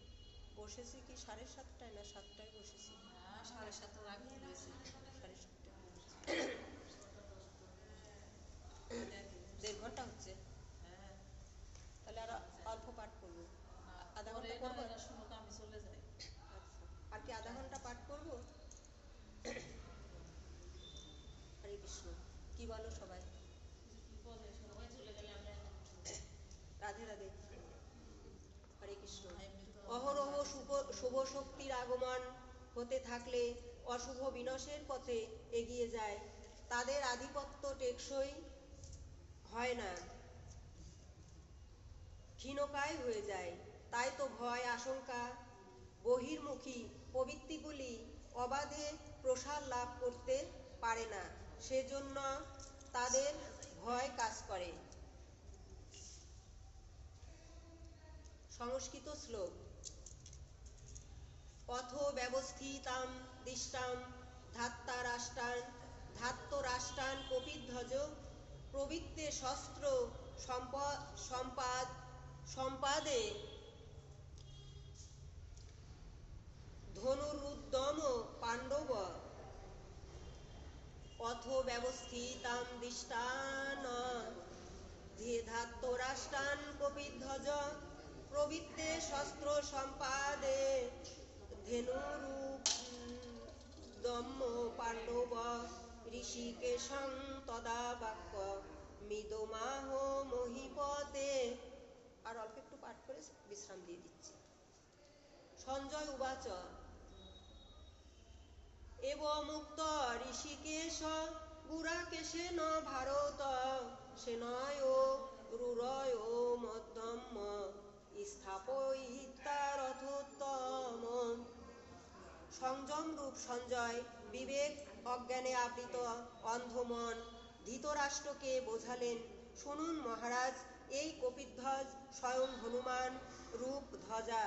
বসেছি কি 7:30 না 7টায় বসেছি? 7:30 আগে হয়েছে। 7:30। 1.5 ঘন্টা হচ্ছে। তাহলে আর অল্প পাঠ করবো। আধা ঘন্টা করবো। আমি চলে যাই। আর কি আধা ঘন্টা পাঠ করবো? হরে কৃষ্ণ। কি বলো সবাই? সবাই চলে গেলে আমরা রাধে রাধে। হরে কৃষ্ণ। অহরহ শুভ শক্তির আগমন হতে থাকলে অশুভ বিনাশের পথে এগিয়ে যায়। তাদের আধিপত্য টেকসই হয় না, ক্ষীণকায় হয়ে যায়। তাই তো ভয় আশঙ্কা বহির্মুখী প্রবৃত্তিগুলি অবাধে প্রসার লাভ করতে পারে না, সেজন্য তাদের ভয় কাজ করে। সংস্কৃত শ্লোক। অথ ব্যবস্থিতাম দিষ্টাম ধাত্তরাষ্ট্রান কপিধ্বজ প্রবৃত্তে শস্ত্র সম্পাদে ধনুরুদ্যম পাণ্ডব। অথ ব্যবস্থিতাম দিষ্টান ধাত্তরাষ্ট্রান কপিধ্বজ প্রবৃত্তে শস্ত্র সম্পাদে ধনুরুদ্যম পাণ্ডব। ঋষিকেশং তদা বাক্য মিদমাহ মহিপতে। আর অল্প একটু পাঠ করে বিশ্রাম দিয়ে দিচ্ছি। সঞ্জয় উবাচ এব মুক্ত ঋষিকেশ গুরাকেশেন ভারত সেনয় রুরয় মধ্যম স্থাপয়িতা রথোত্তম। সংযম রূপ সঞ্জয় বিবেক অজ্ঞানে আবৃত অন্ধমন ধৃতরাষ্ট্রকে বোঝালেন, শুনুন মহারাজ, এই কপিধ্বজ স্বয়ং হনুমান রূপ ধ্বজা।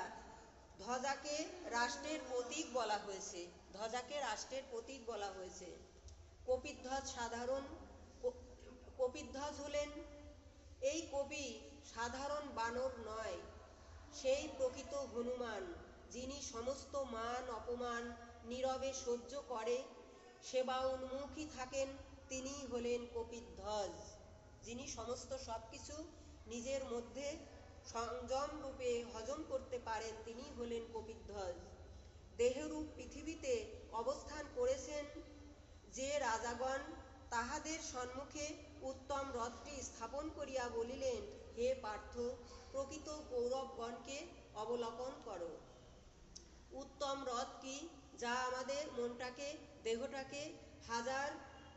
ধ্বজাকে রাষ্ট্রের প্রতীক বলা হয়েছে। ধ্বজাকে রাষ্ট্রের প্রতীক বলা হয়েছে। কপিধ্বজ হলেন, এই কপি সাধারণ বানর নয়, সেই প্রকৃত হনুমান, যিনি সমস্ত মান অপমান নীরবে সহ্য করে সেবা উন্মুখী থাকেন, তিনি হলেন কপিধ্বজ। যিনি সমস্ত সবকিছু নিজের মধ্যে সংযম রূপে হজম করতে পারেন, তিনি হলেন কপিধ্বজ। দেহরূপ পৃথিবীতে অবস্থান করেছেন যে রাজাগণ, তাহাদের সম্মুখে উত্তম রথটি স্থাপন করিয়া বলিলেন, হে পার্থ, প্রকৃত কৌরবগণকে অবলোকন করো। উত্তম রথ কি? যা আমাদের মনটাকে দেহটাকে হাজার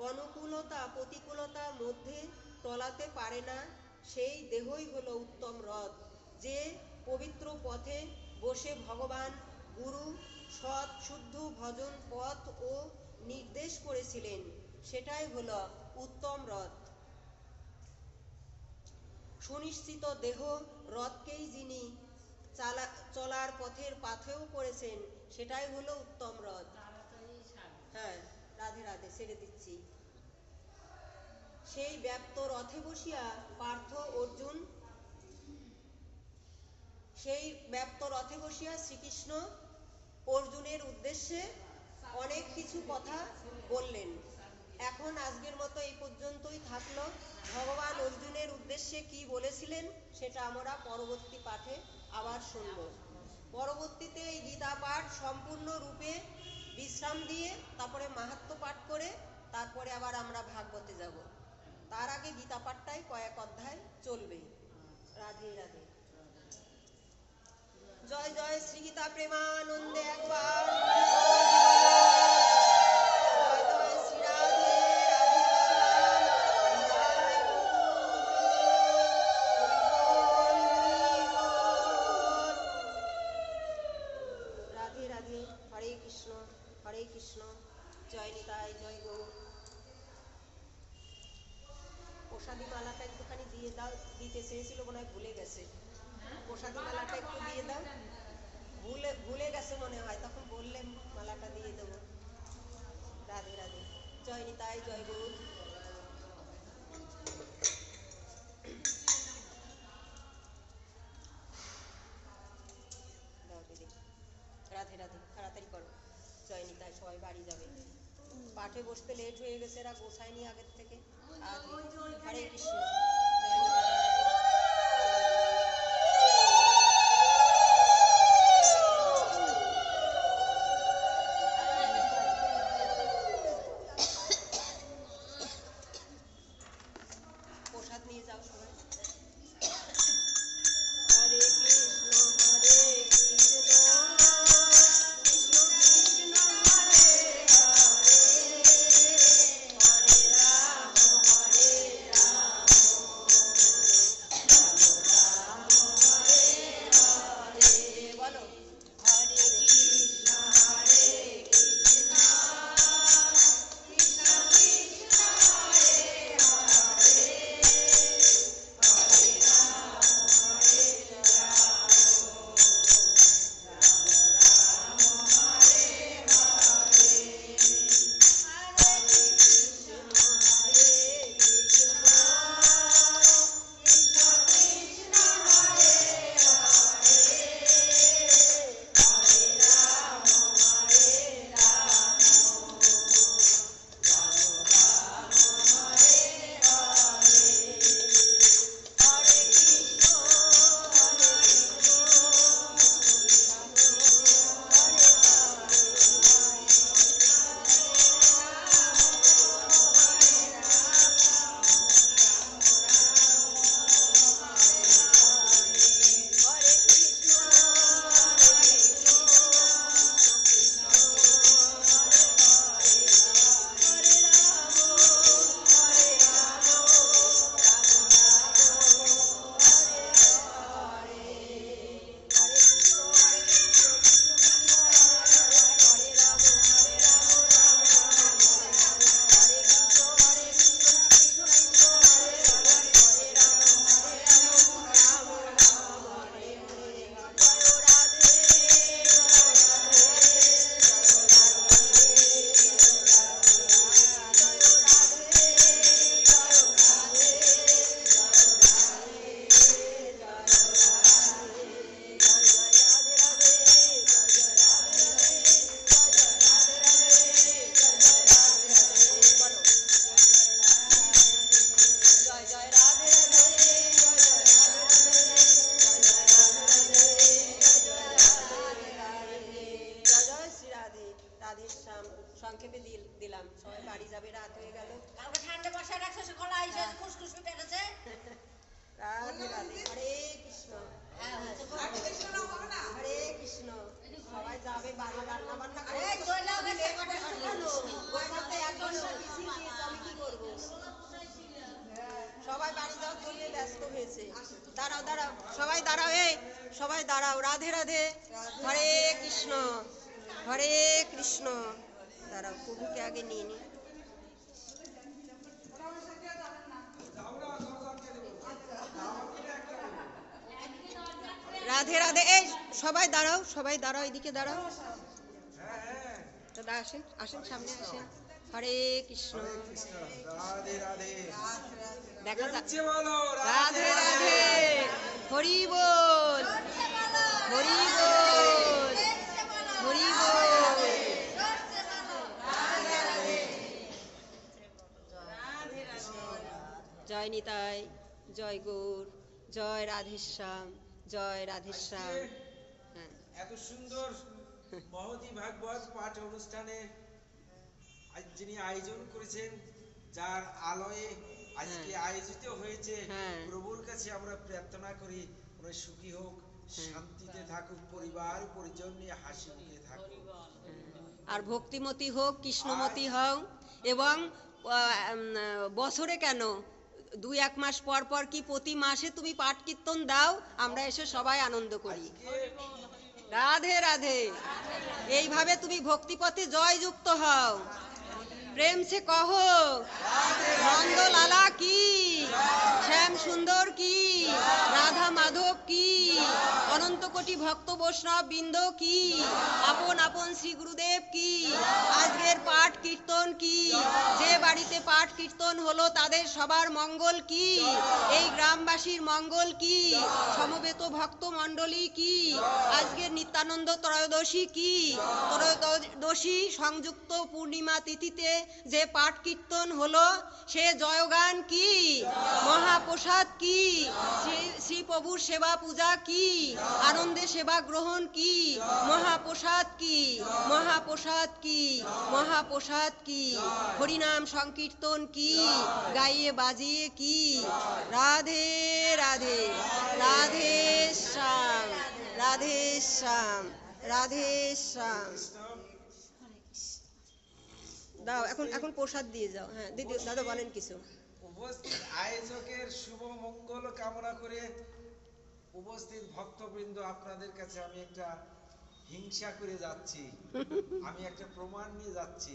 অনুকূলতা প্রতিকূলতার মধ্যে টলাতে পারে না, সেই দেহই হলো উত্তম রথ। যে পবিত্র পথে বসে ভগবান গুরু সৎ শুদ্ধ ভজন পথ ও নির্দেশ করেছিলেন, সেটাই হলো উত্তম রথ। সুনিশ্চিত দেহ রথকেই যিনি চলার পথের পাথেও করেছেন, সেটাই হলো উত্তম রথ। হ্যাঁ, রাধে রাধে, ছেড়ে দিচ্ছি। সেই ব্যাপ্ত রথে বসিয়া পার্থ অর্জুন, সেই ব্যাপ্ত রথে বসিয়া শ্রীকৃষ্ণ অর্জুনের উদ্দেশ্যে অনেক কিছু কথা বললেন। এখন আজকের মতো এই পর্যন্তই থাকলো। ভগবান অর্জুনের উদ্দেশ্যে কি বলেছিলেন সেটা আমরা পরবর্তী পাঠে আবার শুনব। পরবর্তীতে এই গীতা পাঠ সম্পূর্ণ রূপে বিশ্রাম দিয়ে তারপরে মাহাত্ম্য পাঠ করে তারপরে আবার আমরা ভাগবতে যাব। তার আগে গীতা পাঠটাই কয়েক অধ্যায় চলবে। রাধে রাধে। জয় জয় শ্রী গীতা প্রেমানন্দে একবার। প্রসাদী মালাটা একটুখানি দিয়ে দাও, দিতে চেয়েছিল মনে হয় ভুলে গেছে। প্রসাদী মালাটা একটু দিয়ে দাও, ভুলে গেছে মনে হয়, তখন বললে মালাটা দিয়ে দেবো। রাধে রাধে। জয় নিতাই, জয় গৌর। দাও দিদি। রাধে রাধে, তাড়াতাড়ি করো। জয় নিতাই, সবাই বাড়ি যাবে। পাঠে বসতে লেট হয়ে গেছে, এরা গোছায়নি আগের থেকে। হরে কৃষ্ণ। জয় নিতাই। প্রসাদ নিয়ে যাও সবাই। হরে কৃষ্ণ হরে কৃষ্ণ, কৃষ্ণ কৃষ্ণ হরে হরে, হরে রাম হরে রাম, রাম রাম হরে হরে। বলো হরে কৃষ্ণ হরে কৃষ্ণ, কৃষ্ণ কৃষ্ণ হরে হরে, হরে রাম হরে রাম, রাম রাম হরে হরে। হরে কৃষ্ণ হরে কৃষ্ণ, কৃষ্ণ কৃষ্ণ হরে হরে, হরে রাম হরে রাম, রাম রাম হরে হরে। হরে কৃষ্ণ হরে সংক্ষেপে দিলাম, সবাই বাড়ি যাবে, রাত হয়ে গেল। কালকে ঠান্ডা বসায় রাখছো, সে গলা এসে খুশখুশ উঠে গেছে। রাধে রাধে। হরে কৃষ্ণ। হ্যাঁ, হয়েছে গো। হরে কৃষ্ণ। সবাই যাবে, বাড়ি রান্না বান্না করে। এই চলে হবে, সে কটা শুকানো। গোছাতে 1 ঘন্টা পিছিয়ে দিয়েছে, আমি কি করবো? সবাই বাড়ি যাওয়ার জন্য ব্যস্ত হয়েছে। দাঁড়াও দাঁড়াও, সবাই দাঁড়াও, এই সবাই দাঁড়াও। রাধে রাধে। হরে কৃষ্ণ হরে কৃষ্ণ। দাঁড়াও, প্রভুকে আগে নিয়ে নি। রাধে রাধে। এই সবাই দাঁড়াও, সবাই দাঁড়াও, এদিকে দাঁড়াও। দাদা আসেন, আসেন, সামনে আসেন। হরে কৃষ্ণ। রাধে রাধে। দেখা যাক। নিচে বলো রাধে রাধে। হরি বল, হরি বল, হরি বল। জয় নিতাই, জয় গৌর, জয় রাধেশ্যাম, জয় রাধেশ্যাম। হ্যাঁ, এত সুন্দর মহতি ভাগবত পাঠ অনুষ্ঠানে আজ যিনি আয়োজন করেছেন, যার আলোয় আজকে আয়োজিত হয়েছে, হ্যাঁ। প্রভুর কাছে আমরা প্রার্থনা করি ওরা সুখী হোক, শান্তিতে থাকুক, পরিবার পরিজন নিয়ে হাসি মুখে থাকুক। আর ভক্তিমতী হোক, কৃষ্ণমতী হও, এবং বছরে কেন 2-1 মাস পর পর কি প্রতি মাসে তুমি পাঠ কীর্তন দাও, আমরা এসে সবাই আনন্দ করি। রাধে রাধে। এইভাবে তুমি ভক্তিপথে জয়যুক্ত হও। प्रेम से कहो नंद लाला की, श्याम सुंदर की, राधा माधव की, অনন্ত কোটি ভক্ত বৈষ্ণব বৃন্দ কি, আপন আপন শ্রী গুরুদেব কি, আজকের পাঠ কীর্তন কি, যে বাড়িতে পাঠ কীর্তন হলো তাদের সবার মঙ্গল কি, এই গ্রামবাসীর মঙ্গল কি, সমবেত ভক্ত মণ্ডলী কি, আজকের নিত্যানন্দ ত্রয়োদশী কি, ত্রয়োদশী সংযুক্ত পূর্ণিমা তিথিতে যে পাঠ কীর্তন হলো সে জয়গান কি, মহাপ্রসাদ কি, শ্রী প্রভুর সেবা পূজা কি, আনন্দে সেবা গ্রহণ কি, মহাপ্রসাদ কি, মহাপ্রসাদ কি, মহাপ্রসাদ কি, হরিনাম সংকীর্তন কি, গাইয়ে বাজিয়ে কি, রাধে রাধে, রাধে শ্যাম, রাধে শ্যাম, রাধে শ্যাম। দাও এখন এখন প্রসাদ দিয়ে যাও। হ্যাঁ দিদি, দাদা বলেন কিছু। উপস্থিত আয়োজকের শুভ মঙ্গল কামনা করে উপস্থিত ভক্তবৃন্দ, আপনাদের কাছে আমি একটা হিংসা করে যাচ্ছি, আমি একটা প্রমাণ নিয়ে যাচ্ছি।